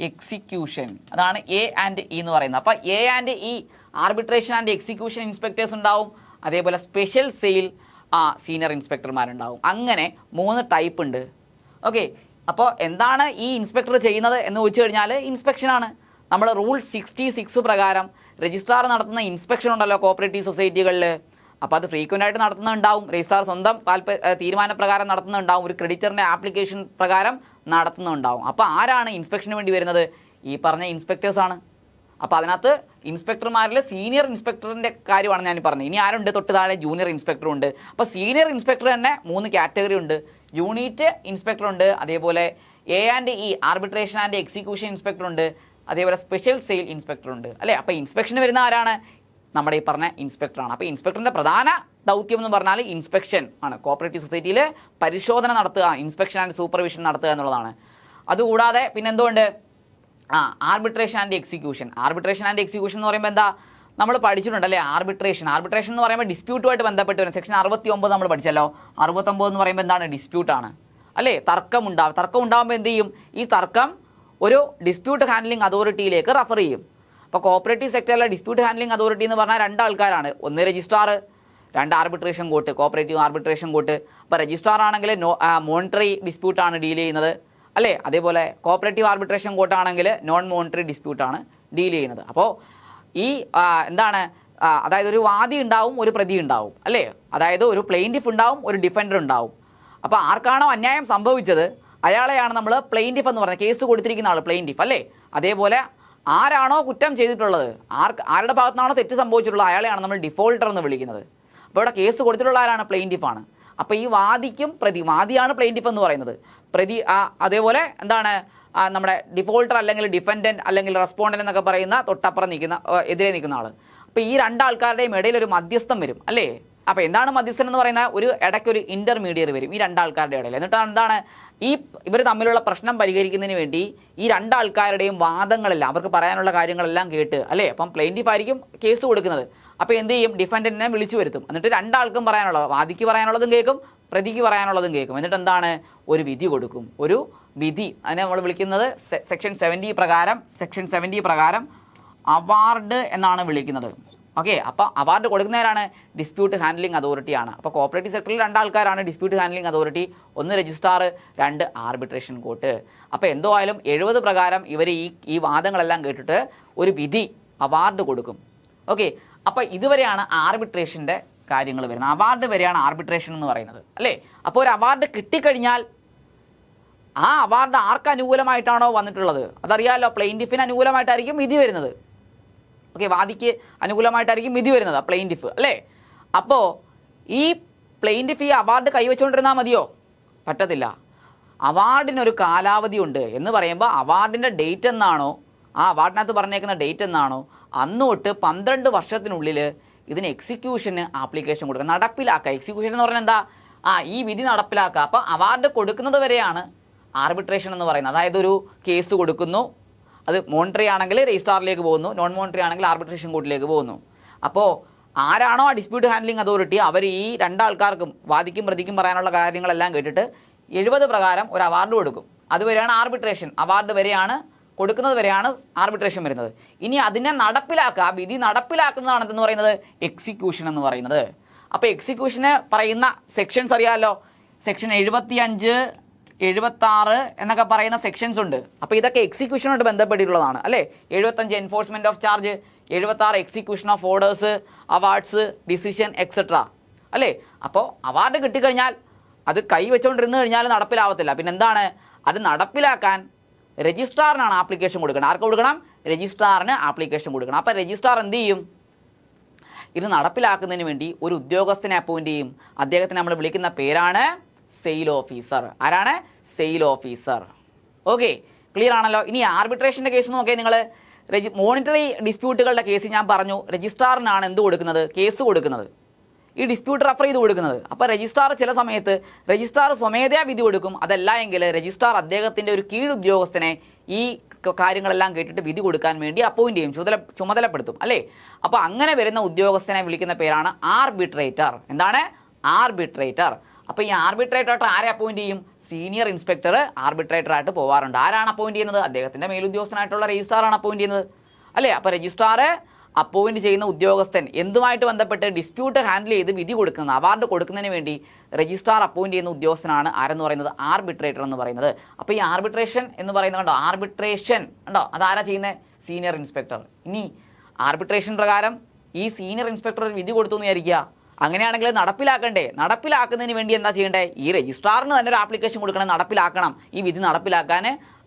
execution, അതാണ് A&E എന്ന് പറയുന്നത്. അപ്പോൾ A&E arbitration and execution inspectors ഉണ്ടാവും. അതേപോലെ സ്പെഷ്യൽ സെയിൽ സീനിയർ ഇൻസ്പെക്ടർമാരുണ്ടാവും. അങ്ങനെ 3 ടൈപ്പ് ഉണ്ട്. ഓക്കെ, അപ്പോൾ എന്താണ് ഈ ഇൻസ്പെക്ടർ ചെയ്യുന്നത് എന്ന് ചോദിച്ചു കഴിഞ്ഞാൽ ഇൻസ്പെക്ഷനാണ്. നമ്മൾ റൂൾ 66 പ്രകാരം രജിസ്ട്രാർ നടത്തുന്ന ഇൻസ്പെക്ഷൻ ഉണ്ടല്ലോ കോപ്പറേറ്റീവ് സൊസൈറ്റികളിൽ, അപ്പോൾ അത് ഫ്രീക്വൻ്റ് ആയിട്ട് നടത്തുന്നുണ്ടാവും. രജിസ്ട്രാർ സ്വന്തം തീരുമാനപ്രകാരം നടത്തുന്നുണ്ടാവും. ഒരു ക്രെഡിറ്ററിൻ്റെ ആപ്ലിക്കേഷൻ പ്രകാരം നടത്തുന്നുണ്ടാവും. അപ്പോൾ ആരാണ് ഇൻസ്പെക്ഷന് വേണ്ടി വരുന്നത്? ഈ പറഞ്ഞ ഇൻസ്പെക്ടേഴ്സാണ്. അപ്പോൾ അതിനകത്ത് ഇൻസ്പെക്ടർമാരിൽ സീനിയർ ഇൻസ്പെക്ടറിൻ്റെ കാര്യമാണ് ഞാൻ പറഞ്ഞത്. ഇനി ആരുണ്ട്? തൊട്ട് താഴെ ജൂനിയർ ഇൻസ്പെക്ടറും ഉണ്ട്. അപ്പോൾ സീനിയർ ഇൻസ്പെക്ടർ തന്നെ 3 കാറ്റഗറി ഉണ്ട്. യൂണിറ്റ് ഇൻസ്പെക്ടർ ഉണ്ട്, അതേപോലെ A&E arbitration and execution inspector ഉണ്ട്, അതേപോലെ സ്പെഷ്യൽ സെയിൽ ഇൻസ്പെക്ടർ ഉണ്ട് അല്ലേ? അപ്പോൾ ഇൻസ്പെക്ഷന് വരുന്ന ആരാണ്? നമ്മുടെ ഈ പറഞ്ഞ ഇൻസ്പെക്ടറാണ്. അപ്പോൾ ഇൻസ്പെക്ടറിൻ്റെ പ്രധാന ദൗത്യം എന്ന് പറഞ്ഞാൽ ഇൻസ്പെക്ഷൻ ആണ്. കോപ്പറേറ്റീവ് സൊസൈറ്റിയിൽ പരിശോധന നടത്തുക, ഇൻസ്പെക്ഷൻ ആൻഡ് സൂപ്പർവിഷൻ നടത്തുക എന്നുള്ളതാണ്. അതുകൂടാതെ പിന്നെന്തുകൊണ്ട്? Arbitration and execution. Arbitration and execution എന്ന് പറയുമ്പോൾ എന്താ? നമ്മൾ പഠിച്ചിട്ടുണ്ടല്ലേ ആർബിട്രേഷൻ എന്ന് പറയുമ്പോൾ ഡിസ്പ്യൂട്ടുമായിട്ട് ബന്ധപ്പെട്ട് വരും. സെക്ഷൻ 69 നമ്മൾ പഠിച്ചല്ലോ. 69 എന്ന് പറയുമ്പോൾ എന്താണ്? ഡിസ്പ്യൂട്ടാണ് അല്ലേ? തർക്കം ഉണ്ടാകുമ്പോൾ എന്ത് ചെയ്യും? ഈ തർക്കം ഒരു ഡിസ്പ്യൂട്ട് ഹാൻഡ്ലിംഗ് അതോറിറ്റിയിലേക്ക് റെഫർ ചെയ്യും. അപ്പോൾ കോപ്പറേറ്റീവ് സെക്ടറിലെ ഡിസ്പ്യൂട്ട് ഹാൻഡ്ലിംഗ് അതോറിറ്റി എന്ന് പറഞ്ഞാൽ 2 ആൾക്കാരാണ്. ഒന്ന് registrar, 2 arbitration court, cooperative arbitration court. അപ്പോൾ രജിസ്ട്രാർ ആണെങ്കിൽ മോണിറ്ററി ഡിസ്പ്യൂട്ടാണ് ഡീൽ ചെയ്യുന്നത് അല്ലേ? അതേപോലെ കോപ്പറേറ്റീവ് ആർബിട്രേഷൻ കോർട്ട് ആണെങ്കിൽ നോൺ മോണിറ്ററി ഡിസ്പ്യൂട്ടാണ് ഡീൽ ചെയ്യുന്നത്. അപ്പോൾ ഈ എന്താണ്? അതായത് ഒരു വാദി ഉണ്ടാവും, ഒരു പ്രതി ഉണ്ടാവും അല്ലേ? അതായത് ഒരു പ്ലെയിൻറ്റിഫ് ഉണ്ടാവും, ഒരു ഡിഫൻഡർ ഉണ്ടാവും. അപ്പോൾ ആർക്കാണോ അന്യായം സംഭവിച്ചത് അയാളെയാണ് നമ്മൾ പ്ലെയിൻറ്റിഫ് എന്ന് പറയുന്നത്. കേസ് കൊടുത്തിരിക്കുന്ന ആൾ പ്ലെയിൻറ്റിഫ് അല്ലേ? അതേപോലെ ആരാണോ കുറ്റം ചെയ്തിട്ടുള്ളത്, ആരുടെ ഭാഗത്തുനിന്നാണോ തെറ്റ് സംഭവിച്ചിട്ടുള്ളത് അയാളെയാണ് നമ്മൾ ഡിഫോൾട്ടർ എന്ന് വിളിക്കുന്നത്. അപ്പോൾ ഇവിടെ കേസ് കൊടുത്തിട്ടുള്ള ആരാണ്? പ്ലെയിൻറ്റിഫാണ്. അപ്പോൾ ഈ വാദിക്കും വാദിയാണ് പ്ലെയിൻറ്റിഫ് എന്ന് പറയുന്നത്. അതേപോലെ എന്താണ്? നമ്മുടെ ഡിഫോൾട്ടർ അല്ലെങ്കിൽ ഡിഫൻഡൻറ്റ് അല്ലെങ്കിൽ റെസ്പോണ്ടൻ്റ് എന്നൊക്കെ പറയുന്ന തൊട്ടപ്പുറം എതിരെ നിൽക്കുന്ന ആൾ. അപ്പോൾ ഈ 2 ആൾക്കാരുടെയും ഇടയിൽ ഒരു മധ്യസ്ഥം വരും അല്ലേ? അപ്പോൾ എന്താണ് മധ്യസ്ഥൻ എന്ന് പറയുന്നത്? ഒരു ഇടയ്ക്കൊരു ഇൻ്റർമീഡിയറ്റ് വരും ഈ 2 ആൾക്കാരുടെ ഇടയിൽ. എന്നിട്ട് എന്താണ് ഇവർ തമ്മിലുള്ള പ്രശ്നം പരിഹരിക്കുന്നതിന് വേണ്ടി ഈ 2 ആൾക്കാരുടെയും വാദങ്ങളെല്ലാം, അവർക്ക് പറയാനുള്ള കാര്യങ്ങളെല്ലാം കേട്ട് അല്ലേ? അപ്പം പ്ലെയിൻറ്റിഫ് ആയിരിക്കും കേസ് കൊടുക്കുന്നത്. അപ്പോൾ എന്ത് ചെയ്യും? ഡിഫൻഡൻറ്റിനെ വിളിച്ചു വരുത്തും. എന്നിട്ട് 2 ആൾക്കും പറയാനുള്ളത്, വാദിക്ക് പറയാനുള്ളതും കേൾക്കും, പ്രതിക്ക് പറയാനുള്ളതും കേൾക്കും. എന്നിട്ട് എന്താണ്? ഒരു വിധി കൊടുക്കും. ഒരു വിധി, അതിനെ നമ്മൾ വിളിക്കുന്നത് സെക്ഷൻ 70 പ്രകാരം അവാർഡ് എന്നാണ് വിളിക്കുന്നത്. ഓക്കെ. അപ്പോൾ അവാർഡ് കൊടുക്കുന്നവരാണ് ഡിസ്പ്യൂട്ട് ഹാൻഡ്ലിംഗ് അതോറിറ്റിയാണ്. അപ്പോൾ കോപ്പറേറ്റീവ് സെക്ടറിൽ 2 ആൾക്കാരാണ് dispute handling authority, 1 registrar, 2 arbitration court. അപ്പോൾ എന്തോ ആയാലും 70 പ്രകാരം ഇവർ ഈ വാദങ്ങളെല്ലാം കേട്ടിട്ട് ഒരു വിധി അവാർഡ് കൊടുക്കും. ഓക്കെ. അപ്പോൾ ഇതുവരെയാണ് ആർബിട്രേഷൻ്റെ കാര്യങ്ങൾ വരുന്നത്. അവാർഡ് വരെയാണ് ആർബിട്രേഷൻ എന്ന് പറയുന്നത്, അല്ലേ? അപ്പോൾ ഒരു അവാർഡ് കിട്ടിക്കഴിഞ്ഞാൽ ആ അവാർഡ് ആർക്ക് അനുകൂലമായിട്ടാണോ വന്നിട്ടുള്ളത് അതറിയാമല്ലോ. പ്ലെയിൻറ്റിഫിന് അനുകൂലമായിട്ടായിരിക്കും വിധി വരുന്നത്. ഓക്കെ, വാദിക്ക് അനുകൂലമായിട്ടായിരിക്കും വിധി വരുന്നത് പ്ലെയിൻറ്റിഫ്, അല്ലേ? അപ്പോൾ ഈ പ്ലെയിൻറ്റിഫ് ഈ അവാർഡ് കൈവച്ചുകൊണ്ടിരുന്നാൽ മതിയോ? പറ്റത്തില്ല. അവാർഡിനൊരു കാലാവധി ഉണ്ട് എന്ന് പറയുമ്പോൾ അവാർഡിൻ്റെ ഡേറ്റ് എന്നാണോ, ആ അവാർഡിനകത്ത് പറഞ്ഞേക്കുന്ന ഡേറ്റ് എന്നാണോ, അന്ന് തൊട്ട് 12 വർഷത്തിനുള്ളിൽ ഇതിന് എക്സിക്യൂഷന് ആപ്ലിക്കേഷൻ കൊടുക്കുക, നടപ്പിലാക്കുക. എക്സിക്യൂഷൻ എന്ന് പറഞ്ഞാൽ എന്താ? ഈ വിധി നടപ്പിലാക്കുക. അപ്പോൾ അവാർഡ് കൊടുക്കുന്നത് വരെയാണ് ആർബിട്രേഷൻ എന്ന് പറയുന്നത്. അതായത് ഒരു കേസ് കൊടുക്കുന്നു, അത് മോണിറ്ററി ആണെങ്കിൽ രജിസ്ട്രാറിലേക്ക് പോകുന്നു, നോൺ മോണിറ്ററി ആണെങ്കിൽ ആർബിട്രേഷൻ കോർട്ടിലേക്ക് പോകുന്നു. അപ്പോൾ ആരാണോ ആ ഡിസ്പ്യൂട്ട് ഹാൻഡ്ലിംഗ് അതോറിറ്റി, അവർ ഈ 2 ആൾക്കാർക്കും വാദിക്കും പ്രതിക്കും പറയാനുള്ള കാര്യങ്ങളെല്ലാം കേട്ടിട്ട് 70 പ്രകാരം ഒരു അവാർഡ് കൊടുക്കും. അതുവരെയാണ് ആർബിട്രേഷൻ. അവാർഡ് വരെയാണ് കൊടുക്കുന്നത് വരെയാണ് ആർബിട്രേഷൻ വരുന്നത്. ഇനി അതിനെ നടപ്പിലാക്കുക, വിധി നടപ്പിലാക്കുന്നതാണ് എന്ന് പറയുന്നത് എക്സിക്യൂഷൻ എന്ന് പറയുന്നത്. അപ്പോൾ എക്സിക്യൂഷന് പറയുന്ന സെക്ഷൻസ് അറിയാമല്ലോ. സെക്ഷൻ 75, 76 എന്നൊക്കെ പറയുന്ന സെക്ഷൻസ് ഉണ്ട്. അപ്പോൾ ഇതൊക്കെ എക്സിക്യൂഷനോട് ബന്ധപ്പെട്ടിട്ടുള്ളതാണ്, അല്ലേ? 75 enforcement of charge, 76 execution of orders, awards, decision etcetera, അല്ലേ? അപ്പോൾ അവാർഡ് കിട്ടിക്കഴിഞ്ഞാൽ അത് കൈ വെച്ചുകൊണ്ടിരുന്ന് കഴിഞ്ഞാൽ നടപ്പിലാവത്തില്ല. പിന്നെ എന്താണ്? അത് നടപ്പിലാക്കാൻ രജിസ്ട്രാറിനാണ് ആപ്ലിക്കേഷൻ കൊടുക്കണം. ആർക്ക് കൊടുക്കണം? രജിസ്ട്രാറിന് ആപ്ലിക്കേഷൻ കൊടുക്കണം. അപ്പോൾ രജിസ്ട്രാർ എന്ത് ചെയ്യും? ഇത് നടപ്പിലാക്കുന്നതിന് വേണ്ടി ഒരു ഉദ്യോഗസ്ഥനെ അപ്പോയിൻറ്റ് ചെയ്യും. അദ്ദേഹത്തിന് നമ്മൾ വിളിക്കുന്ന പേരാണ് സെയിൽ ഓഫീസർ. ആരാണ്? Sale officer. ഓക്കെ, ക്ലിയർ ആണല്ലോ. ഇനി ആർബിട്രേഷൻ്റെ കേസ് നോക്കിയാൽ നിങ്ങൾ മോണിറ്ററി ഡിസ്പ്യൂട്ടുകളുടെ കേസ് ഞാൻ പറഞ്ഞു രജിസ്ട്രാറിനാണ് എന്ത് കൊടുക്കുന്നത്? കേസ് കൊടുക്കുന്നത്, ഈ ഡിസ്പ്യൂട്ട് റെഫർ ചെയ്ത് കൊടുക്കുന്നത്. അപ്പോൾ രജിസ്ട്രാർ ചില സമയത്ത് രജിസ്ട്രാർ സ്വമേധയാ വിധി കൊടുക്കും. അതല്ല എങ്കിൽ രജിസ്ട്രാർ അദ്ദേഹത്തിൻ്റെ ഒരു കീഴുദ്യോഗസ്ഥനെ ഈ കാര്യങ്ങളെല്ലാം കേട്ടിട്ട് വിധി കൊടുക്കാൻ വേണ്ടി അപ്പോയിൻറ്റ് ചെയ്യും, ചുമതലപ്പെടുത്തും, അല്ലേ? അപ്പോൾ അങ്ങനെ വരുന്ന ഉദ്യോഗസ്ഥനെ വിളിക്കുന്ന പേരാണ് ആർബിട്രേറ്റർ. എന്താണ്? ആർബിട്രേറ്റർ. അപ്പോൾ ഈ ആർബിട്രേറ്ററായിട്ട് ആരെ അപ്പോയിൻറ്റ് ചെയ്യും? സീനിയർ ഇൻസ്പെക്ടർ ആർബിട്രേറ്ററായിട്ട് പോകാറുണ്ട്. ആരാണ് അപ്പോയിൻറ്റ് ചെയ്യുന്നത്? അദ്ദേഹത്തിൻ്റെ മേലുദ്യോഗസ്ഥനായിട്ടുള്ള രജിസ്ട്രാറാണ് അപ്പോയിൻറ്റ് ചെയ്യുന്നത്, അല്ലേ? അപ്പോൾ രജിസ്ട്രാർ അപ്പോയിൻറ്റ് ചെയ്യുന്ന ഉദ്യോഗസ്ഥൻ എന്തുമായിട്ട് ബന്ധപ്പെട്ട് ഡിസ്പ്യൂട്ട് ഹാൻഡിൽ ചെയ്ത് വിധി കൊടുക്കുന്ന അവാർഡ് കൊടുക്കുന്നതിന് വേണ്ടി രജിസ്ട്രാർ അപ്പോയിൻറ്റ് ചെയ്യുന്ന ഉദ്യോഗസ്ഥനാണ് ആരെന്ന് പറയുന്നത്? ആർബിട്രേറ്റർ എന്ന് പറയുന്നത്. അപ്പോൾ ഈ ആർബിട്രേഷൻ എന്ന് പറയുന്നത് കണ്ടോ, ആർബിട്രേഷൻ ഉണ്ടോ, അതാരാ ചെയ്യുന്നത്? Senior inspector. ഇനി ആർബിട്രേഷൻ പ്രകാരം ഈ സീനിയർ ഇൻസ്പെക്ടർ വിധി കൊടുത്തു എന്ന് വിചാരിക്കുക. അങ്ങനെയാണെങ്കിൽ നടപ്പിലാക്കണ്ടേ? നടപ്പിലാക്കുന്നതിന് വേണ്ടി എന്താ ചെയ്യേണ്ടത്? ഈ രജിസ്ട്രാറിന് തന്നെ ഒരു ആപ്ലിക്കേഷൻ കൊടുക്കണം, നടപ്പിലാക്കണം, ഈ വിധി നടപ്പിലാക്കാൻ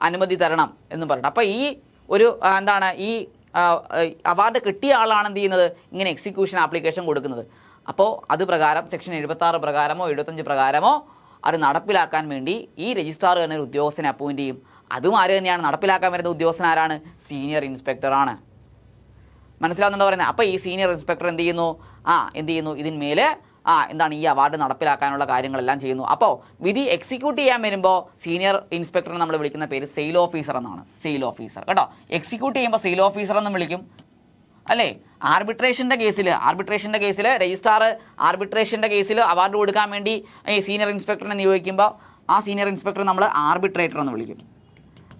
അനുമതി തരണം എന്ന് പറഞ്ഞിട്ട്. അപ്പോൾ ഈ ഒരു എന്താണ്, ഈ അവാർഡ് കിട്ടിയ ആളാണ് എന്ത് ചെയ്യുന്നത്? ഇങ്ങനെ എക്സിക്യൂഷൻ ആപ്ലിക്കേഷൻ കൊടുക്കുന്നത്. അപ്പോൾ അത് പ്രകാരം സെക്ഷൻ 76 പ്രകാരമോ 75 പ്രകാരമോ അത് നടപ്പിലാക്കാൻ വേണ്ടി ഈ രജിസ്ട്രാർ തന്നെ ഒരു ഉദ്യോഗസ്ഥനെ അപ്പോയിൻറ്റ് ചെയ്യും. അതും ആര് തന്നെയാണ്? നടപ്പിലാക്കാൻ വരുന്ന ഉദ്യോഗസ്ഥൻ ആരാണ്? സീനിയർ ഇൻസ്പെക്ടറാണ്. മനസ്സിലാവുന്നുണ്ടോ പറയുന്നത്? അപ്പോൾ ഈ സീനിയർ ഇൻസ്പെക്ടർ എന്ത് ചെയ്യുന്നു? ഇതിന്മേലെ എന്താണ്, ഈ അവാർഡ് നടപ്പിലാക്കാനുള്ള കാര്യങ്ങളെല്ലാം ചെയ്യുന്നു. അപ്പോൾ വിധി എക്സിക്യൂട്ട് ചെയ്യാൻ വരുമ്പോൾ സീനിയർ ഇൻസ്പെക്ടറെ നമ്മൾ വിളിക്കുന്ന പേര് സെയിൽ ഓഫീസർ എന്നാണ്. സെയിൽ ഓഫീസർ കേട്ടോ. എക്സിക്യൂട്ട് ചെയ്യുമ്പോൾ സെയിൽ ഓഫീസർ എന്നും വിളിക്കും, അല്ലേ? ആർബിട്രേഷൻ്റെ കേസിൽ രജിസ്ട്രാർ ആർബിട്രേഷൻ്റെ കേസിൽ അവാർഡ് കൊടുക്കാൻ വേണ്ടി ഈ സീനിയർ ഇൻസ്പെക്ടറിനെ നിയോഗിക്കുമ്പോൾ ആ സീനിയർ ഇൻസ്പെക്ടർ നമ്മൾ ആർബിട്രേറ്റർ എന്ന് വിളിക്കും.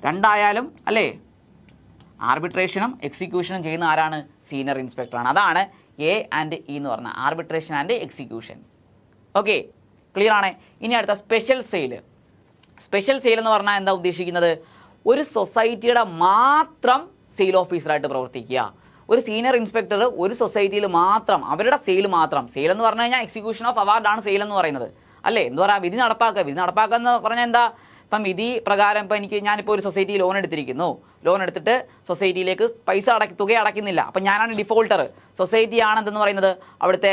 രണ്ടായാലും, അല്ലേ? ആർബിട്രേഷനും എക്സിക്യൂഷനും ചെയ്യുന്ന ആരാണ്? സീനിയർ ഇൻസ്പെക്ടറാണ്. അതാണ് A and E എന്ന് പറഞ്ഞാൽ arbitration and execution. Okay, clear ആണ്. ഇനി അടുത്ത സ്പെഷ്യൽ സെയിൽ. സ്പെഷ്യൽ സെയിൽ എന്ന് പറഞ്ഞാൽ എന്താ ഉദ്ദേശിക്കുന്നത്? ഒരു സൊസൈറ്റിയുടെ മാത്രം സെയിൽ ഓഫീസറായിട്ട് പ്രവർത്തിക്കുക. ഒരു സീനിയർ ഇൻസ്പെക്ടർ ഒരു സൊസൈറ്റിയിൽ മാത്രം അവരുടെ സെയിൽ മാത്രം. സെയിൽ എന്ന് പറഞ്ഞു കഴിഞ്ഞാൽ എക്സിക്യൂഷൻ ഓഫ് അവാർഡാണ് സെയിൽ എന്ന് പറയുന്നത്, അല്ലേ? എന്താ പറയുക? വിധി നടപ്പാക്കുക എന്ന് പറഞ്ഞാൽ എന്താ? ഇപ്പം വിധി പ്രകാരം ഞാനിപ്പോൾ ഒരു സൊസൈറ്റി ലോൺ എടുത്തിരിക്കുന്നു. ലോൺ എടുത്തിട്ട് സൊസൈറ്റിയിലേക്ക് തുക അടയ്ക്കുന്നില്ല. അപ്പം ഞാനാണ് ഡിഫോൾട്ടർ. സൊസൈറ്റി ആണെന്തെന്ന് പറയുന്നത് അവിടുത്തെ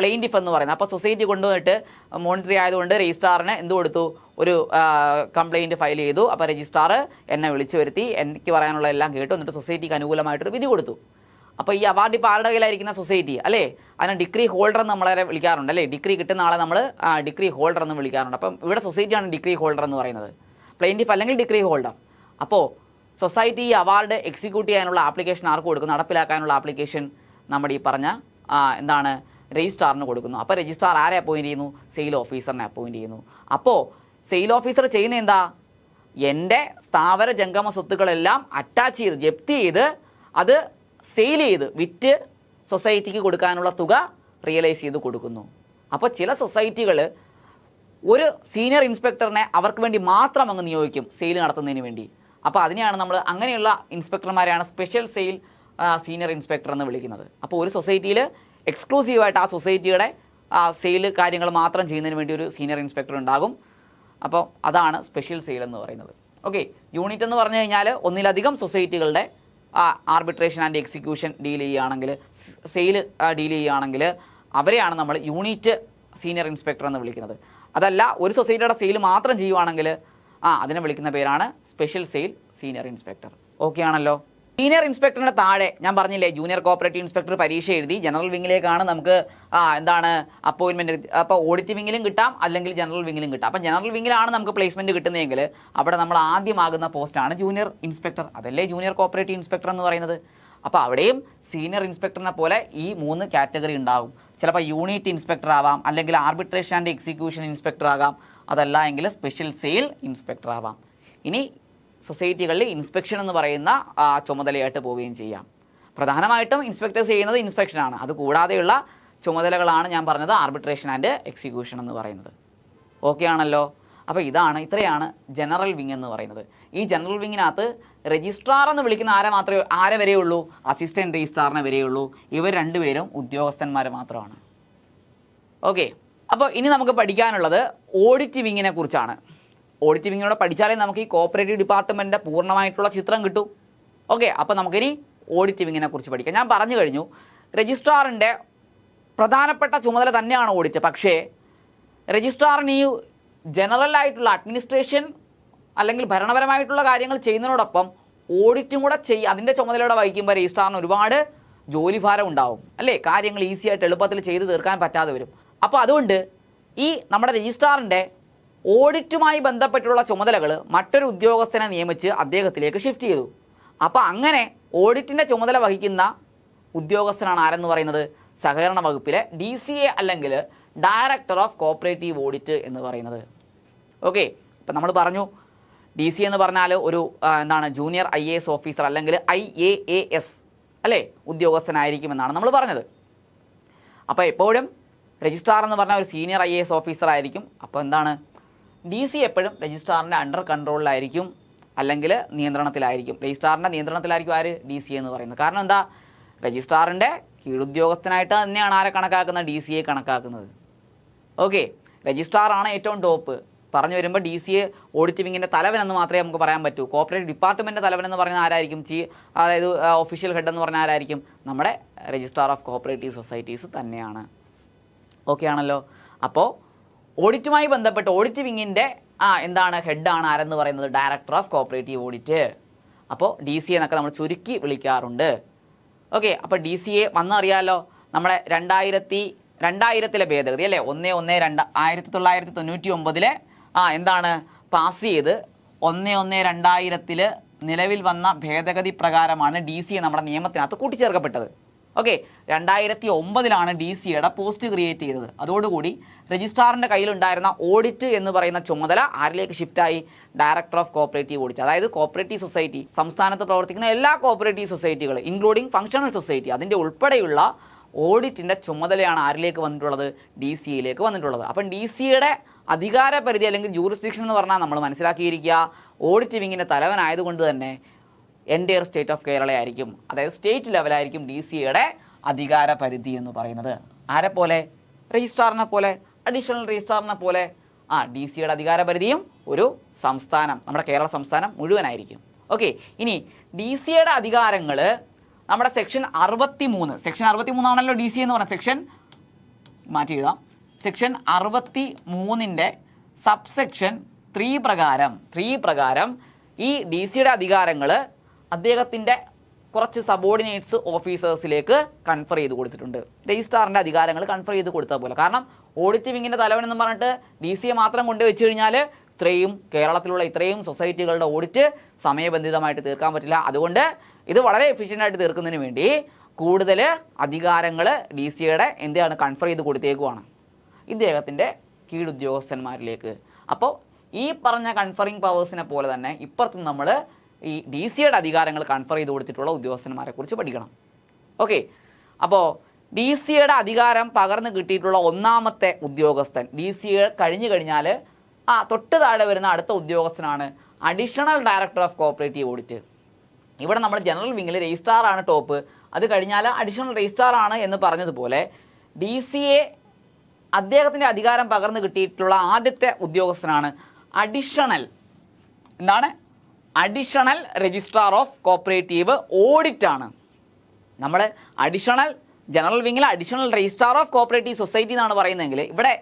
പ്ലെയിൻറ്റിഫ് എന്ന് പറയുന്നത്. അപ്പോൾ സൊസൈറ്റി കൊണ്ടുപോയിട്ട് മോണിറ്ററി ആയതുകൊണ്ട് രജിസ്ട്രാറിന് എന്ത് കൊടുത്തു? ഒരു കംപ്ലയിൻറ്റ് ഫയൽ ചെയ്തു. അപ്പോൾ രജിസ്ട്രാർ എന്നെ വിളിച്ചു വരുത്തി, എനിക്ക് പറയാനുള്ള എല്ലാം കേട്ടു, എന്നിട്ട് സൊസൈറ്റിക്ക് അനുകൂലമായിട്ടൊരു വിധി കൊടുത്തു. അപ്പോൾ ഈ അവാർഡ് ഇപ്പോൾ ആരുടെ കയ്യിലായിരിക്കുന്ന സൊസൈറ്റി, അല്ലേ? അതിനെ ഡിഗ്രി ഹോൾഡർ എന്ന് നമ്മളെ വിളിക്കാറുണ്ട്, അല്ലേ? ഡിഗ്രി കിട്ടുന്ന ആളെ നമ്മൾ ഡിഗ്രി ഹോൾഡർ എന്ന് വിളിക്കാറുണ്ട്. അപ്പം ഇവിടെ സൊസൈറ്റിയാണ് ഡിഗ്രി ഹോൾഡർ എന്ന് പറയുന്നത്, പ്ലെയിൻറ്റിഫ് അല്ലെങ്കിൽ ഡിഗ്രി ഹോൾഡർ. അപ്പോൾ സൊസൈറ്റി ഈ അവാർഡ് എക്സിക്യൂട്ട് ചെയ്യാനുള്ള ആപ്ലിക്കേഷൻ ആർക്ക് കൊടുക്കും? നടപ്പിലാക്കാനുള്ള ആപ്ലിക്കേഷൻ നമ്മുടെ ഈ പറഞ്ഞ എന്താണ്, രജിസ്ട്രാറിന് കൊടുക്കുന്നു. അപ്പോൾ രജിസ്ട്രാർ ആരെ അപ്പോയിൻറ്റ് ചെയ്യുന്നു? സെയിൽ ഓഫീസറിനെ അപ്പോയിൻറ്റ് ചെയ്യുന്നു. അപ്പോൾ സെയിൽ ഓഫീസർ ചെയ്യുന്ന എന്താ? എൻ്റെ സ്ഥാവര ജംഗമ സ്വത്തുക്കളെല്ലാം അറ്റാച്ച് ചെയ്ത് ജപ്തി ചെയ്ത് അത് സെയിൽ ചെയ്ത് വിറ്റ് സൊസൈറ്റിക്ക് കൊടുക്കാനുള്ള തുക റിയലൈസ് ചെയ്ത് കൊടുക്കുന്നു. അപ്പോൾ ചില സൊസൈറ്റികൾ ഒരു സീനിയർ ഇൻസ്പെക്ടറിനെ അവർക്ക് വേണ്ടി മാത്രം അങ്ങ് നിയോഗിക്കും സെയിൽ നടത്തുന്നതിന് വേണ്ടി. അപ്പോൾ അതിനെയാണ് നമ്മൾ അങ്ങനെയുള്ള ഇൻസ്പെക്ടർമാരെയാണ് സ്പെഷ്യൽ സെയിൽ സീനിയർ ഇൻസ്പെക്ടർ എന്ന് വിളിക്കുന്നത്. അപ്പോൾ ഒരു സൊസൈറ്റിയിൽ എക്സ്ക്ലൂസീവായിട്ട് ആ സൊസൈറ്റിയുടെ സെയിൽ കാര്യങ്ങൾ മാത്രം ചെയ്യുന്നതിന് വേണ്ടി ഒരു സീനിയർ ഇൻസ്പെക്ടർ ഉണ്ടാകും. അപ്പോൾ അതാണ് സ്പെഷ്യൽ സെയിൽ എന്ന് പറയുന്നത്. ഓക്കെ, യൂണിറ്റ് എന്ന് പറഞ്ഞു കഴിഞ്ഞാൽ ഒന്നിലധികം സൊസൈറ്റികളുടെ ആർബിട്രേഷൻ ആൻഡ് എക്സിക്യൂഷൻ ഡീൽ ചെയ്യുകയാണെങ്കിൽ, സെയിൽ ഡീൽ ചെയ്യുകയാണെങ്കിൽ അവരെയാണ് നമ്മൾ യൂണിറ്റ് സീനിയർ ഇൻസ്പെക്ടർ എന്ന് വിളിക്കുന്നത്. അതല്ല ഒരു സൊസൈറ്റിയുടെ സെയിൽ മാത്രം ചെയ്യുവാണെങ്കിൽ അതിനെ വിളിക്കുന്ന പേരാണ് special sale senior inspector. Okay ആണല്ലോ. സീനിയർ ഇൻസ്പെക്ടറിന് താഴെ ഞാൻ പറഞ്ഞില്ലേ ജൂനിയർ കോപ്പറേറ്റീവ് ഇൻസ്പെക്ടർ പരീക്ഷ എഴുതി ജനറൽ വിങ്ങിലേക്കാണ് നമുക്ക് എന്താണ് അപ്പോയിൻമെൻറ്റ്. അപ്പോൾ ഓഡിറ്റ് വിങ്ങിലും കിട്ടാം, അല്ലെങ്കിൽ ജനറൽ വിങ്ങിലും കിട്ടാം. അപ്പോൾ ജനറൽ വിങ്ങിലാണ് നമുക്ക് പ്ലേസ്മെൻറ്റ് കിട്ടുന്നതെങ്കിൽ അവിടെ നമ്മൾ ആദ്യമാകുന്ന പോസ്റ്റാണ് ജൂനിയർ ഇൻസ്പെക്ടർ. അതല്ലേ ജൂനിയർ കോപ്പറേറ്റീവ് ഇൻസ്പെക്ടർ എന്ന് പറയുന്നത്. അപ്പോൾ അവിടെയും സീനിയർ ഇൻസ്പെക്ടറിനെ പോലെ ഈ 3 കാറ്റഗറി ഉണ്ടാകും. ചിലപ്പോൾ യൂണിറ്റ് ഇൻസ്പെക്ടർ ആവാം, അല്ലെങ്കിൽ ആർബിട്രേഷൻ ആൻഡ് എക്സിക്യൂഷൻ ഇൻസ്പെക്ടർ ആകാം, അതല്ല എങ്കിൽ സ്പെഷ്യൽ സെയിൽ ഇൻസ്പെക്ടർ ആവാം. ഇനി സൊസൈറ്റികളിൽ ഇൻസ്പെക്ഷൻ എന്ന് പറയുന്ന ചുമതലയായിട്ട് പോവുകയും ചെയ്യാം. പ്രധാനമായിട്ടും ഇൻസ്പെക്ടേഴ്സ് ചെയ്യുന്നത് ഇൻസ്പെക്ഷനാണ്. അതുകൂടാതെയുള്ള ചുമതലകളാണ് ഞാൻ പറഞ്ഞത് ആർബിട്രേഷൻ ആൻഡ് എക്സിക്യൂഷൻ എന്ന് പറയുന്നത്. ഓക്കെ ആണല്ലോ. അപ്പോൾ ഇത്രയാണ് ജനറൽ വിങ് എന്ന് പറയുന്നത്. ഈ ജനറൽ വിങ്ങിനകത്ത് രജിസ്ട്രാർ എന്ന് വിളിക്കുന്ന ആരെ വരെയുള്ളൂ? അസിസ്റ്റൻറ്റ് രജിസ്ട്രാറിനെ വരെയുള്ളൂ. ഇവർ രണ്ടുപേരും ഉദ്യോഗസ്ഥന്മാർ മാത്രമാണ്. ഓക്കെ, അപ്പോൾ ഇനി നമുക്ക് പഠിക്കാനുള്ളത് ഓഡിറ്റ് വിങ്ങിനെ കുറിച്ചാണ്. ഓഡിറ്റ് വിങ്ങിലൂടെ പഠിച്ചാലേ നമുക്ക് ഈ കോപ്പറേറ്റീവ് ഡിപ്പാർട്ട്മെൻറ്റിൻ്റെ പൂർണ്ണമായിട്ടുള്ള ചിത്രം കിട്ടും. ഓക്കെ, അപ്പോൾ നമുക്കിനി ഓഡിറ്റ് വിങ്ങിനെ കുറിച്ച് പഠിക്കാം. ഞാൻ പറഞ്ഞു കഴിഞ്ഞു രജിസ്ട്രാറിൻ്റെ പ്രധാനപ്പെട്ട ചുമതല തന്നെയാണ് ഓഡിറ്റ്. പക്ഷേ രജിസ്ട്രാറിന് ഈ ജനറൽ ആയിട്ടുള്ള അഡ്മിനിസ്ട്രേഷൻ അല്ലെങ്കിൽ ഭരണപരമായിട്ടുള്ള കാര്യങ്ങൾ ചെയ്യുന്നതിനോടൊപ്പം ഓഡിറ്റും കൂടെ അതിൻ്റെ ചുമതലയോടെ വഹിക്കുമ്പോൾ രജിസ്ട്രാറിന് ഒരുപാട് ജോലിഭാരം ഉണ്ടാവും, അല്ലേ? കാര്യങ്ങൾ ഈസി ആയിട്ട് എളുപ്പത്തിൽ ചെയ്ത് തീർക്കാൻ പറ്റാതെ വരും. അപ്പോൾ അതുകൊണ്ട് ഈ നമ്മുടെ രജിസ്ട്രാറിൻ്റെ ഓഡിറ്റുമായി ബന്ധപ്പെട്ടുള്ള ചുമതലകൾ മറ്റൊരു ഉദ്യോഗസ്ഥനെ നിയമിച്ച് അദ്ദേഹത്തിലേക്ക് ഷിഫ്റ്റ് ചെയ്തു. അപ്പോൾ അങ്ങനെ ഓഡിറ്റിൻ്റെ ചുമതല വഹിക്കുന്ന ഉദ്യോഗസ്ഥനാണ് ആരെന്ന് പറയുന്നത്? സഹകരണ വകുപ്പിലെ DCA അല്ലെങ്കിൽ ഡയറക്ടർ ഓഫ് കോപ്പറേറ്റീവ് ഓഡിറ്റ് എന്ന് പറയുന്നത്. ഓക്കെ, ഇപ്പം നമ്മൾ പറഞ്ഞു DCA എന്ന് പറഞ്ഞാൽ ഒരു ജൂനിയർ IAS ഓഫീസർ അല്ലെങ്കിൽ IAAS അല്ലേ ഉദ്യോഗസ്ഥനായിരിക്കുമെന്നാണ് നമ്മൾ പറഞ്ഞത്. അപ്പോൾ എപ്പോഴും രജിസ്ട്രാർ എന്ന് പറഞ്ഞാൽ ഒരു സീനിയർ IAS ഓഫീസർ ആയിരിക്കും. അപ്പോൾ DCA എപ്പോഴും രജിസ്ട്രാറിൻ്റെ അണ്ടർ കൺട്രോളിലായിരിക്കും, അല്ലെങ്കിൽ നിയന്ത്രണത്തിലായിരിക്കും. രജിസ്ട്രാറിൻ്റെ നിയന്ത്രണത്തിലായിരിക്കും ആര്? DCA എന്ന് പറയുന്നത്. കാരണം എന്താ? രജിസ്ട്രാറിൻ്റെ കീഴുദ്യോഗസ്ഥനായിട്ട് തന്നെയാണ് ആരെ കണക്കാക്കുന്നത്? DCA കണക്കാക്കുന്നത്. ഓക്കെ, രജിസ്ട്രാറാണ് ഏറ്റവും ടോപ്പ്. പറഞ്ഞു വരുമ്പോൾ DCA ഓഡിറ്റ് വിങ്ങിൻ്റെ തലവൻ എന്ന് മാത്രമേ നമുക്ക് പറയാൻ പറ്റൂ. കോപ്പറേറ്റീവ് ഡിപ്പാർട്ട്മെൻറ്റ് തലവൻ എന്ന് പറയുന്നത് ആരായിരിക്കും? അതായത് ഒഫീഷ്യൽ ഹെഡ് എന്ന് പറഞ്ഞാൽ ആരായിരിക്കും? നമ്മുടെ രജിസ്ട്രാർ ഓഫ് കോപ്പറേറ്റീവ് സൊസൈറ്റീസ് തന്നെയാണ്. ഓക്കെ ആണല്ലോ. അപ്പോൾ ഓഡിറ്റുമായി ബന്ധപ്പെട്ട് ഓഡിറ്റ് വിങ്ങിൻ്റെ ഹെഡാണ് ആരെന്ന് പറയുന്നത്? Director of cooperative audit. അപ്പോൾ DCA എന്നൊക്കെ നമ്മൾ ചുരുക്കി വിളിക്കാറുണ്ട്. ഓക്കെ, അപ്പോൾ DCA വന്നറിയാമല്ലോ. നമ്മുടെ 2000 ഭേദഗതി അല്ലേ, 1999 പാസ് ചെയ്ത് 1/1/2000 നിലവിൽ വന്ന ഭേദഗതി പ്രകാരമാണ് DCA നമ്മുടെ നിയമത്തിനകത്ത് കൂട്ടിച്ചേർക്കപ്പെട്ടത്. ഓക്കെ, 2009 DCAയുടെ പോസ്റ്റ് ക്രിയേറ്റ് ചെയ്തത്. അതോടുകൂടി രജിസ്ട്രാറിൻ്റെ കയ്യിലുണ്ടായിരുന്ന ഓഡിറ്റ് എന്ന് പറയുന്ന ചുമതല ആരിലേക്ക് ഷിഫ്റ്റായി? Director of cooperative audit. അതായത് കോപ്പറേറ്റീവ് സൊസൈറ്റി, സംസ്ഥാനത്ത് പ്രവർത്തിക്കുന്ന എല്ലാ കോപ്പറേറ്റീവ് സൊസൈറ്റികൾ ഇൻക്ലൂഡിങ് ഫങ്ഷണൽ സൊസൈറ്റി, അതിൻ്റെ ഉൾപ്പെടെയുള്ള ഓഡിറ്റിൻ്റെ ചുമതലയാണ് ആരിലേക്ക് വന്നിട്ടുള്ളത്? DCAയിലേക്ക് വന്നിട്ടുള്ളത്. അപ്പം DCAയുടെ അധികാര പരിധി അല്ലെങ്കിൽ ജൂറിസ്ഡിക്ഷൻ എന്ന് പറഞ്ഞാൽ നമ്മൾ മനസ്സിലാക്കിയിരിക്കുക, ഓഡിറ്റ് വിങ്ങിൻ്റെ തലവനായതുകൊണ്ട് തന്നെ എൻ്റയർ സ്റ്റേറ്റ് ഓഫ് കേരള ആയിരിക്കും. അതായത് സ്റ്റേറ്റ് ലെവലായിരിക്കും DCAയുടെ അധികാര പരിധി എന്ന് പറയുന്നത്. ആരെപ്പോലെ? രജിസ്ട്രാറിനെ പോലെ, അഡീഷണൽ രജിസ്ട്രാറിനെ പോലെ. DCAയുടെ അധികാര പരിധിയും ഒരു സംസ്ഥാനം, നമ്മുടെ കേരള സംസ്ഥാനം മുഴുവനായിരിക്കും. ഓക്കെ, ഇനി DCAയുടെ അധികാരങ്ങൾ നമ്മുടെ സെക്ഷൻ 63 ആണല്ലോ DCA എന്ന് പറഞ്ഞ സെക്ഷൻ. മാറ്റി എഴുതാം. സെക്ഷൻ 63 സബ്സെക്ഷൻ 3 പ്രകാരം ഈ DCAയുടെ അധികാരങ്ങൾ അദ്ദേഹത്തിൻ്റെ കുറച്ച് സബോർഡിനേറ്റ്സ് ഓഫീസേഴ്സിലേക്ക് കൺഫർ ചെയ്ത് കൊടുത്തിട്ടുണ്ട്. രജിസ്ട്രാറിൻ്റെ അധികാരങ്ങൾ കൺഫർ ചെയ്ത് കൊടുത്ത പോലെ. കാരണം ഓഡിറ്റ് വിങ്ങിൻ്റെ തലവൻ എന്ന് പറഞ്ഞിട്ട് DCA മാത്രം കൊണ്ടുവച്ച് കഴിഞ്ഞാൽ കേരളത്തിലുള്ള ഇത്രയും സൊസൈറ്റികളുടെ ഓഡിറ്റ് സമയബന്ധിതമായിട്ട് തീർക്കാൻ പറ്റില്ല. അതുകൊണ്ട് ഇത് വളരെ എഫിഷ്യൻ്റായിട്ട് തീർക്കുന്നതിന് വേണ്ടി കൂടുതൽ അധികാരങ്ങൾ DCAയുടെ കൺഫർ ചെയ്ത് കൊടുത്തേക്കുവാണ് ഇദ്ദേഹത്തിൻ്റെ കീഴുദ്യോഗസ്ഥന്മാരിലേക്ക്. അപ്പോൾ ഈ പറഞ്ഞ കൺഫറിങ് പവേഴ്സിനെ പോലെ തന്നെ ഇപ്പുറത്ത് നമ്മൾ ഈ DCAയുടെ അധികാരങ്ങൾ കൺഫർ ചെയ്ത് കൊടുത്തിട്ടുള്ള ഉദ്യോഗസ്ഥന്മാരെ കുറിച്ച് പഠിക്കണം. ഓക്കെ, അപ്പോൾ ഡി സിയുടെ അധികാരം പകർന്നു കിട്ടിയിട്ടുള്ള ഒന്നാമത്തെ ഉദ്യോഗസ്ഥൻ, ഡി സി എ കഴിഞ്ഞു കഴിഞ്ഞാൽ തൊട്ട് താഴെ വരുന്ന അടുത്ത ഉദ്യോഗസ്ഥനാണ് additional director of cooperative audit. ഇവിടെ നമ്മൾ ജനറൽ വിങ്ങിൽ രജിസ്ട്രാർ ആണ് ടോപ്പ്, അത് കഴിഞ്ഞാൽ അഡീഷണൽ രജിസ്ട്രാർ ആണ് എന്ന് പറഞ്ഞതുപോലെ ഡി സി എ അദ്ദേഹത്തിൻ്റെ അധികാരം പകർന്നു കിട്ടിയിട്ടുള്ള ആദ്യത്തെ ഉദ്യോഗസ്ഥനാണ് additional registrar of cooperative audit ആണ്. നമ്മൾ ജനറൽ വിങ്ങിൽ additional registrar of cooperative society എന്നാണ് പറയുന്നതെങ്കിൽ ഇവിടെ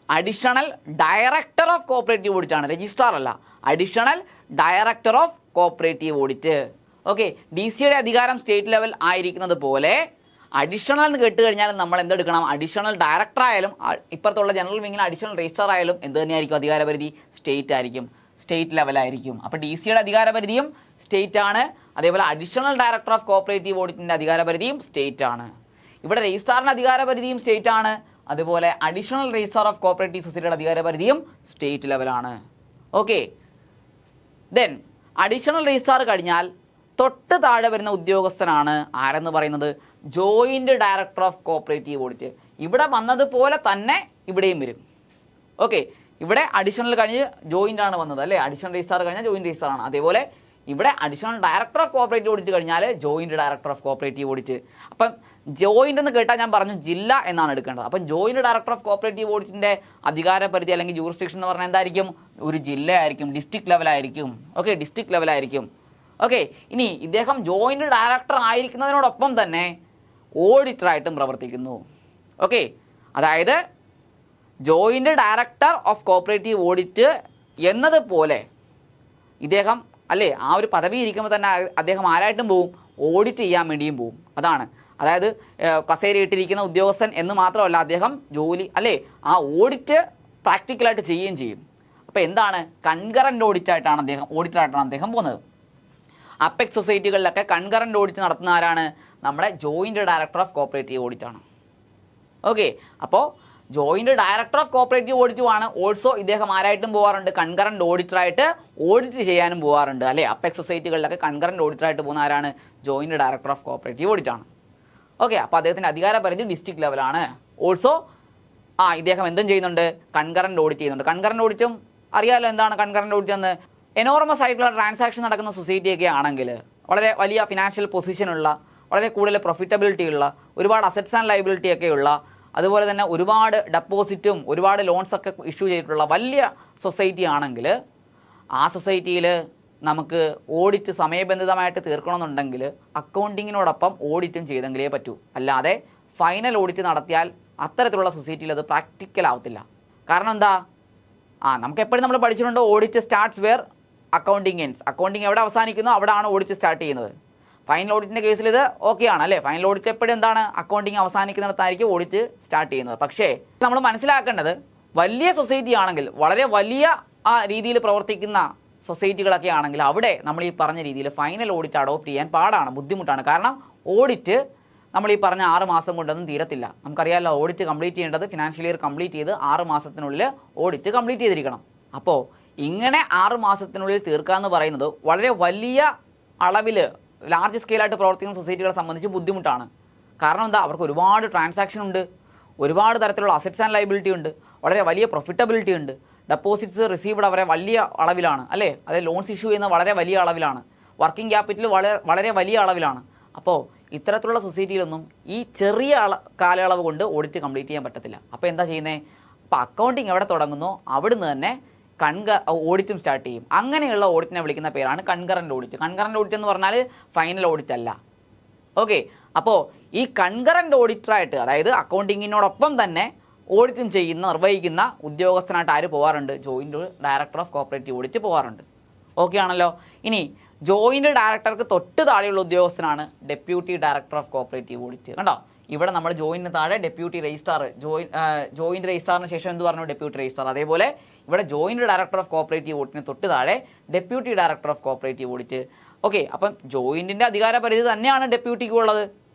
additional director of cooperative audit ആണ്, രജിസ്ട്രാർ അല്ല, additional director of cooperative audit. Okay, D സിയുടെ അധികാരം സ്റ്റേറ്റ് ലെവൽ ആയിരിക്കുന്നത് പോലെ അഡീഷണൽ എന്ന് കേട്ട് കഴിഞ്ഞാൽ നമ്മൾ എന്തെടുക്കണം, അഡീഷണൽ ഡയറക്ടർ ആയാലും ഇപ്പുറത്തുള്ള ജനറൽ വിങ്ങിൽ അഡീഷണൽ രജിസ്ട്രാർ ആയാലും എന്ത് തന്നെയായിരിക്കും അധികാരപരിധി, സ്റ്റേറ്റ് ആയിരിക്കും, സ്റ്റേറ്റ് ലെവലായിരിക്കും. അപ്പോൾ ഡി സിയുടെ അധികാരപരിധിയും സ്റ്റേറ്റ് ആണ്, അതേപോലെ അഡീഷണൽ ഡയറക്ടർ ഓഫ് കോഓപ്പറേറ്റീവ് ഓഡിറ്റിൻ്റെ അധികാരപരിധിയും സ്റ്റേറ്റ് ആണ്. ഇവിടെ രജിസ്ട്രാറിൻ്റെ അധികാരപരിധിയും സ്റ്റേറ്റ് ആണ്, അതുപോലെ അഡീഷണൽ രജിസ്ട്രാർ ഓഫ് കോഓപ്പറേറ്റീവ് സൊസൈറ്റിയുടെ അധികാരപരിധിയും സ്റ്റേറ്റ് ലെവലാണ്. ഓക്കെ, ദെൻ അഡീഷണൽ രജിസ്ട്രാർ കഴിഞ്ഞാൽ തൊട്ട് താഴെ വരുന്ന ഉദ്യോഗസ്ഥനാണ് ആരെന്ന് പറയുന്നത് joint director of cooperative audit. ഇവിടെ വന്നതുപോലെ തന്നെ ഇവിടെയും വരും. ഓക്കെ, ഇവിടെ അഡീഷണൽ കഴിഞ്ഞ് ജോയിൻ്റ് ആണ് വന്നത് അല്ലേ, അഡീഷണൽ രജിസ്ട്രാർ കഴിഞ്ഞാൽ ജോയിൻറ്റ് രജിസ്ട്രാർ ആണ്. അതേപോലെ ഇവിടെ additional director of cooperative audit കഴിഞ്ഞാൽ joint director of cooperative audit. അപ്പം ജോയിൻ്റ് എന്ന് കേട്ടാൽ ഞാൻ പറഞ്ഞു ജില്ല എന്നാണ് എടുക്കേണ്ടത്. അപ്പം ജോയിൻറ്റ് ഡയറക്ടർ ഓഫ് കോഓപ്പറേറ്റീവ് ഓഡിറ്റിൻ്റെ അധികാരപരിധി അല്ലെങ്കിൽ ജൂറിസ്ഡിക്ഷൻ എന്ന് പറഞ്ഞാൽ എന്തായിരിക്കും, ഒരു ജില്ലയായിരിക്കും, ഡിസ്ട്രിക്ട് ലെവലായിരിക്കും. ഓക്കെ, ഡിസ്ട്രിക്ട് ലെവലായിരിക്കും. ഓക്കെ, ഇനി ഇദ്ദേഹം ജോയിൻറ്റ് ഡയറക്ടർ ആയിരിക്കുന്നതിനോടൊപ്പം തന്നെ ഓഡിറ്ററായിട്ടും പ്രവർത്തിക്കുന്നു. ഓക്കെ, അതായത് joint director of cooperative audit എന്നതുപോലെ ഇദ്ദേഹം അല്ലേ ആ ഒരു പദവി ഇരിക്കുമ്പോൾ തന്നെ അദ്ദേഹം ആരായിട്ടും പോവും, ഓഡിറ്റ് ചെയ്യാൻ വേണ്ടിയും പോവും. അതായത് കസേരയിട്ടിരിക്കുന്ന ഉദ്യോഗസ്ഥൻ എന്ന് മാത്രമല്ല, അദ്ദേഹം ജോലി അല്ലേ ആ ഓഡിറ്റ് പ്രാക്ടിക്കലായിട്ട് ചെയ്യുകയും ചെയ്യും. അപ്പോൾ എന്താണ്, കൺകറൻറ്റ് ഓഡിറ്റായിട്ടാണ് അദ്ദേഹം പോകുന്നത്. അപ്പെക്സ് സൊസൈറ്റികളിലൊക്കെ കൺകറൻറ്റ് ഓഡിറ്റ് നടത്തുന്ന ആരാണ്, നമ്മുടെ joint director of cooperative audit ആണ്. ഓക്കെ, അപ്പോൾ ജോയിൻറ്റ് ഡയറക്ടർ ഓഫ് കോഓപ്പറേറ്റീവ് ഓഡിറ്റുമാണ്. ഓൾസോ ഇദ്ദേഹം ആരായിട്ടും പോകാറുണ്ട്, കൺകറൻറ്റ് ഓഡിറ്ററായിട്ട് ഓഡിറ്റ് ചെയ്യാനും പോകാറുണ്ട് അല്ലേ. അപ്പെക്സ് സൊസൈറ്റികളിലൊക്കെ കൺകറൻറ്റ് ഓഡിറ്ററായിട്ട് പോകുന്ന ആരാണ്, joint director of cooperative audit ആണ്. ഓക്കെ, അപ്പോൾ അദ്ദേഹത്തിൻ്റെ അധികാരപരിധി ഡിസ്ട്രിക്ട് ലെവലാണ്. ഓൾസോ ഇദ്ദേഹം എന്തും ചെയ്യുന്നുണ്ട്, കൺകറൻറ്റ് ഓഡിറ്റ് ചെയ്യുന്നുണ്ട്. കൺകറൻറ്റ് ഓഡിറ്റും അറിയാമല്ലോ എന്താണ് കൺകറൻറ്റ് ഓഡിറ്റ് എന്ന്. എനോർമസ് ആയിട്ടുള്ള ട്രാൻസാക്ഷൻ നടക്കുന്ന സൊസൈറ്റിയൊക്കെ ആണെങ്കിൽ, വളരെ വലിയ ഫിനാൻഷ്യൽ പൊസിഷനുള്ള, വളരെ കൂടുതൽ പ്രോഫിറ്റബിലിറ്റി ഉള്ള, ഒരുപാട് അസറ്റ്സ് ആൻഡ് ലയബിലിറ്റി ഒക്കെ ഉള്ള, അതുപോലെ തന്നെ ഒരുപാട് ഡെപ്പോസിറ്റും ഒരുപാട് ലോൺസൊക്കെ ഇഷ്യൂ ചെയ്തിട്ടുള്ള വലിയ സൊസൈറ്റി ആണെങ്കിൽ ആ സൊസൈറ്റിയിൽ നമുക്ക് ഓഡിറ്റ് സമയബന്ധിതമായിട്ട് തീർക്കണമെന്നുണ്ടെങ്കിൽ അക്കൗണ്ടിങ്ങിനോടൊപ്പം ഓഡിറ്റും ചെയ്തെങ്കിലേ പറ്റൂ. അല്ലാതെ ഫൈനൽ ഓഡിറ്റ് നടത്തിയാൽ അത്തരത്തിലുള്ള സൊസൈറ്റിയിൽ അത് പ്രാക്ടിക്കൽ ആവത്തില്ല. കാരണം എന്താ, നമുക്ക് എപ്പോഴും നമ്മൾ പഠിച്ചിട്ടുണ്ട് audit starts where accounting ends. Accounting എവിടെ അവസാനിക്കുന്നോ അവിടെയാണ് ഓഡിറ്റ് സ്റ്റാർട്ട് ചെയ്യുന്നത്. ഫൈനൽ ഓഡിറ്റിൻ്റെ കേസിൽ ഇത് ഓക്കെ ആണ് അല്ലേ, ഫൈനൽ ഓഡിറ്റ് എപ്പോഴും എന്താണ്, അക്കൗണ്ടിങ് അവസാനിക്കുന്നിടത്തായിരിക്കും ഓഡിറ്റ് സ്റ്റാർട്ട് ചെയ്യുന്നത്. പക്ഷേ നമ്മൾ മനസ്സിലാക്കേണ്ടത് വലിയ സൊസൈറ്റി ആണെങ്കിൽ, വളരെ വലിയ രീതിയിൽ പ്രവർത്തിക്കുന്ന സൊസൈറ്റികളൊക്കെ ആണെങ്കിൽ അവിടെ നമ്മൾ ഈ പറഞ്ഞ രീതിയിൽ ഫൈനൽ ഓഡിറ്റ് അഡോപ്റ്റ് ചെയ്യാൻ പാടാണ്, ബുദ്ധിമുട്ടാണ്. കാരണം ഓഡിറ്റ് നമ്മൾ ഈ പറഞ്ഞ 6 മാസം കൊണ്ടൊന്നും തീരത്തില്ല. നമുക്കറിയാമല്ലോ ഓഡിറ്റ് കംപ്ലീറ്റ് ചെയ്യേണ്ടത് ഫിനാൻഷ്യൽ ഇയർ കംപ്ലീറ്റ് ചെയ്ത് 6 മാസത്തിനുള്ളിൽ ഓഡിറ്റ് കംപ്ലീറ്റ് ചെയ്തിരിക്കണം. അപ്പോൾ ഇങ്ങനെ 6 മാസത്തിനുള്ളിൽ തീർക്കുക എന്ന് പറയുന്നത് വളരെ വലിയ അളവിൽ ലാർജ് സ്കെയിലായിട്ട് പ്രവർത്തിക്കുന്ന സൊസൈറ്റികളെ സംബന്ധിച്ച് ബുദ്ധിമുട്ടാണ്. കാരണം എന്താ, അവർക്ക് ഒരുപാട് ട്രാൻസാക്ഷൻ ഉണ്ട്, ഒരുപാട് തരത്തിലുള്ള അസറ്റ്സ് ആൻഡ് ലയബിലിറ്റി ഉണ്ട്, വളരെ വലിയ പ്രോഫിറ്റബിലിറ്റി ഉണ്ട്, ഡെപ്പോസിറ്റ്സ് റിസീവ്ഡ് അവരെ വലിയ അളവിലാണ് അല്ലേ, അതായത് ലോൺസ് ഇഷ്യൂ ചെയ്യുന്ന വളരെ വലിയ അളവിലാണ്, വർക്കിംഗ് ക്യാപിറ്റൽ വളരെ വലിയ അളവിലാണ്. അപ്പോൾ ഇത്തരത്തിലുള്ള സൊസൈറ്റിയിലൊന്നും ഈ ചെറിയ കാലയളവ് കൊണ്ട് ഓഡിറ്റ് കംപ്ലീറ്റ് ചെയ്യാൻ പറ്റത്തില്ല. അപ്പോൾ എന്താ ചെയ്യുന്നത്, അപ്പോൾ അക്കൗണ്ടിങ് എവിടെ തുടങ്ങുന്നോ അവിടുന്ന് തന്നെ ഓഡിറ്റും സ്റ്റാർട്ട് ചെയ്യും. അങ്ങനെയുള്ള ഓഡിറ്റിനെ വിളിക്കുന്ന പേരാണ് കൺകറൻറ്റ് ഓഡിറ്റ്. കൺകറൻറ്റ് ഓഡിറ്റ് എന്ന് പറഞ്ഞാൽ ഫൈനൽ ഓഡിറ്റ് അല്ല. ഓക്കെ, അപ്പോൾ ഈ കൺകറൻറ്റ് ഓഡിറ്ററായിട്ട്, അതായത് അക്കൗണ്ടിങ്ങിനോടൊപ്പം തന്നെ ഓഡിറ്റും നിർവഹിക്കുന്ന ഉദ്യോഗസ്ഥനായിട്ട് ആര് പോകാറുണ്ട്, joint director of cooperative audit പോകാറുണ്ട്. ഓക്കെ ആണല്ലോ. ഇനി ജോയിൻറ്റ് ഡയറക്ടർക്ക് തൊട്ട് താഴെയുള്ള ഉദ്യോഗസ്ഥനാണ് deputy director of cooperative audit. കണ്ടോ, ഇവിടെ നമ്മൾ ജോയിൻറ്റിന് താഴെ ഡെപ്യൂട്ടി രജിസ്ട്രാർ, ജോയിൻറ്റ് രജിസ്ട്രാറിന് ശേഷം എന്ത് പറഞ്ഞു, ഡെപ്യൂട്ടി രജിസ്ട്രാർ. അതേപോലെ ഇവിടെ ജോയിൻറ്റ് ഡയറക്ടർ ഓഫ് കോഓപ്പറേറ്റീവ് ഓഡിറ്റിന് തൊട്ട് താഴെ deputy director of cooperative audit. Okay, അപ്പം ജോയിൻറ്റിൻ്റെ അധികാരപരിധി തന്നെയാണ് ഡെപ്യൂട്ടിക്ക് ഉള്ളത്,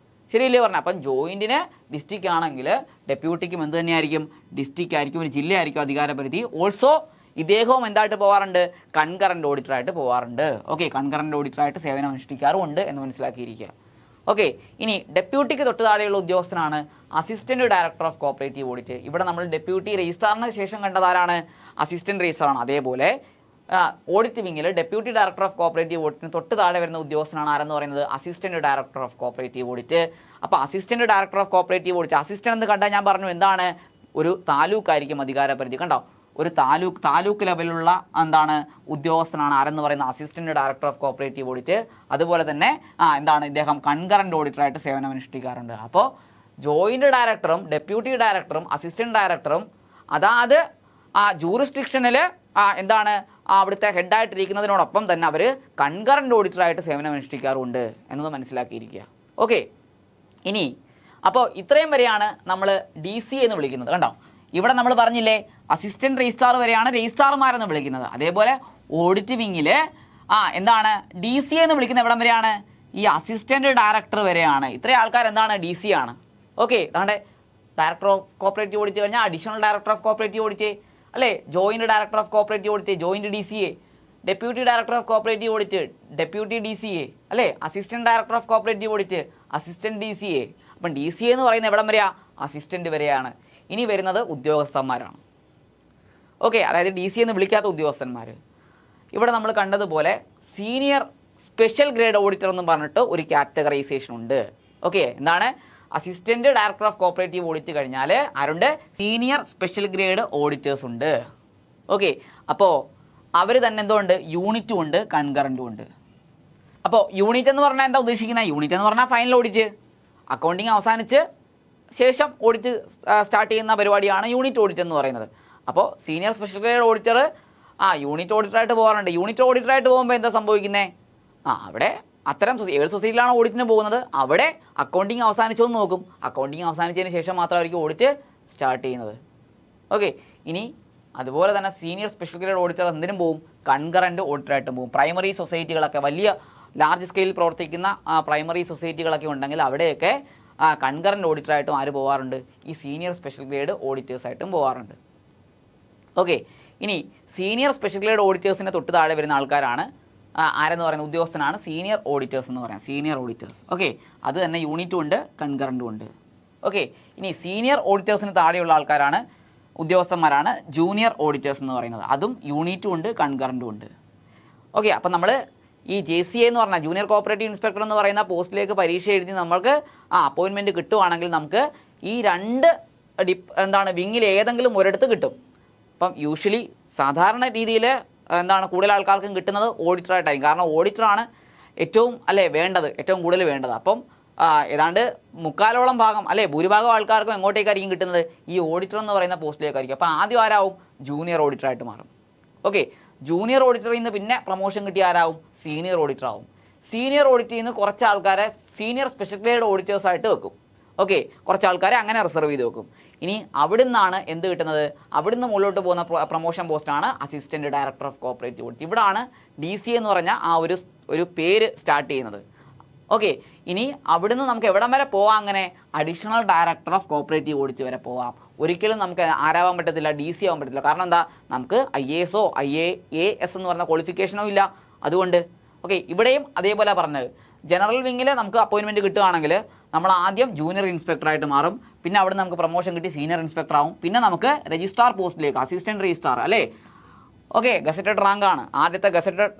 ശരിയല്ലേ പറഞ്ഞത്. അപ്പം ജോയിൻറ്റിന് ഡിസ്ട്രിക്റ്റ് ആണെങ്കിൽ ഡെപ്യൂട്ടിക്കും എന്ത് തന്നെയായിരിക്കും, ഡിസ്ട്രിക്റ്റ് ആയിരിക്കും, ഒരു ജില്ലയായിരിക്കും അധികാരപരിധി. ഓൾസോ ഇദ്ദേഹവും എന്തായിട്ട് പോകാറുണ്ട്, കൺകറൻറ്റ് ഓഡിറ്ററായിട്ട് പോകാറുണ്ട്. ഓക്കെ, കൺകറൻറ്റ് ഓഡിറ്ററായിട്ട് സേവനം അനുഷ്ഠിക്കാറുമുണ്ട് എന്ന് മനസ്സിലാക്കിയിരിക്കുക. ഓക്കെ, ഇനി ഡെപ്യൂട്ടിക്ക് തൊട്ട് താഴെയുള്ള ഉദ്യോഗസ്ഥനാണ് assistant director of cooperative audit. ഇവിടെ നമ്മൾ ഡെപ്യൂട്ടി രജിസ്ട്രാറിന് ശേഷം കണ്ടതാരാണ്? അസിസ്റ്റന്റ് രജിസ്ട്രാറാണ്. അതേപോലെ ഓഡിറ്റ് വിങ്ങിൽ ഡെപ്യൂട്ടി ഡയറക്ടർ ഓഫ് കോപ്പറേറ്റീവ് ഓഡിറ്റിന് തൊട്ട് താഴെ വരുന്ന ഉദ്യോഗസ്ഥനാണ് ആരെന്ന് പറയുന്നത്? Assistant director of cooperative audit. അപ്പോൾ assistant director of cooperative audit, assistant എന്ന് കണ്ടാൽ ഞാൻ പറഞ്ഞു എന്താണ്? ഒരു താലൂക്കായിരിക്കും അധികാരപരിധി. കണ്ടോ, ഒരു താലൂക്ക് ലെവലിലുള്ള എന്താണ് ഉദ്യോഗസ്ഥനാണ് ആരെന്ന് പറയുന്ന assistant director of cooperative audit. അതുപോലെ തന്നെ എന്താണ് ഇദ്ദേഹം കൺകറന്റ് ഓഡിറ്ററായിട്ട് സേവനമനുഷ്ഠിക്കാറുണ്ട്. അപ്പോൾ ജോയിന്റ് ഡയറക്ടറും ഡെപ്യൂട്ടി ഡയറക്ടറും അസിസ്റ്റന്റ് ഡയറക്ടറും അതാത് ജൂറിസ്ഡിക്ഷനിൽ എന്താണ് അവിടുത്തെ ഹെഡായിട്ടിരിക്കുന്നതിനോടൊപ്പം തന്നെ അവർ കൺകറന്റ് ഓഡിറ്ററായിട്ട് സേവനമനുഷ്ഠിക്കാറുണ്ട് എന്നത് മനസ്സിലാക്കിയിരിക്കുക. ഓക്കെ, ഇനി അപ്പോൾ ഇത്രയും വരെയാണ് നമ്മൾ DC എന്ന് വിളിക്കുന്നത്. കണ്ടോ, ഇവിടെ നമ്മൾ പറഞ്ഞില്ലേ അസിസ്റ്റന്റ് രജിസ്ട്രാർ വരെയാണ് രജിസ്ട്രാർമാരെന്ന് വിളിക്കുന്നത്. അതേപോലെ ഓഡിറ്റ് വിങ്ങിൽ എന്താണ് DC എന്ന് വിളിക്കുന്ന എവിടം വരെയാണ്? ഈ അസിസ്റ്റന്റ് ഡയറക്ടർ വരെയാണ്. ഇത്രയും ആൾക്കാർ എന്താണ് DC ആണ്. ഓക്കെ, അതാണ്ട് ഡയറക്ടർ ഓഫ് കോപ്പറേറ്റീവ് ഓഡിറ്റ് കഴിഞ്ഞാൽ additional director of cooperative audit അല്ലേ, joint director of cooperative audit joint DCA, deputy director of cooperative audit deputy DCA അല്ലേ, assistant director of cooperative audit assistant DCA. അപ്പം DCA എന്ന് പറയുന്ന എവിടം വരെയാ? Assistant വരെയാണ്. ഇനി വരുന്നത് ഉദ്യോഗസ്ഥന്മാരാണ്. ഓക്കെ, അതായത് DC എന്ന് വിളിക്കാത്ത ഉദ്യോഗസ്ഥന്മാർ. ഇവിടെ നമ്മൾ കണ്ടതുപോലെ സീനിയർ സ്പെഷ്യൽ ഗ്രേഡ് ഓഡിറ്റർ എന്ന് പറഞ്ഞിട്ട് ഒരു കാറ്റഗറൈസേഷൻ ഉണ്ട്. ഓക്കെ, എന്താണ്? Assistant director of cooperative audit കഴിഞ്ഞാൽ ആരുണ്ട്? സീനിയർ സ്പെഷ്യൽ ഗ്രേഡ് ഓഡിറ്റേഴ്സ് ഉണ്ട്. ഓക്കെ, അപ്പോൾ അവർ തന്നെ എന്തുകൊണ്ട്? യൂണിറ്റും ഉണ്ട്, കൺകറൻറ്റും ഉണ്ട്. അപ്പോൾ യൂണിറ്റ് എന്ന് പറഞ്ഞാൽ എന്താ ഉദ്ദേശിക്കുന്നത്? യൂണിറ്റ് എന്ന് പറഞ്ഞാൽ ഫൈനൽ ഓഡിറ്റ്, അക്കൗണ്ടിങ് അവസാനിച്ച് ശേഷം ഓഡിറ്റ് സ്റ്റാർട്ട് ചെയ്യുന്ന പരിപാടിയാണ് യൂണിറ്റ് ഓഡിറ്റ് എന്ന് പറയുന്നത്. അപ്പോൾ senior special grade auditor unit ഓഡിറ്ററായിട്ട് പോകാറുണ്ട്. യൂണിറ്റ് ഓഡിറ്ററായിട്ട് പോകുമ്പോൾ എന്താ സംഭവിക്കുന്നത്? അവിടെ അത്തരം ഏത് സൊസൈറ്റിയിലാണ് ഓഡിറ്റിന് പോകുന്നത് അവിടെ അക്കൗണ്ടിങ് അവസാനിച്ചോന്ന് നോക്കും. അക്കൗണ്ടിങ് അവസാനിച്ചതിന് ശേഷം മാത്രമായിരിക്കും ഓഡിറ്റ് സ്റ്റാർട്ട് ചെയ്യുന്നത്. ഓക്കെ, ഇനി അതുപോലെ തന്നെ സീനിയർ സ്പെഷ്യൽ ഗ്രേഡ് ഓഡിറ്റർ എന്തിനും പോകും? കൺകറൻറ്റ് ഓഡിറ്ററായിട്ടും പോകും. പ്രൈമറി സൊസൈറ്റികളൊക്കെ വലിയ ലാർജ് സ്കെയിലിൽ പ്രവർത്തിക്കുന്ന പ്രൈമറി സൊസൈറ്റികളൊക്കെ ഉണ്ടെങ്കിൽ അവിടെയൊക്കെ കൺകറൻറ്റ് ഓഡിറ്ററായിട്ടും ആര് പോകാറുണ്ട്? ഈ സീനിയർ സ്പെഷ്യൽ ഗ്രേഡ് ഓഡിറ്റേഴ്സായിട്ടും പോകാറുണ്ട്. ഓക്കെ, ഇനി സീനിയർ സ്പെഷ്യൽ ഗ്രേഡ് ഓഡിറ്റേഴ്സിൻ്റെ തൊട്ട് താഴെ വരുന്ന ആൾക്കാരാണ് ആരെന്ന് പറയുന്ന ഉദ്യോഗസ്ഥനാണ് സീനിയർ ഓഡിറ്റേഴ്സ് എന്ന് പറയാം. Senior auditors. ഓക്കെ, അത് തന്നെ യൂണിറ്റും ഉണ്ട്, കൺകറൻറ്റും ഉണ്ട്. ഓക്കെ, ഇനി സീനിയർ ഓഡിറ്റേഴ്സിന് താഴെയുള്ള ആൾക്കാരാണ് ഉദ്യോഗസ്ഥന്മാരാണ് ജൂനിയർ ഓഡിറ്റേഴ്സ് എന്ന് പറയുന്നത്. അതും യൂണിറ്റും ഉണ്ട്, കൺകറൻറ്റും ഉണ്ട്. ഓക്കെ, അപ്പം നമ്മൾ ഈ JCA എന്ന് പറഞ്ഞാൽ ജൂനിയർ കോപ്പറേറ്റീവ് ഇൻസ്പെക്ടർ എന്ന് പറയുന്ന പോസ്റ്റിലേക്ക് പരീക്ഷ എഴുതി നമ്മൾക്ക് അപ്പോയിൻമെൻറ്റ് കിട്ടുവാണെങ്കിൽ നമുക്ക് ഈ രണ്ട് വിങ്ങിൽ ഏതെങ്കിലും ഒരിടത്ത് കിട്ടും. അപ്പം യൂഷ്വലി സാധാരണ രീതിയിൽ കൂടുതൽ ആൾക്കാർക്കും കിട്ടുന്നത് ഓഡിറ്ററായിട്ടായിരിക്കും. കാരണം ഓഡിറ്ററാണ് ഏറ്റവും വേണ്ടത്, ഏറ്റവും കൂടുതൽ വേണ്ടത്. അപ്പം ഏതാണ്ട് മുക്കാലോളം ഭാഗം ഭൂരിഭാഗം ആൾക്കാർക്കും എങ്ങോട്ടേക്കായിരിക്കും കിട്ടുന്നത്? ഈ ഓഡിറ്റർ എന്ന് പറയുന്ന പോസ്റ്റിലേക്കായിരിക്കും. അപ്പോൾ ആദ്യം ആരാവും? ജൂനിയർ ഓഡിറ്ററായിട്ട് മാറും. ഓക്കെ, ജൂനിയർ ഓഡിറ്ററിൽ നിന്ന് പിന്നെ പ്രൊമോഷൻ കിട്ടിയ ആരാവും? സീനിയർ ഓഡിറ്റർ ആവും. സീനിയർ ഓഡിറ്ററിൽ നിന്ന് കുറച്ച് ആൾക്കാരെ സീനിയർ സ്പെഷ്യൽ ഗ്രേഡ് ഓഡിറ്റേഴ്സായിട്ട് വെക്കും. ഓക്കെ, കുറച്ച് ആൾക്കാരെ അങ്ങനെ റിസർവ് ചെയ്ത് വെക്കും. ഇനി അവിടുന്നാണ് എന്ത് കിട്ടുന്നത്? അവിടുന്ന് മുകളിലോട്ട് പോകുന്ന പ്രൊമോഷൻ പോസ്റ്റാണ് assistant director of cooperative audit. ഇവിടാണ് DCA എന്ന് പറഞ്ഞ ഒരു പേര് സ്റ്റാർട്ട് ചെയ്യുന്നത്. ഓക്കെ, ഇനി അവിടുന്ന് നമുക്ക് എവിടം വരെ പോവാം? അങ്ങനെ additional director of cooperative audit വരെ പോവാം. ഒരിക്കലും നമുക്ക് ആരാവാൻ പറ്റത്തില്ല, DC ആവാൻ പറ്റത്തില്ല. കാരണം എന്താ? നമുക്ക് IAS IAS എന്ന് പറഞ്ഞ ക്വാളിഫിക്കേഷനോ ഇല്ല. അതുകൊണ്ട് ഓക്കെ, ഇവിടെയും അതേപോലെ പറഞ്ഞത് ജനറൽ വിങ്ങിൽ നമുക്ക് അപ്പോയിൻമെൻറ്റ് കിട്ടുകയാണെങ്കിൽ നമ്മൾ ആദ്യം ജൂനിയർ ഇൻസ്പെക്ടറായിട്ട് മാറും. പിന്നെ അവിടെ നമുക്ക് പ്രൊമോഷൻ കിട്ടി സീനിയർ ഇൻസ്പെക്ടർ ആവും. പിന്നെ നമുക്ക് രജിസ്ട്രാർ പോസ്റ്റിലേക്ക് അസിസ്റ്റന്റ് രജിസ്ട്രാർ ഓക്കെ, ഗസറ്റഡ് റാങ്കാണ്. ആദ്യത്തെ ഗസറ്റഡ്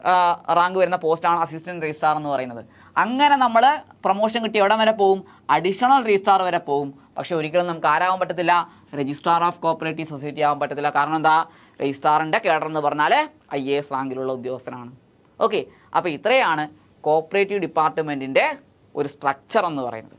റാങ്ക് വരുന്ന പോസ്റ്റാണ് അസിസ്റ്റന്റ് രജിസ്ട്രാർ എന്ന് പറയുന്നത്. അങ്ങനെ നമ്മൾ പ്രൊമോഷൻ കിട്ടി എവിടെ വരെ പോവും? അഡീഷണൽ രജിസ്ട്രാർ വരെ പോവും. പക്ഷേ ഒരിക്കലും നമുക്ക് ആരാവാൻ പറ്റത്തില്ല? രജിസ്ട്രാർ ഓഫ് കോപ്പറേറ്റീവ് സൊസൈറ്റി ആവാൻ പറ്റത്തില്ല. കാരണം എന്താ? രജിസ്ട്രാറിൻ്റെ കേഡർ എന്ന് പറഞ്ഞാൽ IAS റാങ്കിലുള്ള ഉദ്യോഗസ്ഥനാണ്. ഓക്കെ, അപ്പോൾ ഇത്രയാണ് കോപ്പറേറ്റീവ് ഡിപ്പാർട്ട്മെൻറ്റിൻ്റെ ഒരു സ്ട്രക്ചർ എന്ന് പറയുന്നത്.